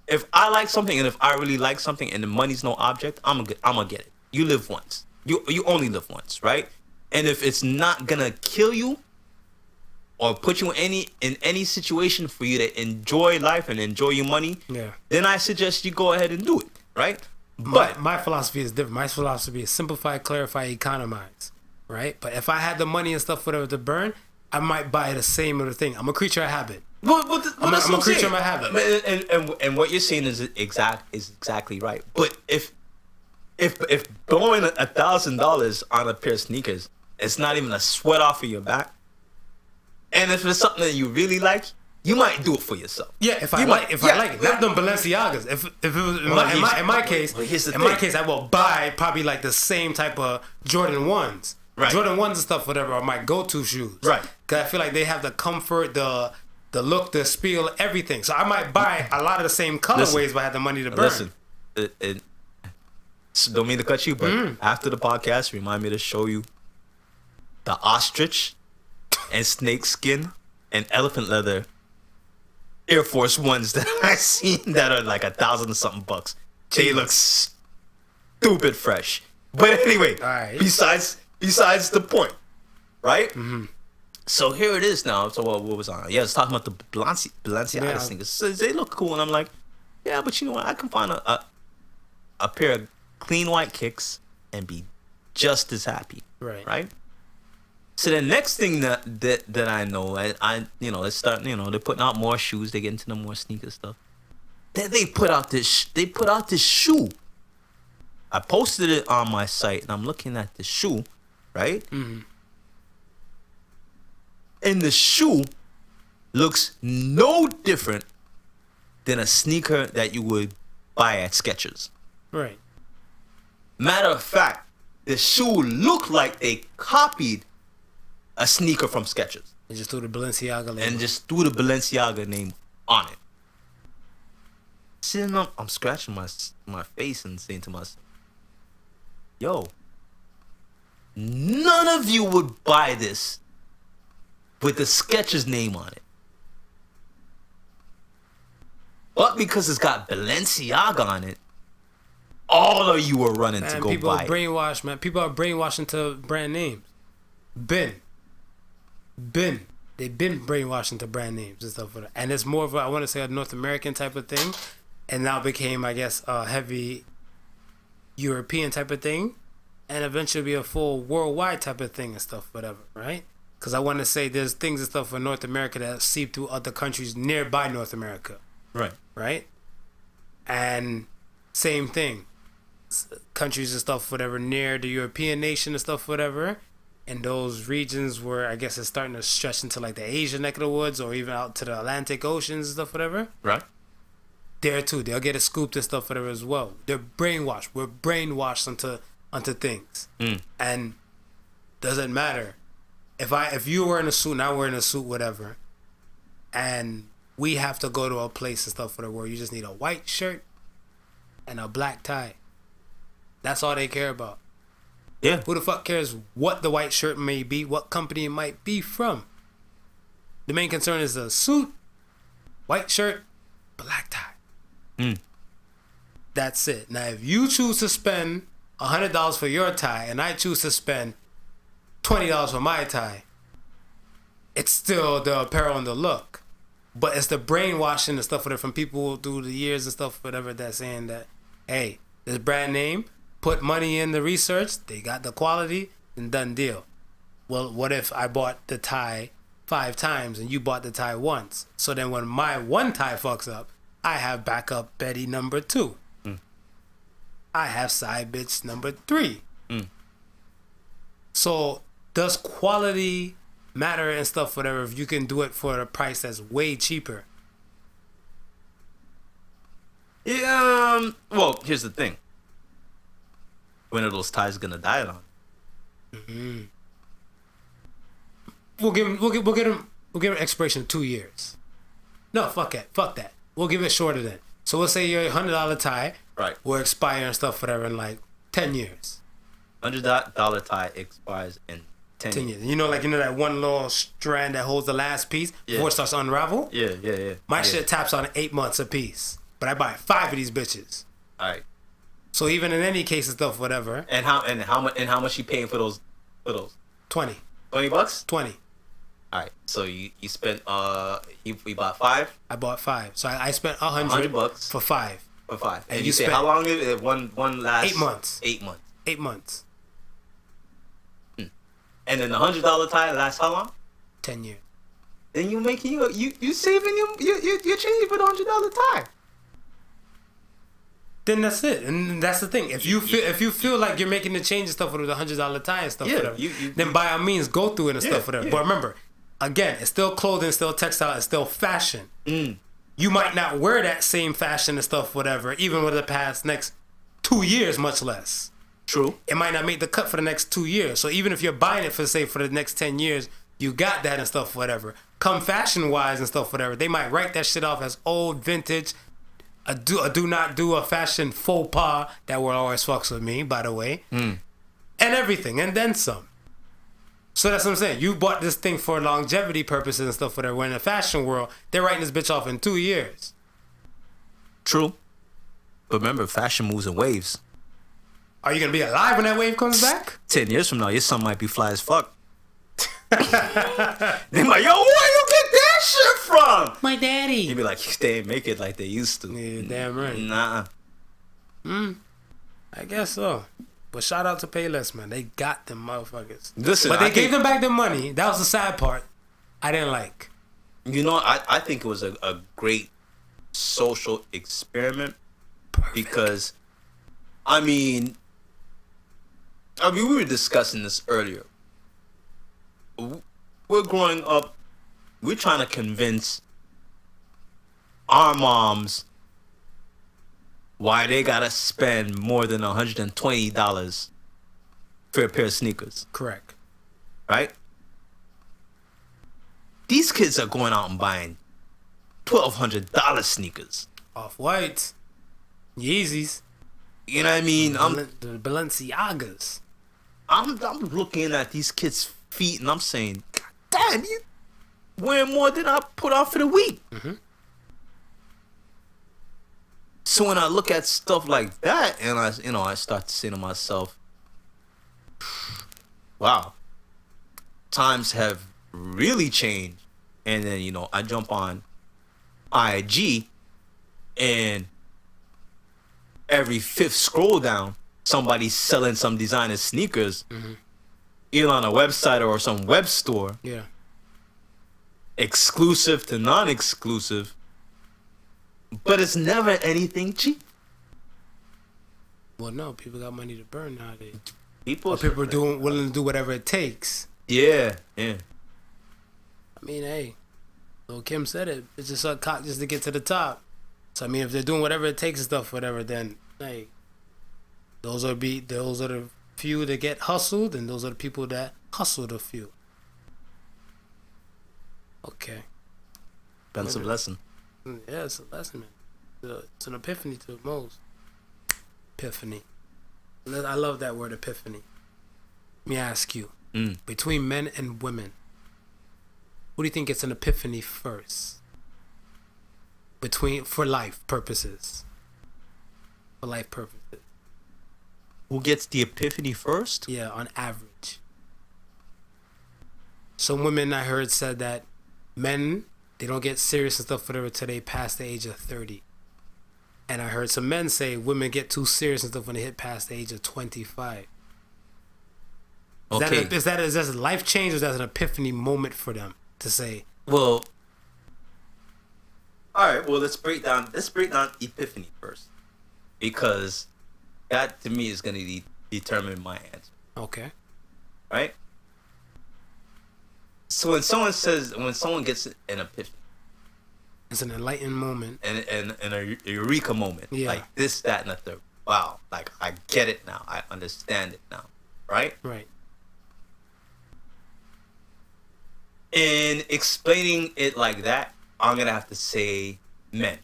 Speaker 3: if I like something and if I really like something and the money's no object, I'm gonna get it. You live once. You only live once, right? And if it's not gonna kill you or put you in any situation for you to enjoy life and enjoy your money, then I suggest you go ahead and do it, right? But
Speaker 2: my philosophy is different. My philosophy is simplify, clarify, economize, right? But if I had the money and stuff whatever to burn, I might buy the same other thing. I'm a creature of habit. I'm a creature of my habit.
Speaker 3: And what you're saying is exactly right. But if blowing $1,000 on a pair of sneakers, it's not even a sweat off of your back. And if it's something that you really like, you might do it for yourself.
Speaker 2: Yeah, if I like it, not them Balenciagas. If it was in my case, I will buy probably like the same type of Jordan 1s. Right. Jordan 1s and stuff, whatever, are my go-to shoes. Right. Because I feel like they have the comfort, the look, the spiel, everything. So I might buy a lot of the same colorways if I had the money to burn.
Speaker 3: Listen, don't mean to cut you, but after the podcast, remind me to show you the ostrich and snake skin and elephant leather Air Force Ones that I seen that are like $1,000 and something bucks. They look stupid fresh. But anyway, right. Besides the point, right? Mm-hmm. So here it is now. So what was on? Yeah, it's talking about the Balenciaga sneakers. So they look cool, and I'm like, yeah, but you know what? I can find a pair of clean white kicks and be just as happy. Right? So the next thing that I know, I let's start, they're putting out more shoes, they get into the more sneaker stuff. Then they put out this shoe. I posted it on my site and I'm looking at the shoe, right? Mm-hmm. And the shoe looks no different than a sneaker that you would buy at Skechers.
Speaker 2: Right.
Speaker 3: Matter of fact, the shoe looked like they copied a sneaker from Skechers.
Speaker 2: And just threw the Balenciaga label.
Speaker 3: And just threw the Balenciaga name on it. Sitting up, I'm scratching my face and saying to myself, yo, none of you would buy this with the Skechers name on it. But because it's got Balenciaga on it, all of you are running to go
Speaker 2: people
Speaker 3: buy
Speaker 2: are brainwashed, man. People are brainwashed into brand names. They've been brainwashed into brand names and stuff. And it's more of a, I want to say, a North American type of thing, and now became, I guess, a heavy European type of thing, and eventually be a full worldwide type of thing and stuff, whatever, right? Because I want to say there's things and stuff in North America that seep through other countries nearby North America. Right? And same thing. Countries and stuff, whatever, near the European nation and stuff, whatever. And those regions where I guess it's starting to stretch into like the Asian neck of the woods or even out to the Atlantic Oceans and stuff, whatever.
Speaker 3: Right.
Speaker 2: There too. They'll get it scooped and stuff, whatever as well. They're brainwashed. We're brainwashed onto things. And doesn't matter. If you were in a suit and I were in a suit, whatever, and we have to go to a place and stuff where you just need a white shirt and a black tie. That's all they care about.
Speaker 3: Yeah.
Speaker 2: Who the fuck cares what the white shirt may be, what company it might be from? The main concern is the suit, white shirt, black tie. That's it. Now, if you choose to spend $100 for your tie and I choose to spend $20 for my tie, it's still the apparel and the look. But it's the brainwashing and stuff from people through the years and stuff, whatever, that's saying that, hey, this brand name, put money in the research, they got the quality, and done deal. Well, what if I bought the tie 5 times and you bought the tie once? So then when my one tie fucks up, I have backup Betty number 2. I have side bitch number 3. So does quality matter and stuff, whatever, if you can do it for a price that's way cheaper?
Speaker 3: Yeah. Well, here's the thing. When are those ties gonna die on?
Speaker 2: We'll give them expiration of 2 years. No, fuck that. We'll give it shorter then. So we'll say your $100 tie will expire and stuff, whatever, in like 10 years.
Speaker 3: $100 tie expires in 10 years.
Speaker 2: You know, that one little strand that holds the last piece before it starts to unravel?
Speaker 3: Yeah.
Speaker 2: My shit taps on 8 months a piece. But I buy 5 of these bitches.
Speaker 3: Alright.
Speaker 2: So even in any case and stuff, whatever.
Speaker 3: And how much you paying for those?
Speaker 2: 20.
Speaker 3: $20?
Speaker 2: 20.
Speaker 3: Alright. So you spent you bought 5?
Speaker 2: I bought 5. So I spent $100 for 5.
Speaker 3: For 5. And you say how long is it? One last
Speaker 2: 8 months.
Speaker 3: 8 months.
Speaker 2: 8 months.
Speaker 3: And then the $100 tie lasts how long?
Speaker 2: 10 years.
Speaker 3: Then you making you saving your change for the $100 tie.
Speaker 2: Then that's it, and that's the thing. If you feel like you're making the change and stuff with the $100 tie and stuff, whatever, then by all means go through it and stuff, whatever. But remember, again, it's still clothing, still textile, it's still fashion. You might not wear that same fashion and stuff, whatever, even with the past next 2 years, much less.
Speaker 3: True.
Speaker 2: It might not make the cut for the next 2 years. So even if you're buying it for the next 10 years, you got that and stuff, whatever. Come fashion wise and stuff, whatever, they might write that shit off as old, vintage. A do not do a fashion faux pas that will always fucks with me, by the way. And everything, and then some. So that's what I'm saying. You bought this thing for longevity purposes and stuff, whatever. When in the fashion world, they're writing this bitch off in 2 years.
Speaker 3: True. But remember, fashion moves in waves.
Speaker 2: Are you going to be alive when that wave comes back?
Speaker 3: 10 years from now, your son might be fly as fuck. They like, yo, where you get that shit from?
Speaker 2: My daddy.
Speaker 3: He'd be like, they ain't make it like they used to.
Speaker 2: Yeah, damn right.
Speaker 3: Nah.
Speaker 2: I guess so. But shout out to Payless, man. They got them motherfuckers.
Speaker 3: Listen,
Speaker 2: but they gave them back their money. That was the sad part. I didn't like.
Speaker 3: You know, I think it was a great social experiment.
Speaker 2: Perfect.
Speaker 3: Because, I mean, we were discussing this earlier. We're growing up, we're trying to convince our moms why they gotta spend more than $120 for a pair of sneakers.
Speaker 2: Correct.
Speaker 3: Right? These kids are going out and buying $1,200 sneakers.
Speaker 2: Off-White. Yeezys.
Speaker 3: You know what I mean?
Speaker 2: The Balenciagas.
Speaker 3: I'm looking at these kids' feet and I'm saying, God damn, you wearing more than I put on for the week.
Speaker 2: Mm-hmm.
Speaker 3: So when I look at stuff like that, and I start to say to myself, wow, times have really changed. And then, I jump on IG, and every fifth scroll down, somebody's selling some designer sneakers, either on a website or some web store,
Speaker 2: Yeah.
Speaker 3: exclusive to non-exclusive, but it's never anything cheap.
Speaker 2: Well, no, people got money to burn nowadays.
Speaker 3: People
Speaker 2: are willing to do whatever it takes.
Speaker 3: Yeah.
Speaker 2: I mean, hey, Lil Kim said it. It's just a cock just to get to the top. So I mean, if they're doing whatever it takes and stuff, whatever, then hey, those are the few that get hustled, and those are the people that hustle the few. Okay.
Speaker 3: That's a lesson.
Speaker 2: Yeah, it's a lesson, man. It's an epiphany to most. Epiphany. I love that word, epiphany. Let me ask you, between men and women, who do you think gets an epiphany first? For life purposes. For life purposes.
Speaker 3: Who gets the epiphany first?
Speaker 2: Yeah, on average. Some women I heard said that men, they don't get serious and stuff whatever till they pass the age of 30. And I heard some men say women get too serious and stuff when they hit past the age of 25.
Speaker 3: Okay.
Speaker 2: Is that a life change, or is that an epiphany moment for them to say?
Speaker 3: Well, all right. Well, let's break down epiphany first, because that to me is going to determine my answer.
Speaker 2: Okay.
Speaker 3: Right. So when someone gets an epiphany,
Speaker 2: it's an enlightened moment
Speaker 3: and a eureka moment, like this, that, and the third. Wow, like I get it now. I understand it now. Right.
Speaker 2: Right.
Speaker 3: In explaining it like that, I'm gonna have to say men.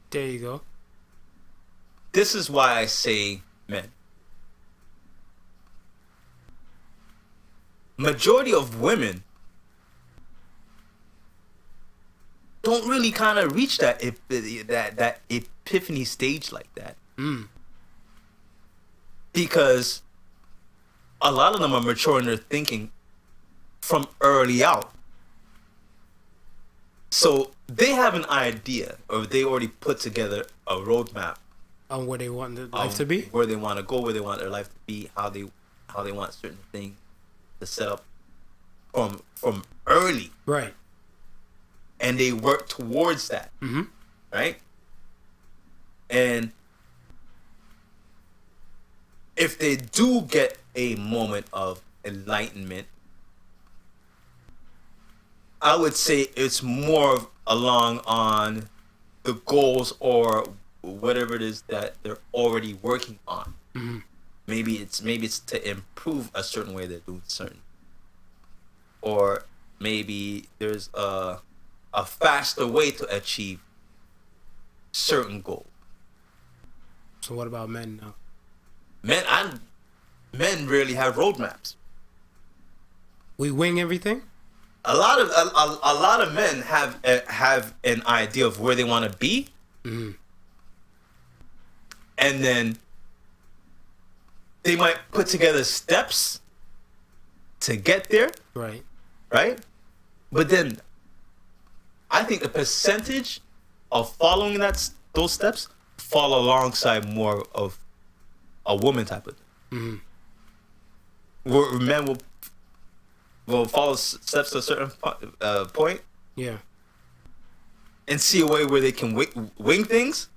Speaker 2: There you go.
Speaker 3: This is why I say men. Majority of women don't really kind of reach that epiphany stage like that. Because a lot of them are mature in their thinking from early out. So they have an idea, or they already put together a roadmap
Speaker 2: on where they want their life to be,
Speaker 3: where they want to go, where they want their life to be, how they want certain things to set up from early.
Speaker 2: Right.
Speaker 3: And they work towards that. Right? And if they do get a moment of enlightenment, I would say it's more along on the goals or whatever it is that they're already working on. Maybe it's to improve a certain way they're doing certain, or maybe there's a faster way to achieve certain goals.
Speaker 2: So what about men now?
Speaker 3: Men rarely have roadmaps.
Speaker 2: We wing everything.
Speaker 3: A lot of men have an idea of where they want to be, and then they might put together steps to get there.
Speaker 2: Right.
Speaker 3: Right. But then I think the percentage of following those steps fall alongside more of a woman type of thing. Where men will follow steps to a certain point.
Speaker 2: Yeah.
Speaker 3: And see a way where they can wing things.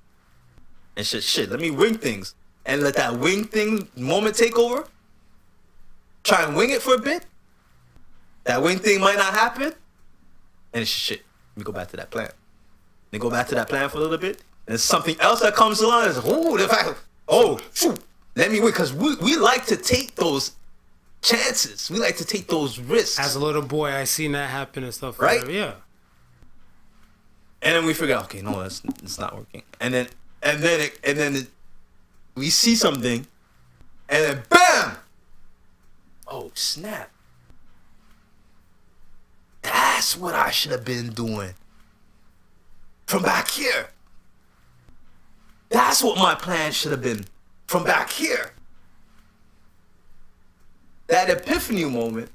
Speaker 3: And shit, let me wing things. And let that wing thing moment take over. Try and wing it for a bit. That wing thing might not happen. And shit, let me go back to that plan. They go back to that plan for a little bit. And something else that comes along is, shoot, let me win. Because we like to take those chances. We like to take those risks.
Speaker 2: As a little boy, I seen that happen and stuff.
Speaker 3: Right?
Speaker 2: Whatever. Yeah.
Speaker 3: And then we figure out, okay, no, it's not working. And and then we see something, and then bam! Oh snap! That's what I should have been doing from back here. That's what my plan should have been from back here. That epiphany moment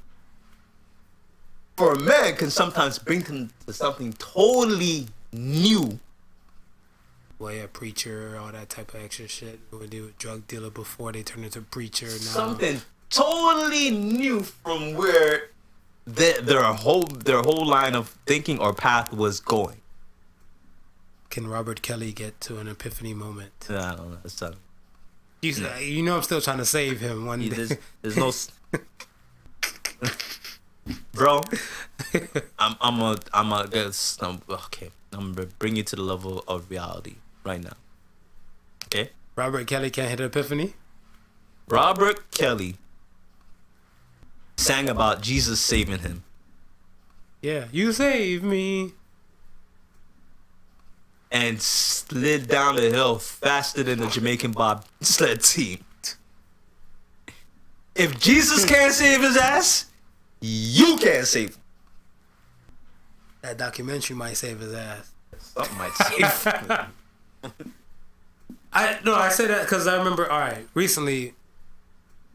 Speaker 3: for a man can sometimes bring him to something totally new.
Speaker 2: Well, yeah, preacher, all that type of extra shit. When they were drug dealer before they turned into preacher. Now.
Speaker 3: Something totally new from where their whole line of thinking or path was going.
Speaker 2: Can Robert Kelly get to an epiphany moment?
Speaker 3: I don't know. It's
Speaker 2: You know I'm still trying to save him one day.
Speaker 3: There's no... Bro, I'm gonna bring you to the level of reality right now. Okay?
Speaker 2: Robert Kelly can't hit an epiphany?
Speaker 3: Robert Kelly sang about Jesus saving him.
Speaker 2: Yeah, you save me.
Speaker 3: And slid down the hill faster than the Jamaican bobsled team. If Jesus can't save his ass, you can't save him.
Speaker 2: That documentary might save his ass.
Speaker 3: Something might save him.
Speaker 2: I say that because I remember. All right, recently,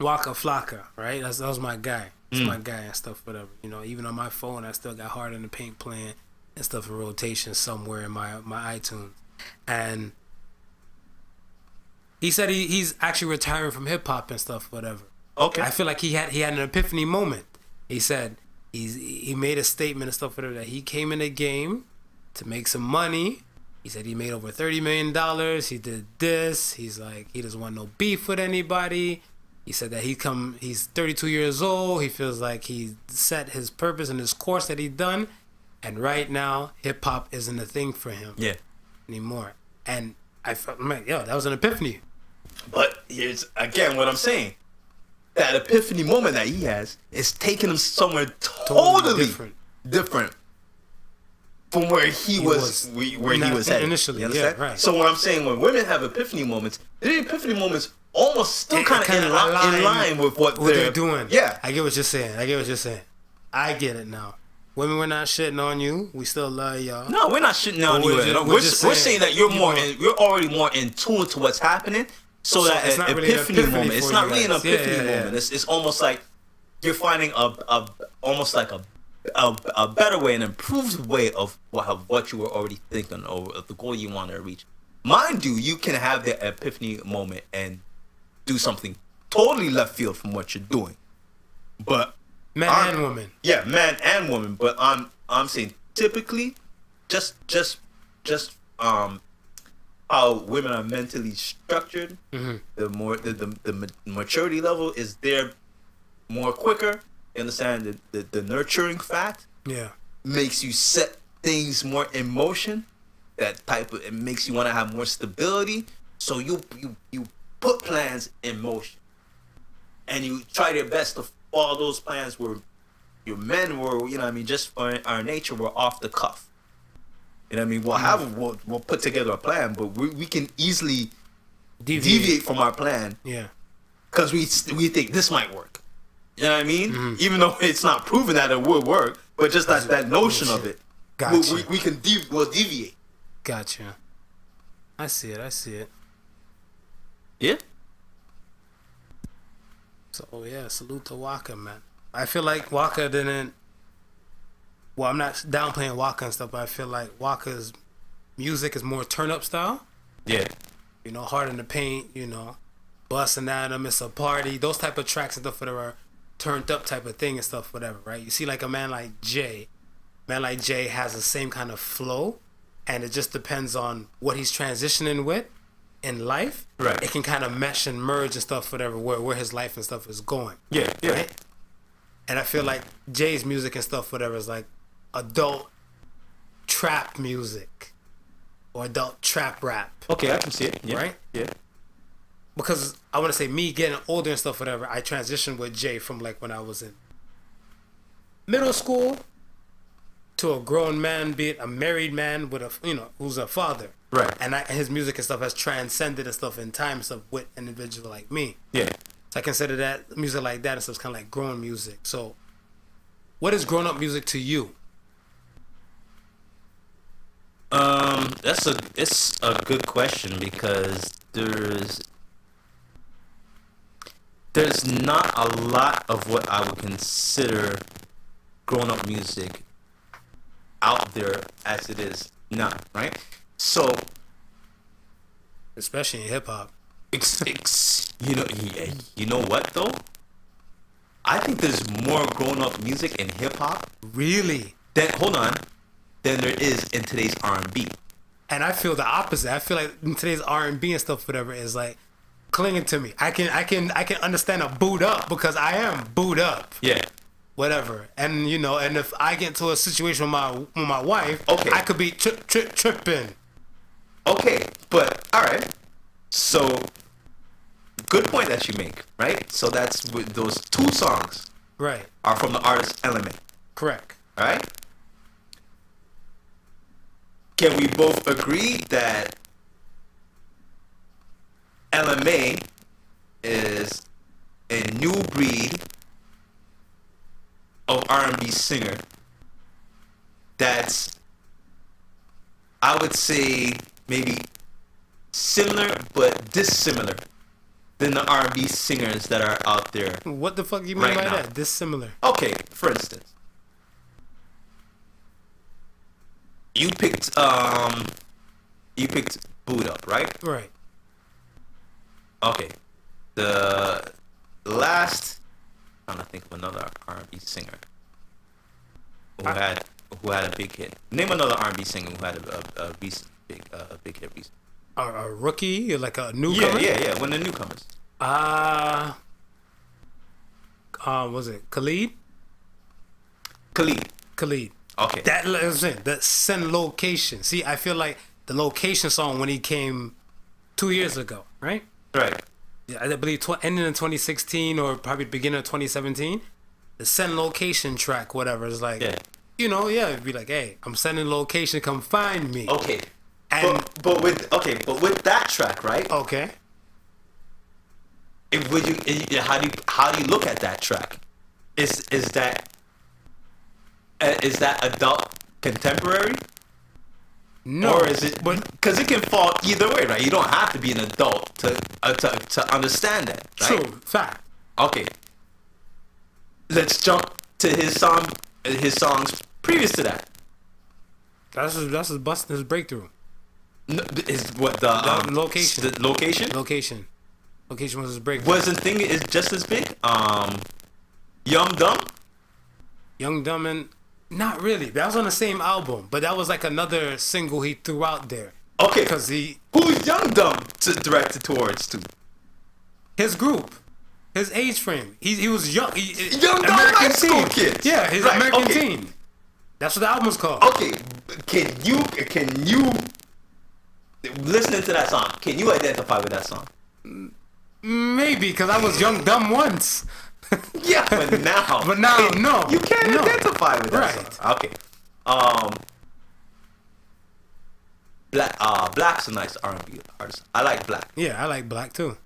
Speaker 2: Waka Flocka, right? That was my guy. That's my guy and stuff. Whatever, you know. Even on my phone, I still got Hard in the Paint playing and stuff in rotation somewhere in my iTunes. And he said he's actually retiring from hip hop and stuff. Whatever.
Speaker 3: Okay.
Speaker 2: I feel like he had an epiphany moment. He said he made a statement and stuff whatever that he came in the game to make some money. He said he made over $30 million. He did this. He's like, he doesn't want no beef with anybody. He said that he's 32 years old. He feels like he set his purpose and his course that he done. And right now, hip hop isn't a thing for him anymore. And I felt, man, that was an epiphany.
Speaker 3: But here's again what I'm saying. That epiphany moment that he has is taking him somewhere totally different from where he was headed.
Speaker 2: Initially.
Speaker 3: You understand?
Speaker 2: Yeah, right.
Speaker 3: So what I'm saying, when women have epiphany moments, their epiphany moments almost still kind of in line with what
Speaker 2: they're doing.
Speaker 3: Yeah.
Speaker 2: I get what you're saying. I get it now. Women, we're not shitting on you. We still love y'all.
Speaker 3: No, we're not shitting on you. We're saying that you're already more in tune to what's happening. So that
Speaker 2: it's not
Speaker 3: epiphany,
Speaker 2: really an epiphany
Speaker 3: moment. It's not really an epiphany moment.
Speaker 2: Yeah.
Speaker 3: It's almost like you're finding almost like a better way, an improved way of what you were already thinking or of the goal you want to reach. Mind you can have the epiphany moment and do something totally left field from what you're doing. But
Speaker 2: man and woman.
Speaker 3: Yeah, man and woman. But I'm saying typically, just how women are mentally structured, the more the maturity level is there more quicker. You understand the nurturing fact?
Speaker 2: Yeah,
Speaker 3: makes you set things more in motion. It makes you want to have more stability. So you put plans in motion, and you try your best to follow those plans. Where your men were, you know what I mean, just for our nature, we're off the cuff. You know what I mean? We'll put together a plan, but we can easily deviate from our plan.
Speaker 2: Yeah.
Speaker 3: Because we think this might work. You know what I mean? Even though it's not proven that it would work, but just that notion of it.
Speaker 2: Gotcha.
Speaker 3: We'll deviate.
Speaker 2: Gotcha. I see it.
Speaker 3: Yeah.
Speaker 2: So yeah, salute to Waka, man. I feel like Waka didn't. Well, I'm not downplaying Waka and stuff, but I feel like Waka's music is more turn-up style.
Speaker 3: Yeah.
Speaker 2: You know, Hard in the Paint, you know, Bustin' at 'em, It's a Party. Those type of tracks and stuff that are turned up type of thing and stuff, whatever, right? You see like a man like Jay. Man like Jay has the same kind of flow, and it just depends on what he's transitioning with in life.
Speaker 3: Right.
Speaker 2: It can kind of mesh and merge and stuff, whatever, where his life and stuff is going.
Speaker 3: Yeah.
Speaker 2: Right? And I feel like Jay's music and stuff, whatever, is like adult trap music or adult trap rap.
Speaker 3: Okay, I can see it. Yeah.
Speaker 2: Right?
Speaker 3: Yeah.
Speaker 2: Because I want to say me getting older and stuff, whatever, I transitioned with Jay from like when I was in middle school to a grown man, be it a married man with a who's a father.
Speaker 3: Right.
Speaker 2: And his music and stuff has transcended and stuff in time stuff with an individual like me.
Speaker 3: Yeah.
Speaker 2: So I consider that music like that and stuff kind of like grown music. So, what is grown up music to you?
Speaker 3: It's a good question because there's not a lot of what I would consider grown up music out there as it is now, right? So,
Speaker 2: Especially in hip hop.
Speaker 3: you know what though? I think there's more grown up music in hip hop
Speaker 2: Really?
Speaker 3: than there is in today's R&B.
Speaker 2: And I feel the opposite. I feel like in today's R&B and stuff, whatever, is like clinging to me. I can understand a boot up because I am boot up.
Speaker 3: Yeah.
Speaker 2: Whatever. And and if I get into a situation with my wife,
Speaker 3: Okay.
Speaker 2: I could be tripping.
Speaker 3: Okay, but all right. So, good point that you make, right? So that's with those two songs
Speaker 2: Right.
Speaker 3: are from the artist Element,
Speaker 2: Correct.
Speaker 3: all right? Can we both agree that LMA is a new breed of R&B singer that's, I would say, maybe similar but dissimilar than the R&B singers that are out there?
Speaker 2: What the fuck you mean
Speaker 3: Right
Speaker 2: by
Speaker 3: now.
Speaker 2: that? Dissimilar.
Speaker 3: Okay, for instance, you picked Boot Up, right?
Speaker 2: Right.
Speaker 3: Okay. The last, I'm trying to think of another R&B singer who had a big hit. Name another R&B singer who had a recent big hit recently.
Speaker 2: A rookie, like a newcomer.
Speaker 3: Yeah. One of the newcomers.
Speaker 2: Was it Khalid?
Speaker 3: Khalid.
Speaker 2: Khalid.
Speaker 3: Okay.
Speaker 2: That Send Location. See, I feel like the Location song when he came 2 years ago, right?
Speaker 3: Right.
Speaker 2: Yeah, I believe ending in 2016 or probably beginning of 2017. The Send Location track, whatever, is like,
Speaker 3: Yeah.
Speaker 2: it'd be like, hey, I'm sending location, come find me.
Speaker 3: Okay.
Speaker 2: And
Speaker 3: But with that track, right?
Speaker 2: okay,
Speaker 3: How do you look at that track? Is that adult contemporary?
Speaker 2: no,
Speaker 3: Or is it?
Speaker 2: but
Speaker 3: Because it can fall either way, right? You don't have to be an adult to understand that, right?
Speaker 2: true fact.
Speaker 3: Okay. Let's jump to his songs previous to that.
Speaker 2: That's his busting his breakthrough.
Speaker 3: No, is what the
Speaker 2: Location.
Speaker 3: The location
Speaker 2: Location was his breakthrough.
Speaker 3: wasn't thing is just as big. Yum Dumb.
Speaker 2: Young Dumb and not really. That was on the same album, but that was like another single he threw out there.
Speaker 3: Okay.
Speaker 2: Because
Speaker 3: Who's Young Dumb directed towards to?
Speaker 2: his group, his age frame. He was young.
Speaker 3: Young Dumb high school kids.
Speaker 2: Yeah, his
Speaker 3: Right,
Speaker 2: American
Speaker 3: okay.
Speaker 2: Teen. That's what the album's called.
Speaker 3: Okay, can you listening to that song? Can you identify with that song?
Speaker 2: Maybe because I was Young Dumb once.
Speaker 3: Yeah, but now,
Speaker 2: no,
Speaker 3: you can't
Speaker 2: no.
Speaker 3: identify with that
Speaker 2: Right.
Speaker 3: song. Okay, Black's a nice R&B artist. I like Black,
Speaker 2: Yeah, I like Black too.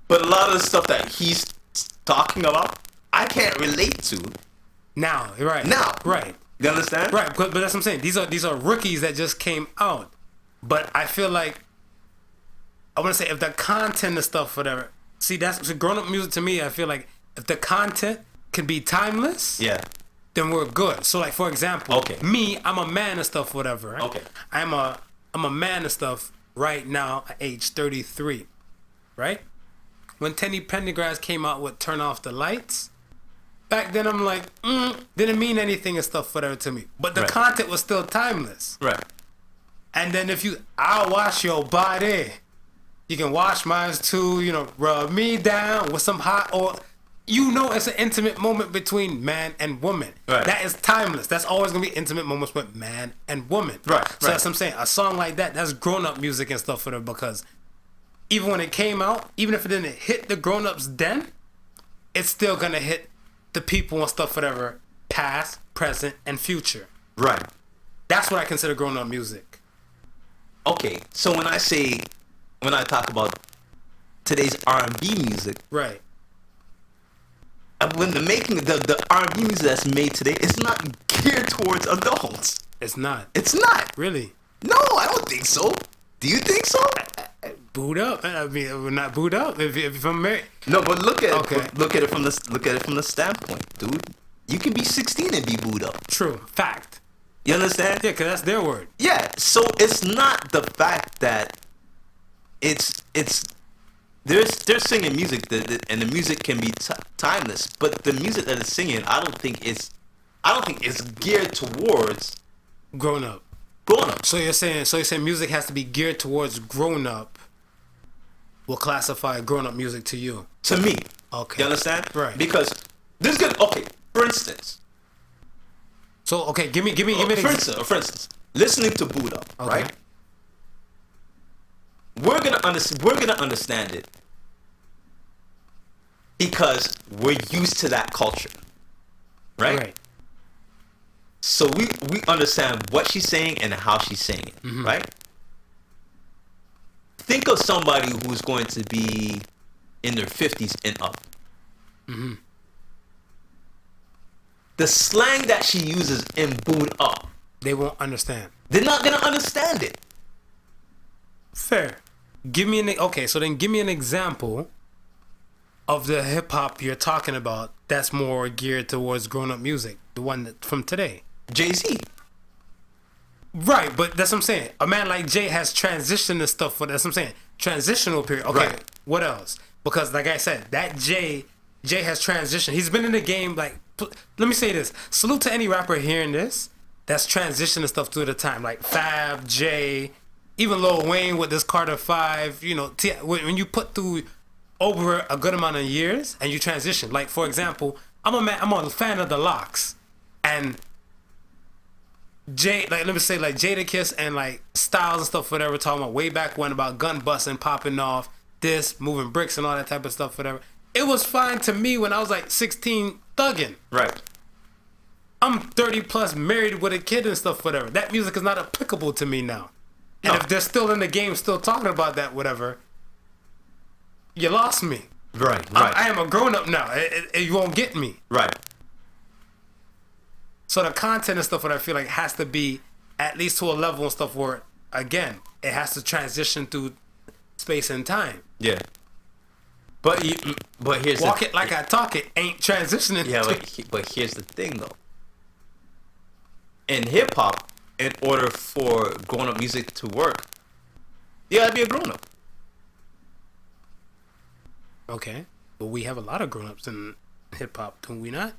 Speaker 3: but a lot of the stuff that he's talking about, I can't relate to.
Speaker 2: Now, right.
Speaker 3: Now.
Speaker 2: Right.
Speaker 3: You understand?
Speaker 2: Right, but that's what I'm saying. These are rookies that just came out. But I feel like I want to say if the content and stuff, whatever. See, that's grown up music to me. I feel like if the content can be timeless,
Speaker 3: Yeah.
Speaker 2: then we're good. So, like for example,
Speaker 3: Okay.
Speaker 2: me, I'm a man and stuff, whatever. Right?
Speaker 3: Okay.
Speaker 2: I'm a man and stuff right now at age 33, right? When Teddy Pendergrass came out with "Turn Off the Lights," back then I'm like, didn't mean anything and stuff, whatever to me. But the
Speaker 3: Right.
Speaker 2: content was still timeless.
Speaker 3: Right.
Speaker 2: And then I'll wash your body. You can wash mine too, rub me down with some hot oil. It's an intimate moment between man and woman.
Speaker 3: Right.
Speaker 2: That is timeless. That's always going to be intimate moments with man and woman.
Speaker 3: Right,
Speaker 2: So
Speaker 3: right.
Speaker 2: that's what I'm saying. A song like that's grown-up music and stuff for them because even when it came out, even if it didn't hit the grown-ups then, it's still going to hit the people and stuff, whatever, past, present, and future.
Speaker 3: Right.
Speaker 2: That's what I consider grown up music.
Speaker 3: Okay, so when I talk about today's R&B music,
Speaker 2: Right.
Speaker 3: when the R&B music that's made today is not geared towards adults.
Speaker 2: It's not.
Speaker 3: It's not.
Speaker 2: Really.
Speaker 3: No, I don't think so. Do you think so?
Speaker 2: Boot up. I mean, we're not boot up. If I'm married.
Speaker 3: No, but look at
Speaker 2: Okay.
Speaker 3: it. Look at it from the standpoint, dude. You can be 16 and be booed up.
Speaker 2: True. Fact.
Speaker 3: You understand?
Speaker 2: Yeah, because that's their word.
Speaker 3: Yeah. So it's not the fact that it's they're singing music and the music can be timeless, but the music that it's singing, I don't think it's geared towards
Speaker 2: Grown up.
Speaker 3: grown ups.
Speaker 2: So you're saying music has to be geared towards grown up. Will classify grown up music to you.
Speaker 3: To me.
Speaker 2: Okay.
Speaker 3: You understand?
Speaker 2: Right.
Speaker 3: Because this good. Okay. For instance.
Speaker 2: So okay, give me an example.
Speaker 3: For instance, listening to Buddha,
Speaker 2: Okay.
Speaker 3: right? We're gonna understand it because we're used to that culture, right?
Speaker 2: Right.
Speaker 3: So we understand what she's saying and how she's saying it, right? Think of somebody who's going to be in their 50s and up. The slang that she uses in Boot Up,
Speaker 2: They won't understand.
Speaker 3: they're not gonna understand it.
Speaker 2: Fair. Give me an example of the hip hop you're talking about that's more geared towards grown up music, the one that, from today.
Speaker 3: Jay-Z.
Speaker 2: Right, but that's what I'm saying. A man like Jay has transitioned and stuff for that's what I'm saying. Transitional period. Okay,
Speaker 3: Right.
Speaker 2: what else? Because like I said, that Jay has transitioned. He's been in the game like let me say this. Salute to any rapper hearing this that's transitioning stuff through the time. Like Fab, Jay, even Lil Wayne with this Carter 5, you know, when you put through over a good amount of years and you transition. Like for example, I'm a fan of the Locks. And Jay, like let me say like Jadakiss and like Styles and stuff, whatever, talking about way back when about gun busting, popping off, this, moving bricks and all that type of stuff, whatever. It was fine to me when I was like 16 thugging.
Speaker 3: Right.
Speaker 2: I'm 30 plus married with a kid and stuff, whatever. That music is not applicable to me now. And
Speaker 3: No.
Speaker 2: if they're still in the game, still talking about that, whatever, you lost me.
Speaker 3: Right.
Speaker 2: I am a grown up now. You won't get me.
Speaker 3: Right.
Speaker 2: So the content and stuff, what I feel like has to be at least to a level and stuff where, again, it has to transition through space and time.
Speaker 3: Yeah. But here's
Speaker 2: Walk it like I talk it ain't transitioning.
Speaker 3: Yeah, but here's the thing though. In hip hop, in order for grown up music to work, you gotta be a grown up.
Speaker 2: Okay, but we have a lot of grown ups in hip hop, do we not?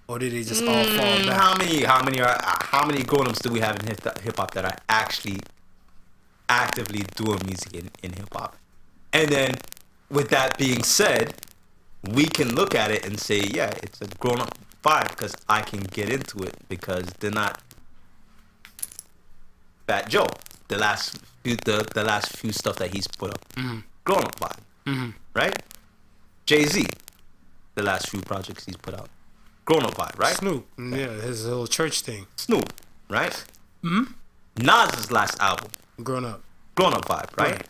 Speaker 2: Or did they just all fall back?
Speaker 3: How many grown ups do we have in hip hop that are actually actively doing music in hip hop? And then, with that being said, we can look at it and say, yeah, it's a grown up vibe because I can get into it because they're not Fat Joe. The last few stuff that he's put up, grown up vibe, right? Jay-Z, the last few projects he's put out, grown up vibe, right?
Speaker 2: Snoop, yeah, his little church thing,
Speaker 3: Snoop, right? Nas's last album,
Speaker 2: grown up.
Speaker 3: grown up vibe, right?
Speaker 2: Right.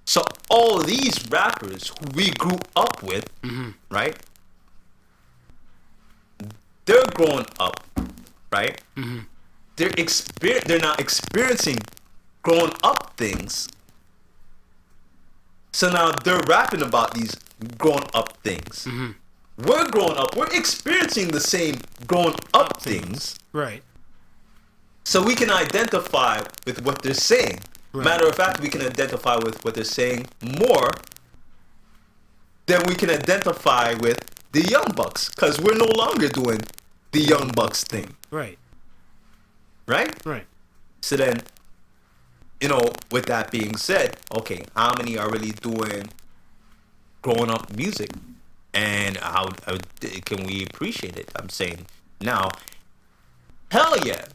Speaker 3: So all these rappers who we grew up with, right? They're growing up, right? They're not experiencing grown up things. So now they're rapping about these grown up things. We're growing up. We're experiencing the same grown up things.
Speaker 2: Right.
Speaker 3: So we can identify with what they're saying.
Speaker 2: Right.
Speaker 3: Matter of fact, we can identify with what they're saying more than we can identify with the Young Bucks. Because we're no longer doing the Young Bucks thing.
Speaker 2: Right.
Speaker 3: Right?
Speaker 2: Right.
Speaker 3: So then, you know, with that being said, okay, how many are really doing growing up music? And how can we appreciate it? I'm saying now, hell yeah.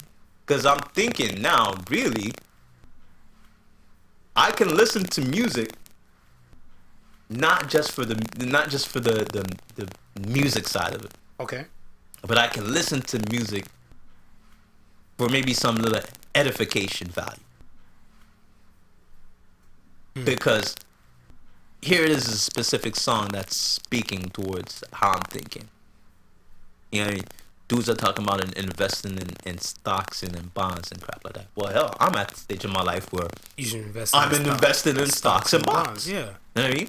Speaker 3: Because I'm thinking now, really, I can listen to music not just for the music side of it.
Speaker 2: Okay.
Speaker 3: but I can listen to music for maybe some little edification value. Because here it is a specific song that's speaking towards how I'm thinking. You know what I mean? Dudes are talking about investing in stocks and in bonds and crap like that. Well, hell, I'm at the stage in my life where
Speaker 2: You should invest.
Speaker 3: I'm investing in stocks and bonds.
Speaker 2: Yeah.
Speaker 3: You know what I mean?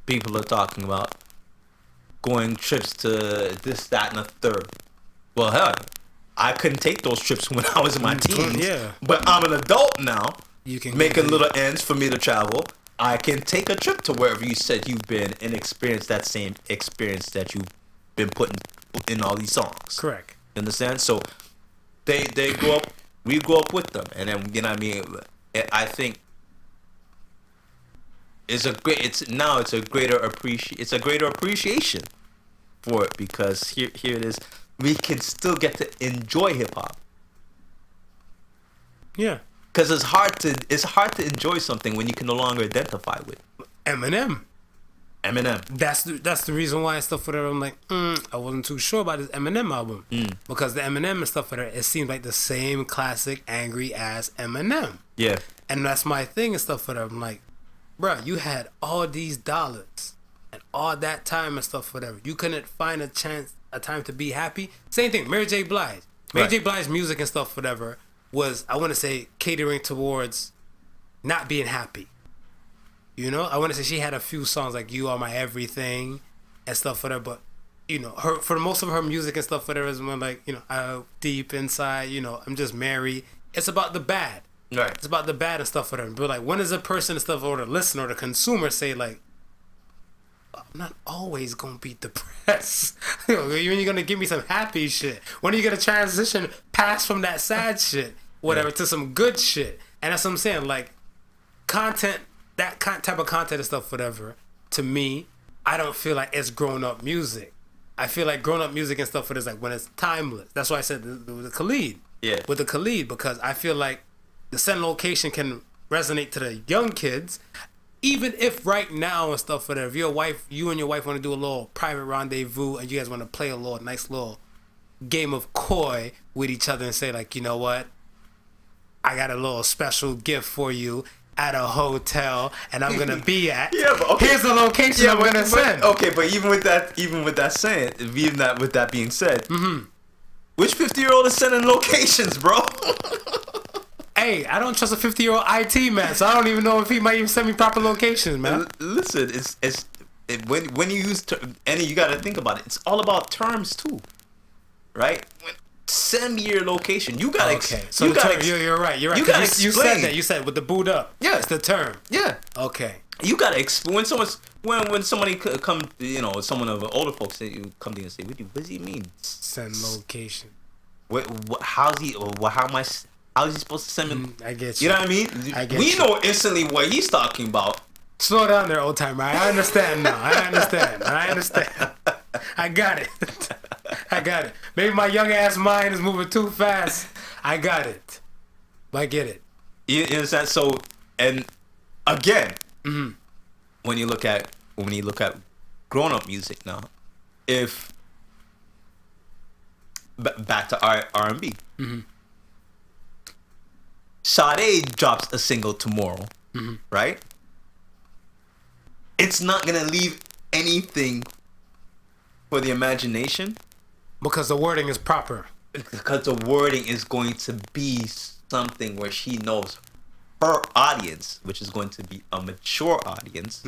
Speaker 3: People are talking about going trips to this, that, and a third. Well, hell, I couldn't take those trips when I was in my teens.
Speaker 2: Yeah.
Speaker 3: But I'm an adult now,
Speaker 2: You can
Speaker 3: making little ends for me to travel. I can take a trip to wherever you said you've been and experience that same experience that you've been putting in all these songs.
Speaker 2: Correct.
Speaker 3: You understand? So they grow up, we grow up with them, and then, you know what I mean? I think it's a greater appreciation for it, because here it is, we can still get to enjoy hip hop.
Speaker 2: Yeah.
Speaker 3: Because it's hard to enjoy something when you can no longer identify with
Speaker 2: Eminem.
Speaker 3: Eminem.
Speaker 2: That's the reason why and stuff whatever. I'm like, I wasn't too sure about this Eminem album because the Eminem and stuff whatever, it seemed like the same classic angry ass Eminem.
Speaker 3: Yeah.
Speaker 2: And that's my thing and stuff whatever. I'm like, bro, you had all these dollars and all that time and stuff whatever. You couldn't find a time to be happy. Same thing, Mary J. Blige. Mary J. Blige's music and stuff whatever was, I want to say, catering towards not being happy. You know, I want to say she had a few songs like "You Are My Everything" and stuff for that, but you know, her for most of her music and stuff for there is when like, you know, deep inside, you know, I'm just Mary. It's about the bad,
Speaker 3: Right.
Speaker 2: It's about the bad and stuff for them. But like, when is a person and stuff, or the listener or the consumer say like, I'm not always gonna be depressed. You know, when you're gonna give me some happy shit. When are you gonna transition past from that sad shit, whatever, to some good shit? And that's what I'm saying. Like, content. That type of content and stuff, whatever, to me, I don't feel like it's grown-up music. I feel like grown-up music and stuff, is like when it's timeless. That's why I said the Khalid.
Speaker 3: Yeah.
Speaker 2: With the Khalid, because I feel like the send location can resonate to the young kids, even if right now and stuff, whatever, you and your wife want to do a little private rendezvous and you guys want to play a little nice little game of coy with each other and say like, you know what, I got a little special gift for you at a hotel, and I'm gonna be at.
Speaker 3: Yeah, but okay.
Speaker 2: Here's the location I'm gonna send.
Speaker 3: Okay, but even with that with that being said, which 50-year-old is sending locations, bro?
Speaker 2: Hey, I don't trust a 50-year-old IT man, so I don't even know if he might even send me proper locations, man.
Speaker 3: Listen, when you use and you got to think about it. It's all about terms too, right? Send me your location. You got to.
Speaker 2: Okay, so you're right. You're right.
Speaker 3: You got to
Speaker 2: You said that. You said with the boot up.
Speaker 3: Yeah,
Speaker 2: it's the term.
Speaker 3: Yeah.
Speaker 2: Okay.
Speaker 3: You got to explain when somebody come, you know, someone of older folks say, you come to you and say, what does he mean?
Speaker 2: Send location.
Speaker 3: How's he supposed to send me?
Speaker 2: I get you.
Speaker 3: You know what I mean? We know instantly what he's talking about.
Speaker 2: Slow down there, old timer. I understand now. I understand. I got it. I got it. Maybe my young ass mind is moving too fast. I got it. I get it.
Speaker 3: You understand? So, and again, when you look at grown up music now, if back to R&B, Sade drops a single tomorrow, right? It's not gonna leave anything for the imagination.
Speaker 2: Because the wording is proper.
Speaker 3: Because the wording is going to be something where she knows her audience, which is going to be a mature audience,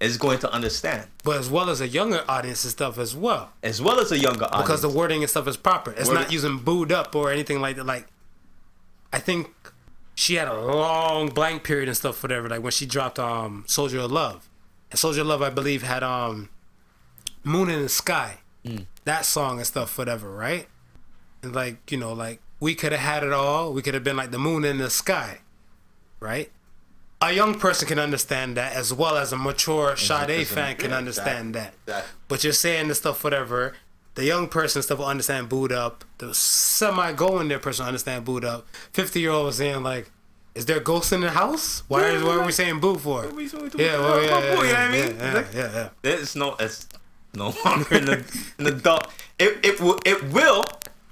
Speaker 3: is going to understand.
Speaker 2: But as well as a younger audience and stuff as well.
Speaker 3: As well as a younger audience.
Speaker 2: Because the wording and stuff is proper. It's not using booed up or anything like that. Like, I think she had a long blank period and stuff, whatever, like when she dropped Soldier of Love. And Soldier of Love, I believe, had Moon in the Sky. That song and stuff, whatever, right? And like, you know, like, we could have had it all. We could have been like the moon in the sky, right? A young person can understand that, as well as a mature Sade fan can understand that. But you're saying the stuff, whatever. The young person stuff will understand boot up. The semi-going there person will understand boot up. 50-year-old was saying like, is there ghosts in the house? Why are we saying boo for?
Speaker 3: Yeah. There's no, No longer an adult. It will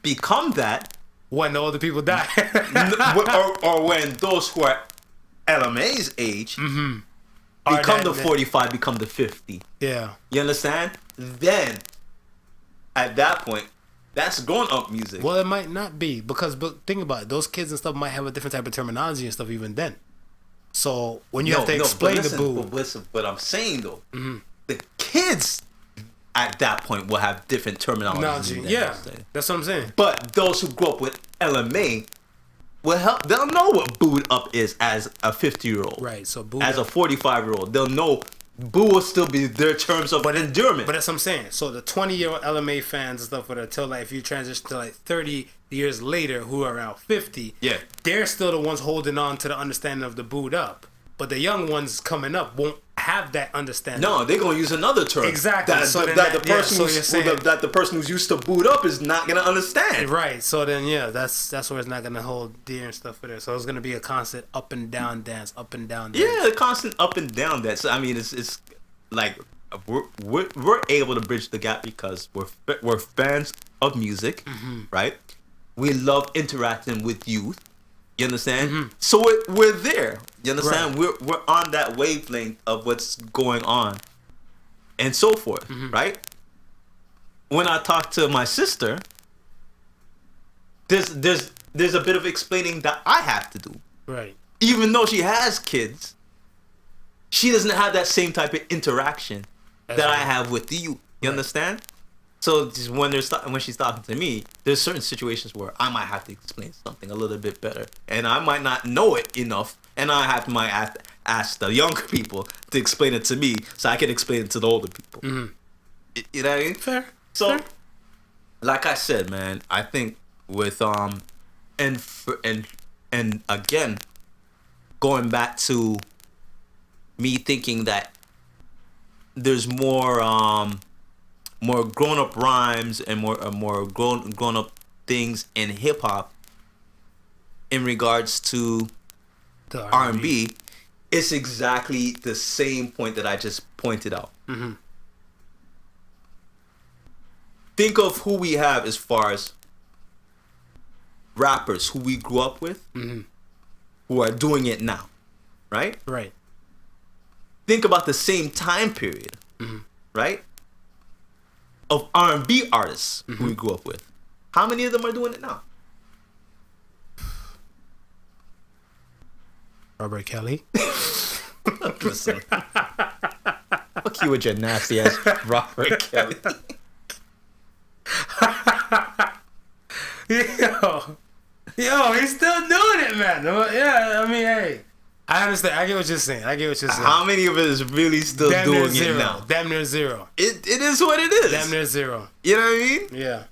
Speaker 3: become that
Speaker 2: When the older people die.
Speaker 3: or when those who are LMA's age become the 45, become the 50.
Speaker 2: Yeah.
Speaker 3: You understand? Then, at that point, that's grown-up music.
Speaker 2: Well, it might not be because, but think about it. Those kids and stuff might have a different type of terminology and stuff even then. So when you have to explain the boo,
Speaker 3: but listen, what I'm saying though, the kids at that point will have different terminology.
Speaker 2: Yeah, that's what I'm saying.
Speaker 3: But those who grew up with LMA will help. They'll know what booed up is as a 50-year-old.
Speaker 2: Right. So boo
Speaker 3: as a 45-year-old, they'll know. Boo will still be their terms of endearment.
Speaker 2: But that's what I'm saying. So the 20-year-old LMA fans and stuff, but until like if you transition to like 30 years later, who are around 50, they're still the ones holding on to the understanding of the booed up. But the young ones coming up won't have that understanding.
Speaker 3: No, they're gonna use another term.
Speaker 2: Exactly.
Speaker 3: That the person who's used to booed up is not gonna understand.
Speaker 2: Right. So then, that's where it's not gonna hold dear and stuff for there. So it's gonna be a constant up and down dance, up and down dance.
Speaker 3: Yeah, a constant up and down dance. I mean, it's like we're able to bridge the gap because we're fans of music, right? We love interacting with youth. You understand? So we're there. You understand? Right. We're on that wavelength of what's going on, and so forth. Right? When I talk to my sister, there's a bit of explaining that I have to do.
Speaker 2: Right.
Speaker 3: Even though she has kids, she doesn't have that same type of interaction that I have with you. You understand? So just when she's talking to me, there's certain situations where I might have to explain something a little bit better, and I might not know it enough, and I might ask the younger people to explain it to me, so I can explain it to the older people. You know what I mean?
Speaker 2: Fair.
Speaker 3: So, like I said, man, I think with and again, going back to me thinking that there's more grown-up rhymes and more grown-up things in hip-hop in regards to
Speaker 2: the
Speaker 3: R&B. It's exactly the same point that I just pointed out. Think of who we have as far as rappers who we grew up with, who are doing it now, right?
Speaker 2: Right.
Speaker 3: Think about the same time period, right? Of R&B artists who we grew up with. How many of them are doing it now?
Speaker 2: Robert Kelly.
Speaker 3: Listen. Fuck you with your nasty ass Robert Kelly.
Speaker 2: Yo, he's still doing it, man. Yeah, I mean, hey. I understand. I get what you're saying.
Speaker 3: How many of it is really still doing it now?
Speaker 2: Damn near zero.
Speaker 3: It is what it is.
Speaker 2: Damn near zero.
Speaker 3: You know what I mean?
Speaker 2: Yeah.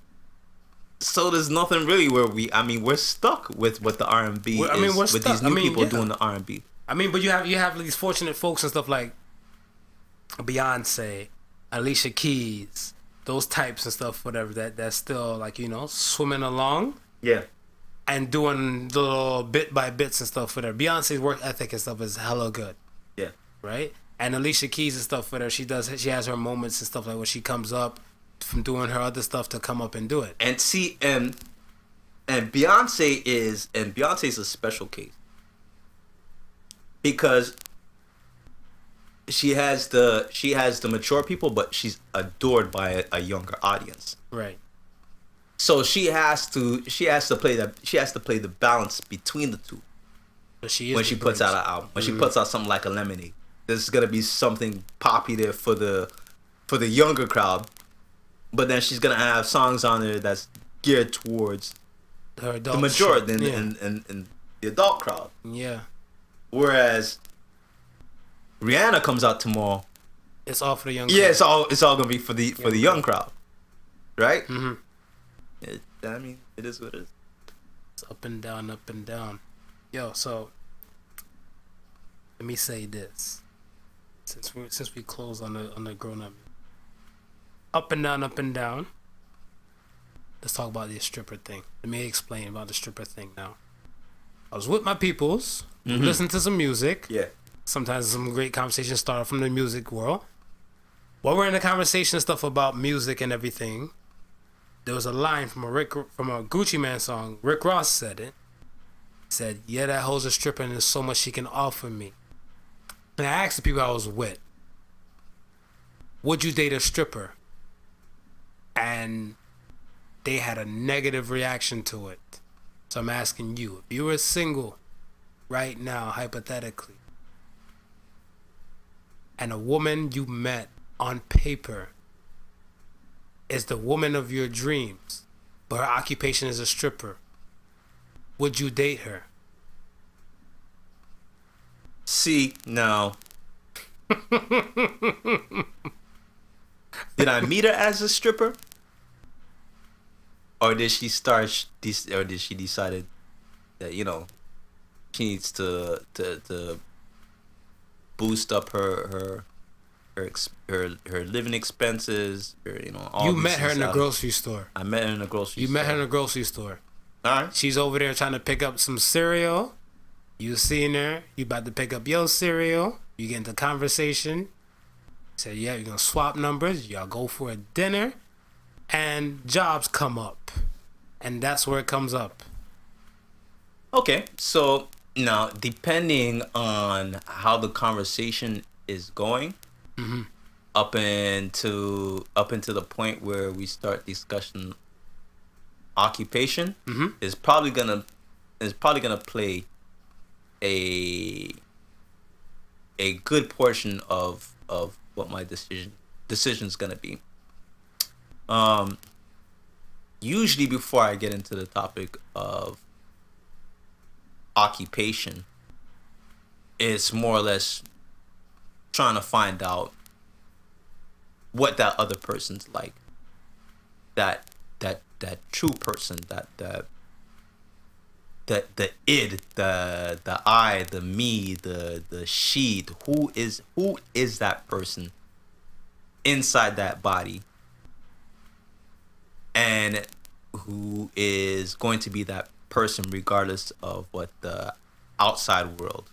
Speaker 3: So there's nothing really where we're stuck with what the R&B is. With
Speaker 2: stuck.
Speaker 3: These new people doing the R&B.
Speaker 2: I mean, but you have these fortunate folks and stuff like Beyonce, Alicia Keys, those types and stuff, whatever, that's still like, swimming along.
Speaker 3: Yeah.
Speaker 2: And doing the little bit by bits and stuff for her. Beyonce's work ethic and stuff is hella good.
Speaker 3: Yeah.
Speaker 2: Right? And Alicia Keys and stuff for her, she has her moments and stuff like when she comes up from doing her other stuff to come up and do it.
Speaker 3: And see, and Beyonce is a special case. Because she has the mature people, but she's adored by a younger audience.
Speaker 2: Right.
Speaker 3: So she has to play the balance between the two.
Speaker 2: But she is
Speaker 3: when she puts out an album, when she puts out something like a Lemonade, there's gonna be something poppy there for the younger crowd, but then she's gonna have songs on there that's geared towards
Speaker 2: her
Speaker 3: the majority and the adult crowd.
Speaker 2: Yeah.
Speaker 3: Whereas Rihanna comes out tomorrow,
Speaker 2: it's all for the young crowd.
Speaker 3: Yeah, it's all gonna be for the young crowd, right? I mean, it is what it is.
Speaker 2: It's up and down, up and down. Yo, so let me say this: since we closed on the grown up and down, up and down. Let's talk about the stripper thing. Let me explain about the stripper thing now. I was with my peoples, listening to some music.
Speaker 3: Yeah.
Speaker 2: Sometimes some great conversations start from the music world. While we're in the conversation and stuff about music and everything, there was a line from a Gucci Man song. Rick Ross said it. He said, "Yeah, that hoe's a stripper and there's so much she can offer me." And I asked the people I was with, "Would you date a stripper?" And they had a negative reaction to it. So I'm asking you, if you were single right now, hypothetically, and a woman you met on paper is the woman of your dreams, but her occupation is a stripper, would you date her?
Speaker 3: See, no. Did I meet her as a stripper? Or did she decided that, you know, she needs to boost up her living expenses, or, you know, all
Speaker 2: You
Speaker 3: these
Speaker 2: met her
Speaker 3: things
Speaker 2: in the
Speaker 3: out.
Speaker 2: grocery store.
Speaker 3: I met her in the grocery
Speaker 2: You
Speaker 3: store.
Speaker 2: met her in the grocery store.
Speaker 3: All right.
Speaker 2: She's over there trying to pick up some cereal. You seen her. You about to pick up your cereal. You get into conversation. Say, yeah, you're going to swap numbers. Y'all go for a dinner. And jobs come up. And that's where it comes up.
Speaker 3: Okay, so now depending on how the conversation is going, up into the point where we start discussing occupation, is probably gonna play a good portion of what my decision's gonna be. Usually before I get into the topic of occupation, it's more or less trying to find out what that other person's like. That true person, the id, the I, the me, the she, who is that person inside that body, and who is going to be that person regardless of what the outside world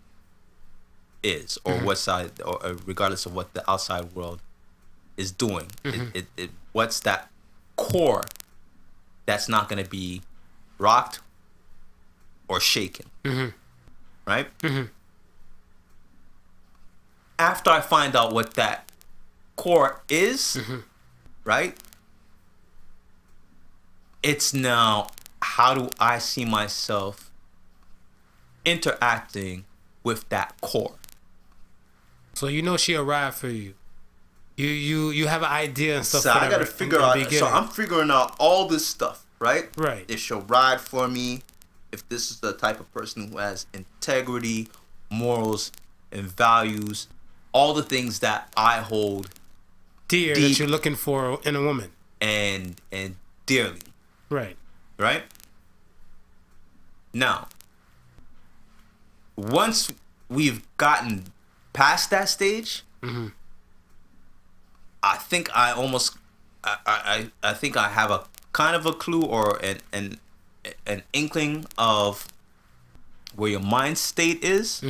Speaker 3: is, or what side, or regardless of what the outside world is doing. What's that core that's not going to be rocked or shaken, right? After I find out what that core is, right? It's now, how do I see myself interacting with that core?
Speaker 2: So you know she arrived for you. You have an idea and stuff.
Speaker 3: So I gotta figure out. So
Speaker 2: beginning.
Speaker 3: I'm figuring out all this stuff, right?
Speaker 2: Right.
Speaker 3: If she'll ride for me, if this is the type of person who has integrity, morals, and values, all the things that I hold
Speaker 2: dear
Speaker 3: deep
Speaker 2: that you're looking for in a woman.
Speaker 3: and dearly,
Speaker 2: Right.
Speaker 3: right? Now, once we've gotten past that stage, I think I almost, I think I have a kind of a clue or an inkling of where your mind state is,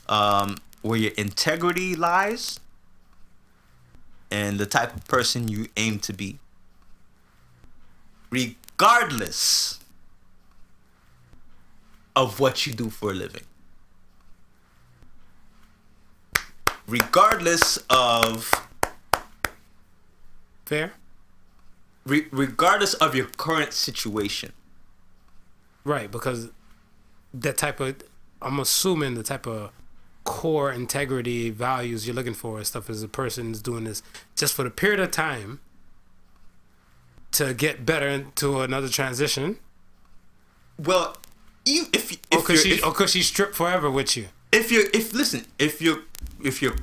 Speaker 3: where your integrity lies, and the type of person you aim to be, regardless of what you do for a living. Regardless of
Speaker 2: Fair?
Speaker 3: regardless of your current situation.
Speaker 2: Right, because that type of, I'm assuming the type of core integrity values you're looking for and stuff is a person's doing this just for the period of time to get better into another transition.
Speaker 3: Well,
Speaker 2: Because she stripped forever with you.
Speaker 3: if your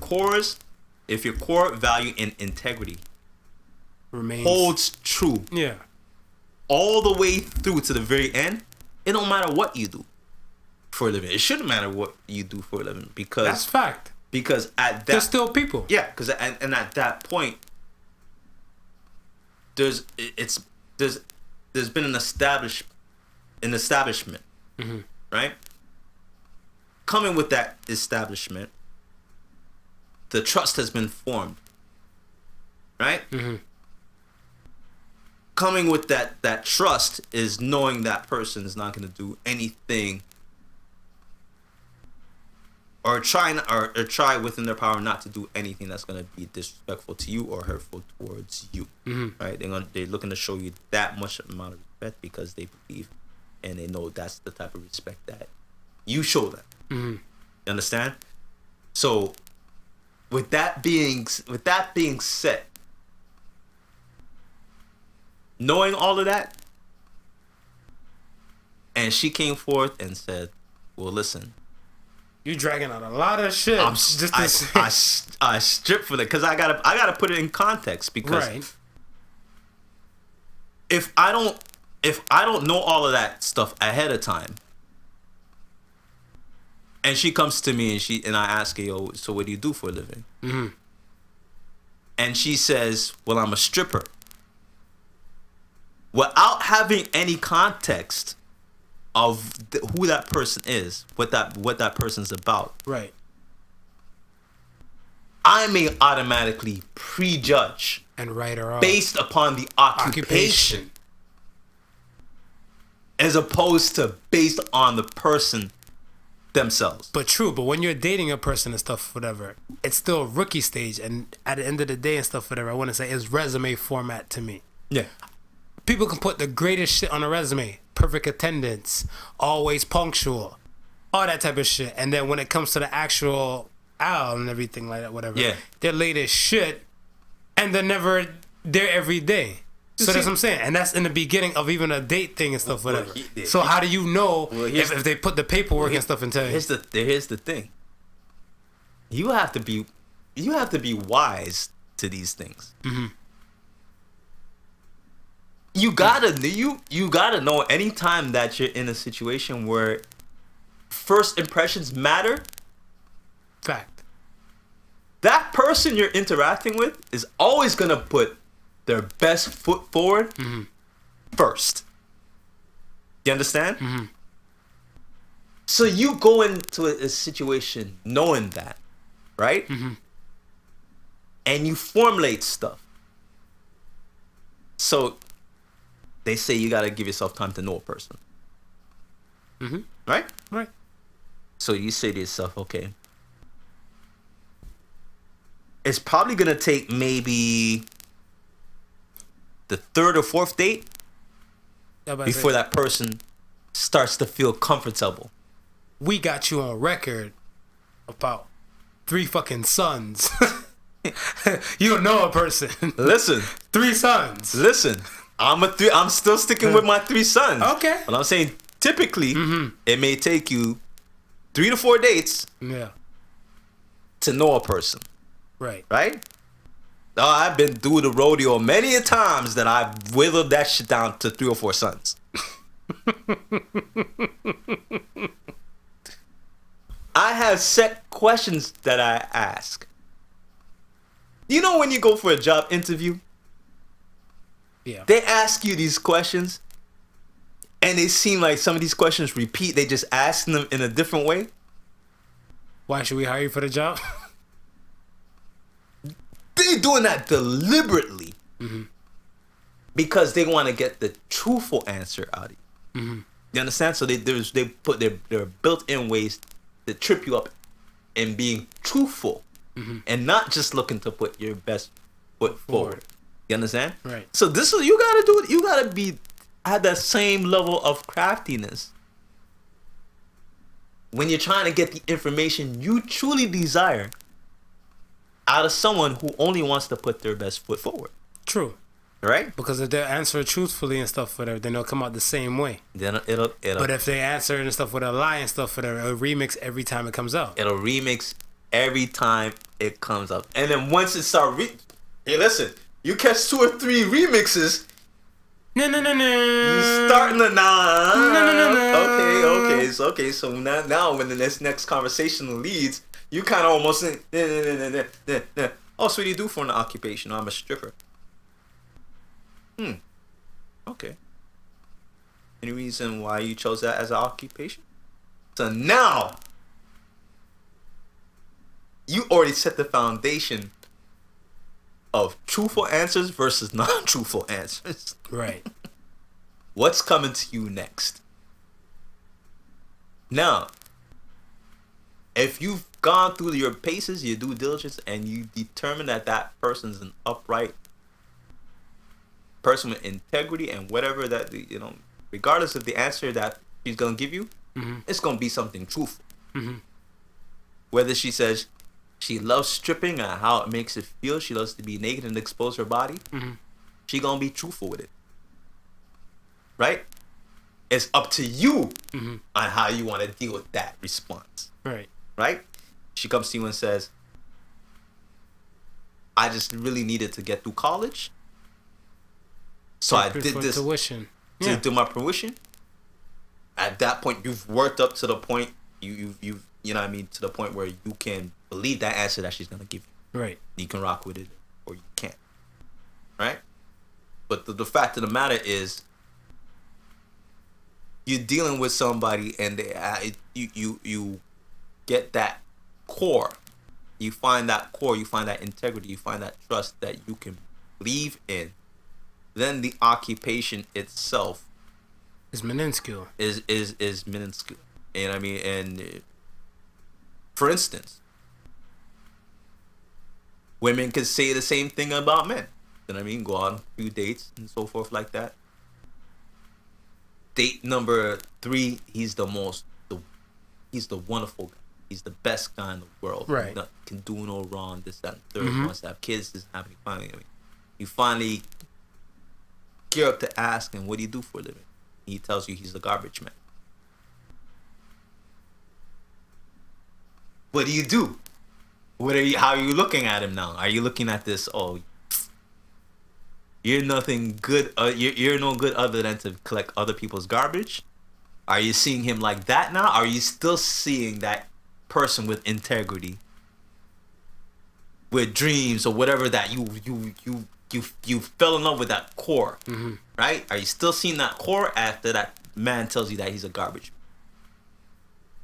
Speaker 3: core value and integrity
Speaker 2: Remains.
Speaker 3: holds true
Speaker 2: Yeah.
Speaker 3: all the way through to the very end, it don't matter what you do for a living. It shouldn't matter what you do for a living, because
Speaker 2: That's fact.
Speaker 3: at
Speaker 2: They're
Speaker 3: that,
Speaker 2: still people.
Speaker 3: yeah, because and at that point, there's been an establishment, right? Coming with that establishment, the trust has been formed right?
Speaker 2: Mm-hmm.
Speaker 3: Coming with that trust is knowing that person is not going to do anything or try within their power not to do anything that's going to be disrespectful to you or hurtful towards you.
Speaker 2: Mm-hmm.
Speaker 3: Right? They're looking to show you that much amount of respect because they believe and they know that's the type of respect that you show them.
Speaker 2: Mm-hmm.
Speaker 3: You understand? So with that being said, knowing all of that, and she came forth and said, well, listen,
Speaker 2: You dragging out a lot of shit.
Speaker 3: I strip for that because I gotta put it in context because
Speaker 2: right.
Speaker 3: if I don't know all of that stuff ahead of time, and she comes to me and I ask her, yo, so what do you do for a living?
Speaker 2: Mm-hmm.
Speaker 3: And she says, well, I'm a stripper. Without having any context of who that person is, what that person's about,
Speaker 2: Right.
Speaker 3: I may automatically prejudge
Speaker 2: And right or wrong.
Speaker 3: based upon the occupation, as opposed to based on the person themselves.
Speaker 2: But true, but when you're dating a person and stuff, whatever, it's still rookie stage. And at the end of the day and stuff, whatever, I want to say is resume format to me.
Speaker 3: Yeah.
Speaker 2: People can put the greatest shit on a resume. Perfect attendance, always punctual, all that type of shit. And then when it comes to the actual owl and everything like that, whatever,
Speaker 3: Yeah.
Speaker 2: they're late as shit and they're never there every day. So that's what I'm saying. And that's in the beginning of even a date thing and stuff, whatever. So how do you know if they put the paperwork and stuff into it?
Speaker 3: Here's the thing. You have to be wise to these things.
Speaker 2: Mm-hmm.
Speaker 3: You gotta know anytime that you're in a situation where first impressions matter.
Speaker 2: Fact.
Speaker 3: That person you're interacting with is always gonna put their best foot forward first. You understand?
Speaker 2: Mm-hmm.
Speaker 3: So you go into a situation knowing that, right?
Speaker 2: Mm-hmm.
Speaker 3: And you formulate stuff. So they say you gotta give yourself time to know a person.
Speaker 2: Mm-hmm.
Speaker 3: Right?
Speaker 2: Right.
Speaker 3: So you say to yourself, okay, it's probably gonna take maybe the third or fourth date before that person starts to feel comfortable.
Speaker 2: We got you on record about 3 fucking sons. You don't know a person.
Speaker 3: Listen.
Speaker 2: 3 sons.
Speaker 3: Listen. I'm still sticking with my 3 sons.
Speaker 2: Okay.
Speaker 3: But I'm saying typically it may take you 3 to 4 dates
Speaker 2: Yeah.
Speaker 3: to know a person.
Speaker 2: Right.
Speaker 3: Right? Oh, I've been through the rodeo many a times that I've whittled that shit down to 3 or 4 sons. I have set questions that I ask. You know when you go for a job interview,
Speaker 2: Yeah.
Speaker 3: they ask you these questions and they seem like some of these questions repeat. They just ask them in a different way.
Speaker 2: Why should we hire you for the job?
Speaker 3: They're doing that deliberately because they want to get the truthful answer out of you.
Speaker 2: Mm-hmm.
Speaker 3: You understand? So they put their built-in ways to trip you up in being truthful and not just looking to put your best foot forward. You understand?
Speaker 2: Right.
Speaker 3: So this is you gotta do it. You gotta be at that same level of craftiness when you're trying to get the information you truly desire out of someone who only wants to put their best foot forward.
Speaker 2: True.
Speaker 3: Right?
Speaker 2: Because if they answer truthfully and stuff, whatever, then it'll come out the same way.
Speaker 3: Then it'll
Speaker 2: But if they answer and stuff with a lie and stuff, whatever, it'll remix every time it comes out.
Speaker 3: it'll remix every time it comes up. And then once it start hey, listen, you catch 2 or 3 remixes,
Speaker 2: No.
Speaker 3: you starting to
Speaker 2: No.
Speaker 3: Okay, so now when the next conversation leads, you kind of almost say, oh, so what do you do for an occupation? I'm a stripper. Okay. Any reason why you chose that as an occupation? So now you already set the foundation of truthful answers versus non-truthful answers.
Speaker 2: Right.
Speaker 3: What's coming to you next? Now, if you've gone through your paces, your due diligence, and you determine that that person's an upright person with integrity and whatever that, you know, regardless of the answer that she's going to give you, it's going to be something truthful. Whether she says she loves stripping and how it makes it feel, she loves to be naked and expose her body, she going to be truthful with it. Right? It's up to you on how you want to deal with that response.
Speaker 2: Right.
Speaker 3: Right? She comes to you and says, I just really needed to get through college. So I did this
Speaker 2: tuition.
Speaker 3: to do my tuition. At that point, you've worked up to the point, you know what I mean, to the point where you can believe that answer that she's going to give you.
Speaker 2: Right.
Speaker 3: You can rock with it or you can't. Right? But the fact of the matter is, you're dealing with somebody and you get that core. You find that core, you find that integrity, you find that trust that you can believe in. Then the occupation itself
Speaker 2: is minuscule.
Speaker 3: Is minuscule. You know what I mean? And for instance, women can say the same thing about men. You know what I mean? Go on a few dates and so forth like that. Date number 3, he's the wonderful guy. He's the best guy in the world.
Speaker 2: Right.
Speaker 3: Can do no wrong, this, that, and third. Wants to have kids, this happening. Finally, I mean, you finally gear up to ask him, what do you do for a living? He tells you he's a garbage man. What do you do? How are you looking at him now? Are you looking at this, oh, you're nothing good. You're no good other than to collect other people's garbage. Are you seeing him like that now? Are you still seeing that person with integrity, with dreams or whatever that you fell in love with that core, right? Are you still seeing that core after that man tells you that he's a garbage?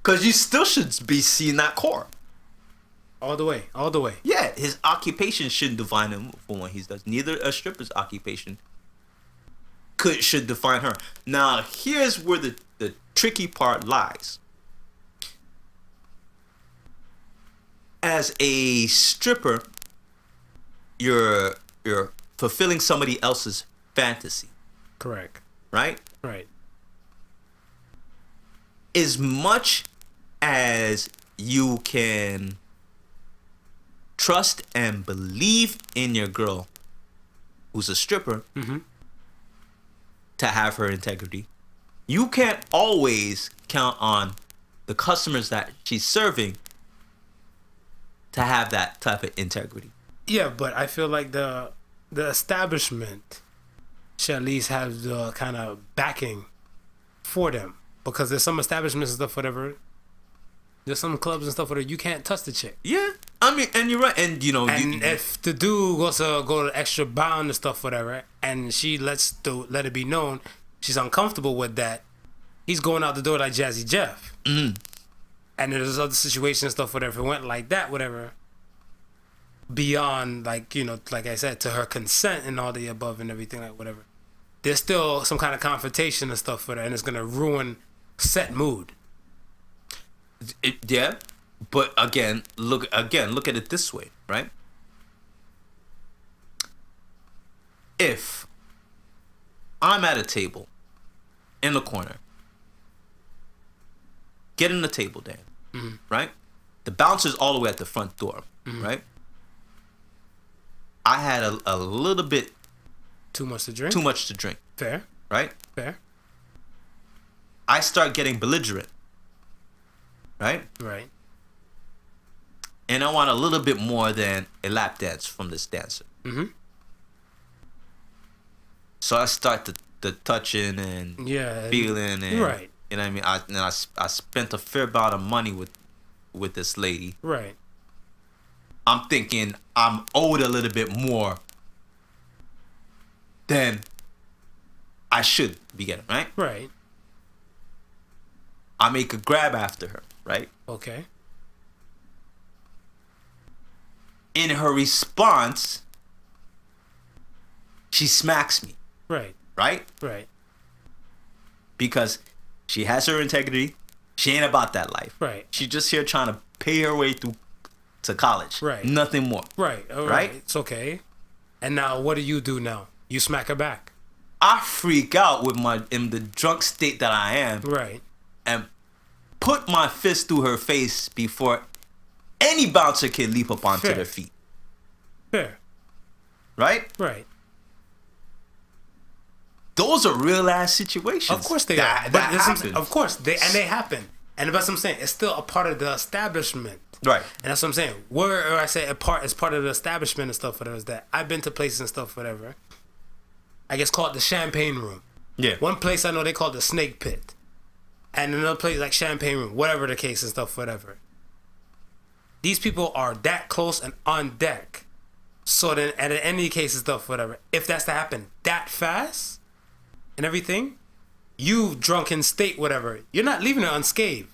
Speaker 3: Because you still should be seeing that core.
Speaker 2: All the way. All the way.
Speaker 3: Yeah, his occupation shouldn't define him for what he does. Neither a stripper's occupation should define her. Now, here's where the tricky part lies. As a stripper, you're fulfilling somebody else's fantasy.
Speaker 2: Correct.
Speaker 3: Right?
Speaker 2: Right.
Speaker 3: As much as you can trust and believe in your girl who's a stripper to have her integrity, you can't always count on the customers that she's serving to have that type of integrity.
Speaker 2: Yeah, but I feel like the establishment should at least have the kind of backing for them, because there's some establishments and stuff, whatever. There's some clubs and stuff where you can't touch the chick.
Speaker 3: Yeah, I mean, and you're right, and you know,
Speaker 2: and if the dude goes to go the extra bound and stuff, whatever, and she let it be known she's uncomfortable with that, he's going out the door like Jazzy Jeff. And there's other situations and stuff, whatever. If it went like that, whatever, beyond, like, you know, like I said, to her consent and all the above and everything, like whatever, there's still some kind of confrontation and stuff for that, and it's gonna ruin set mood.
Speaker 3: Yeah, but again, look at it this way, right? If I'm at a table in the corner, getting the table down, right? The bouncer's all the way at the front door, right? I had a little bit
Speaker 2: too much to drink.
Speaker 3: Fair. Right?
Speaker 2: Fair.
Speaker 3: I start getting belligerent. Right?
Speaker 2: Right.
Speaker 3: And I want a little bit more than a lap dance from this dancer. So I start the touching and feeling and
Speaker 2: right.
Speaker 3: You know what I mean? I spent a fair amount of money with this lady.
Speaker 2: Right.
Speaker 3: I'm thinking I'm owed a little bit more than I should be getting, right?
Speaker 2: Right.
Speaker 3: I make a grab after her, right?
Speaker 2: Okay.
Speaker 3: In her response, she smacks me,
Speaker 2: Right.
Speaker 3: right?
Speaker 2: Right.
Speaker 3: Because she has her integrity. She ain't about that life.
Speaker 2: Right.
Speaker 3: She's just here trying to pay her way through to college.
Speaker 2: Right.
Speaker 3: Nothing more.
Speaker 2: Right. All
Speaker 3: Right?
Speaker 2: It's okay. And now, what do you do now? You smack her back.
Speaker 3: I freak out in the drunk state that I am,
Speaker 2: Right.
Speaker 3: and put my fist through her face before any bouncer can leap up onto
Speaker 2: Fair.
Speaker 3: their feet.
Speaker 2: Fair.
Speaker 3: Right?
Speaker 2: Right.
Speaker 3: Those are real ass situations.
Speaker 2: Of course they
Speaker 3: that,
Speaker 2: are.
Speaker 3: That
Speaker 2: But
Speaker 3: happens.
Speaker 2: of course they happen. And that's what I'm saying. It's still a part of the establishment.
Speaker 3: Right.
Speaker 2: And that's what I'm saying. Where I say it's part of the establishment and stuff, whatever, is that I've been to places and stuff, whatever. I guess call it the Champagne Room.
Speaker 3: Yeah.
Speaker 2: One place I know they call it the Snake Pit. And another place like Champagne Room, whatever the case and stuff, whatever. These people are that close and on deck. So then, and in any case and stuff, whatever, if that's to happen that fast and everything, you drunken state, whatever, you're not leaving her unscathed.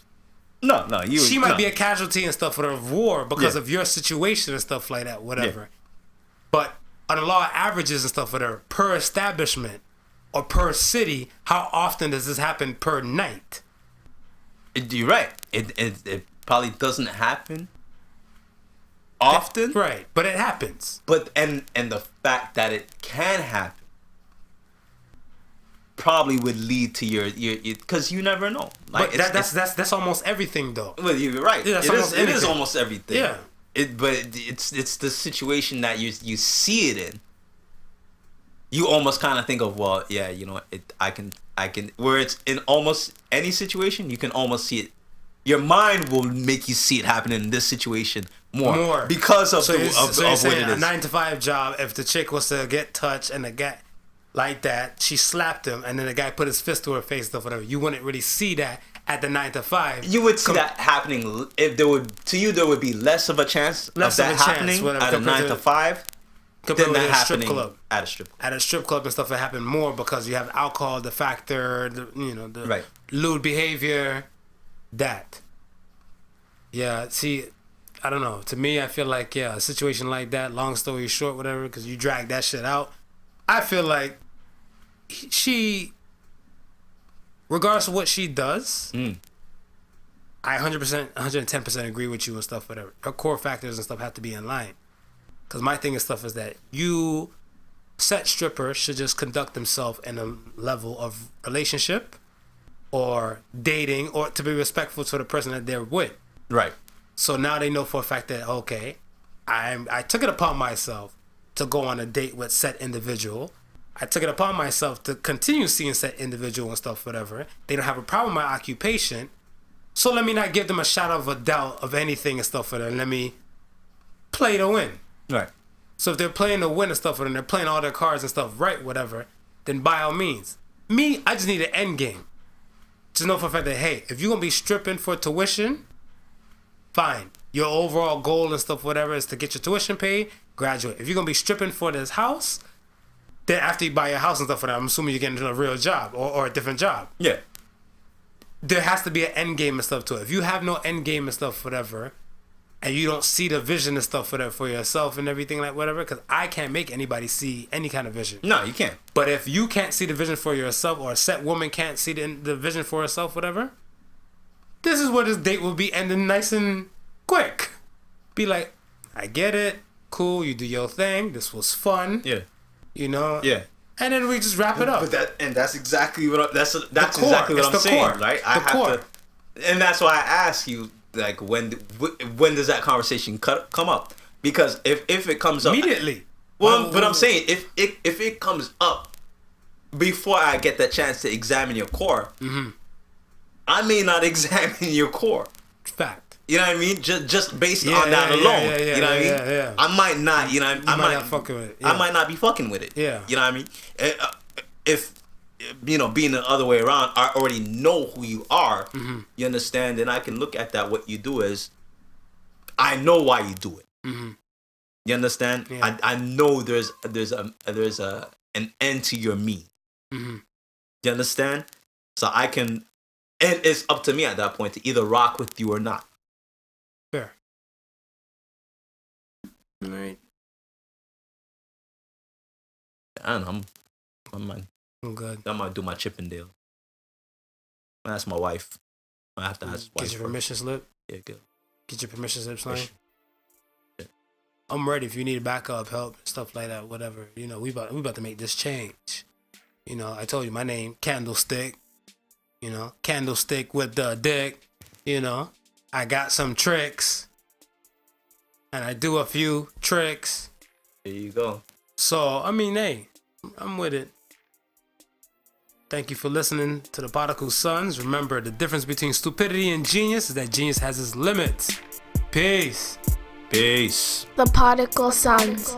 Speaker 3: No,
Speaker 2: She might be a casualty and stuff of war because
Speaker 3: Yeah.
Speaker 2: of your situation and stuff like that, whatever.
Speaker 3: Yeah.
Speaker 2: But on the law of averages and stuff, whatever, per establishment or per city, how often does this happen per night?
Speaker 3: You're right. It probably doesn't happen often.
Speaker 2: Right, but it happens.
Speaker 3: But and the fact that it can happen probably would lead to your because you never know. Like
Speaker 2: But that's almost everything though.
Speaker 3: well, you're right.
Speaker 2: Yeah, that's
Speaker 3: it
Speaker 2: almost
Speaker 3: is
Speaker 2: anything.
Speaker 3: almost everything.
Speaker 2: Yeah.
Speaker 3: But it's the situation that you see it in. You almost kind of think of, well, yeah, you know, I can where it's in almost any situation, you can almost see it. Your mind will make you see it happening in this situation more because of
Speaker 2: you're
Speaker 3: what
Speaker 2: saying
Speaker 3: it
Speaker 2: a
Speaker 3: is.
Speaker 2: 9-to-5 job. If the chick was to get touched and the guy like that, she slapped him, and then the guy put his fist to her face, stuff whatever. You wouldn't really see that at the 9-to-5.
Speaker 3: You would see that happening if there would be less of a chance of that happening at a 9-to-5 than that happening at a strip club.
Speaker 2: At a strip club and stuff, it happened more because you have alcohol, the factor, the
Speaker 3: Right.
Speaker 2: lewd behavior, that. Yeah, see, I don't know. To me, I feel like, a situation like that, long story short, whatever, because you drag that shit out, I feel like she, regardless of what she does, I 100%, 110% agree with you and stuff, whatever. Her core factors and stuff have to be in line. Because my thing and stuff is that set strippers should just conduct themselves in a level of relationship or dating or to be respectful to the person that they're with.
Speaker 3: Right.
Speaker 2: So now they know for a fact that, okay, I took it upon myself to go on a date with said individual. I took it upon myself to continue seeing said individual and stuff, whatever. They don't have a problem with my occupation. So let me not give them a shadow of a doubt of anything and stuff, whatever. Let me play to win.
Speaker 3: Right.
Speaker 2: So if they're playing to win and stuff, and they're playing all their cards and stuff right, whatever, then by all means. Me, I just need an end game. Just know for a fact that, hey, if you're going to be stripping for tuition, fine. Your overall goal and stuff, whatever, is to get your tuition paid, graduate. If you're going to be stripping for this house, then after you buy your house and stuff, I'm assuming you're getting a real job or a different job.
Speaker 3: Yeah.
Speaker 2: There has to be an end game and stuff to it. If you have no end game and stuff, whatever, and you don't see the vision and stuff for yourself and everything like whatever, because I can't make anybody see any kind of vision.
Speaker 3: No, you can't.
Speaker 2: But if you can't see the vision for yourself, or a set woman can't see the vision for herself, whatever, this is where this date will be ending nice and quick. Be like, I get it, cool, you do your thing, this was fun.
Speaker 3: Yeah.
Speaker 2: You know?
Speaker 3: Yeah.
Speaker 2: And then we just wrap it up.
Speaker 3: But that's exactly what that's
Speaker 2: core.
Speaker 3: exactly what
Speaker 2: It's
Speaker 3: I'm
Speaker 2: the
Speaker 3: saying,
Speaker 2: core.
Speaker 3: right?
Speaker 2: The core.
Speaker 3: And that's why I ask you, like, when does that conversation come up? Because if it comes up
Speaker 2: Immediately.
Speaker 3: well, but I'm saying if it comes up before I get that chance to examine your core, I may not examine your core.
Speaker 2: Fact.
Speaker 3: You know what I mean? Just based on that alone. You know what I mean?
Speaker 2: Yeah.
Speaker 3: I might not. You know, I might
Speaker 2: not fucking with it.
Speaker 3: I might not be fucking with it.
Speaker 2: Yeah.
Speaker 3: You know what I mean? If being the other way around, I already know who you are. You understand? Then I can look at that. What you do is, I know why you do it. You understand?
Speaker 2: Yeah.
Speaker 3: I know there's an end to your me. You understand? So I can, and it's up to me at that point to either rock with you or not.
Speaker 2: Fair. Right.
Speaker 3: Yeah. I don't know.
Speaker 2: I'm good.
Speaker 3: I'm gonna do my Chippendale. That's my wife. I have to ask
Speaker 2: Get your permission slip.
Speaker 3: Yeah, good.
Speaker 2: Get your permission slip signed.
Speaker 3: Yeah.
Speaker 2: I'm ready if you need backup help, stuff like that, whatever. You know, we about to make this change. You know, I told you my name, Candlestick. You know, Candlestick with the dick. You know, I got some tricks. And I do a few tricks.
Speaker 3: There you go.
Speaker 2: So, I mean, hey, I'm with it. Thank you for listening to the Podical Sons. Remember, the difference between stupidity and genius is that genius has its limits. Peace.
Speaker 3: Peace.
Speaker 1: The Podical Sons.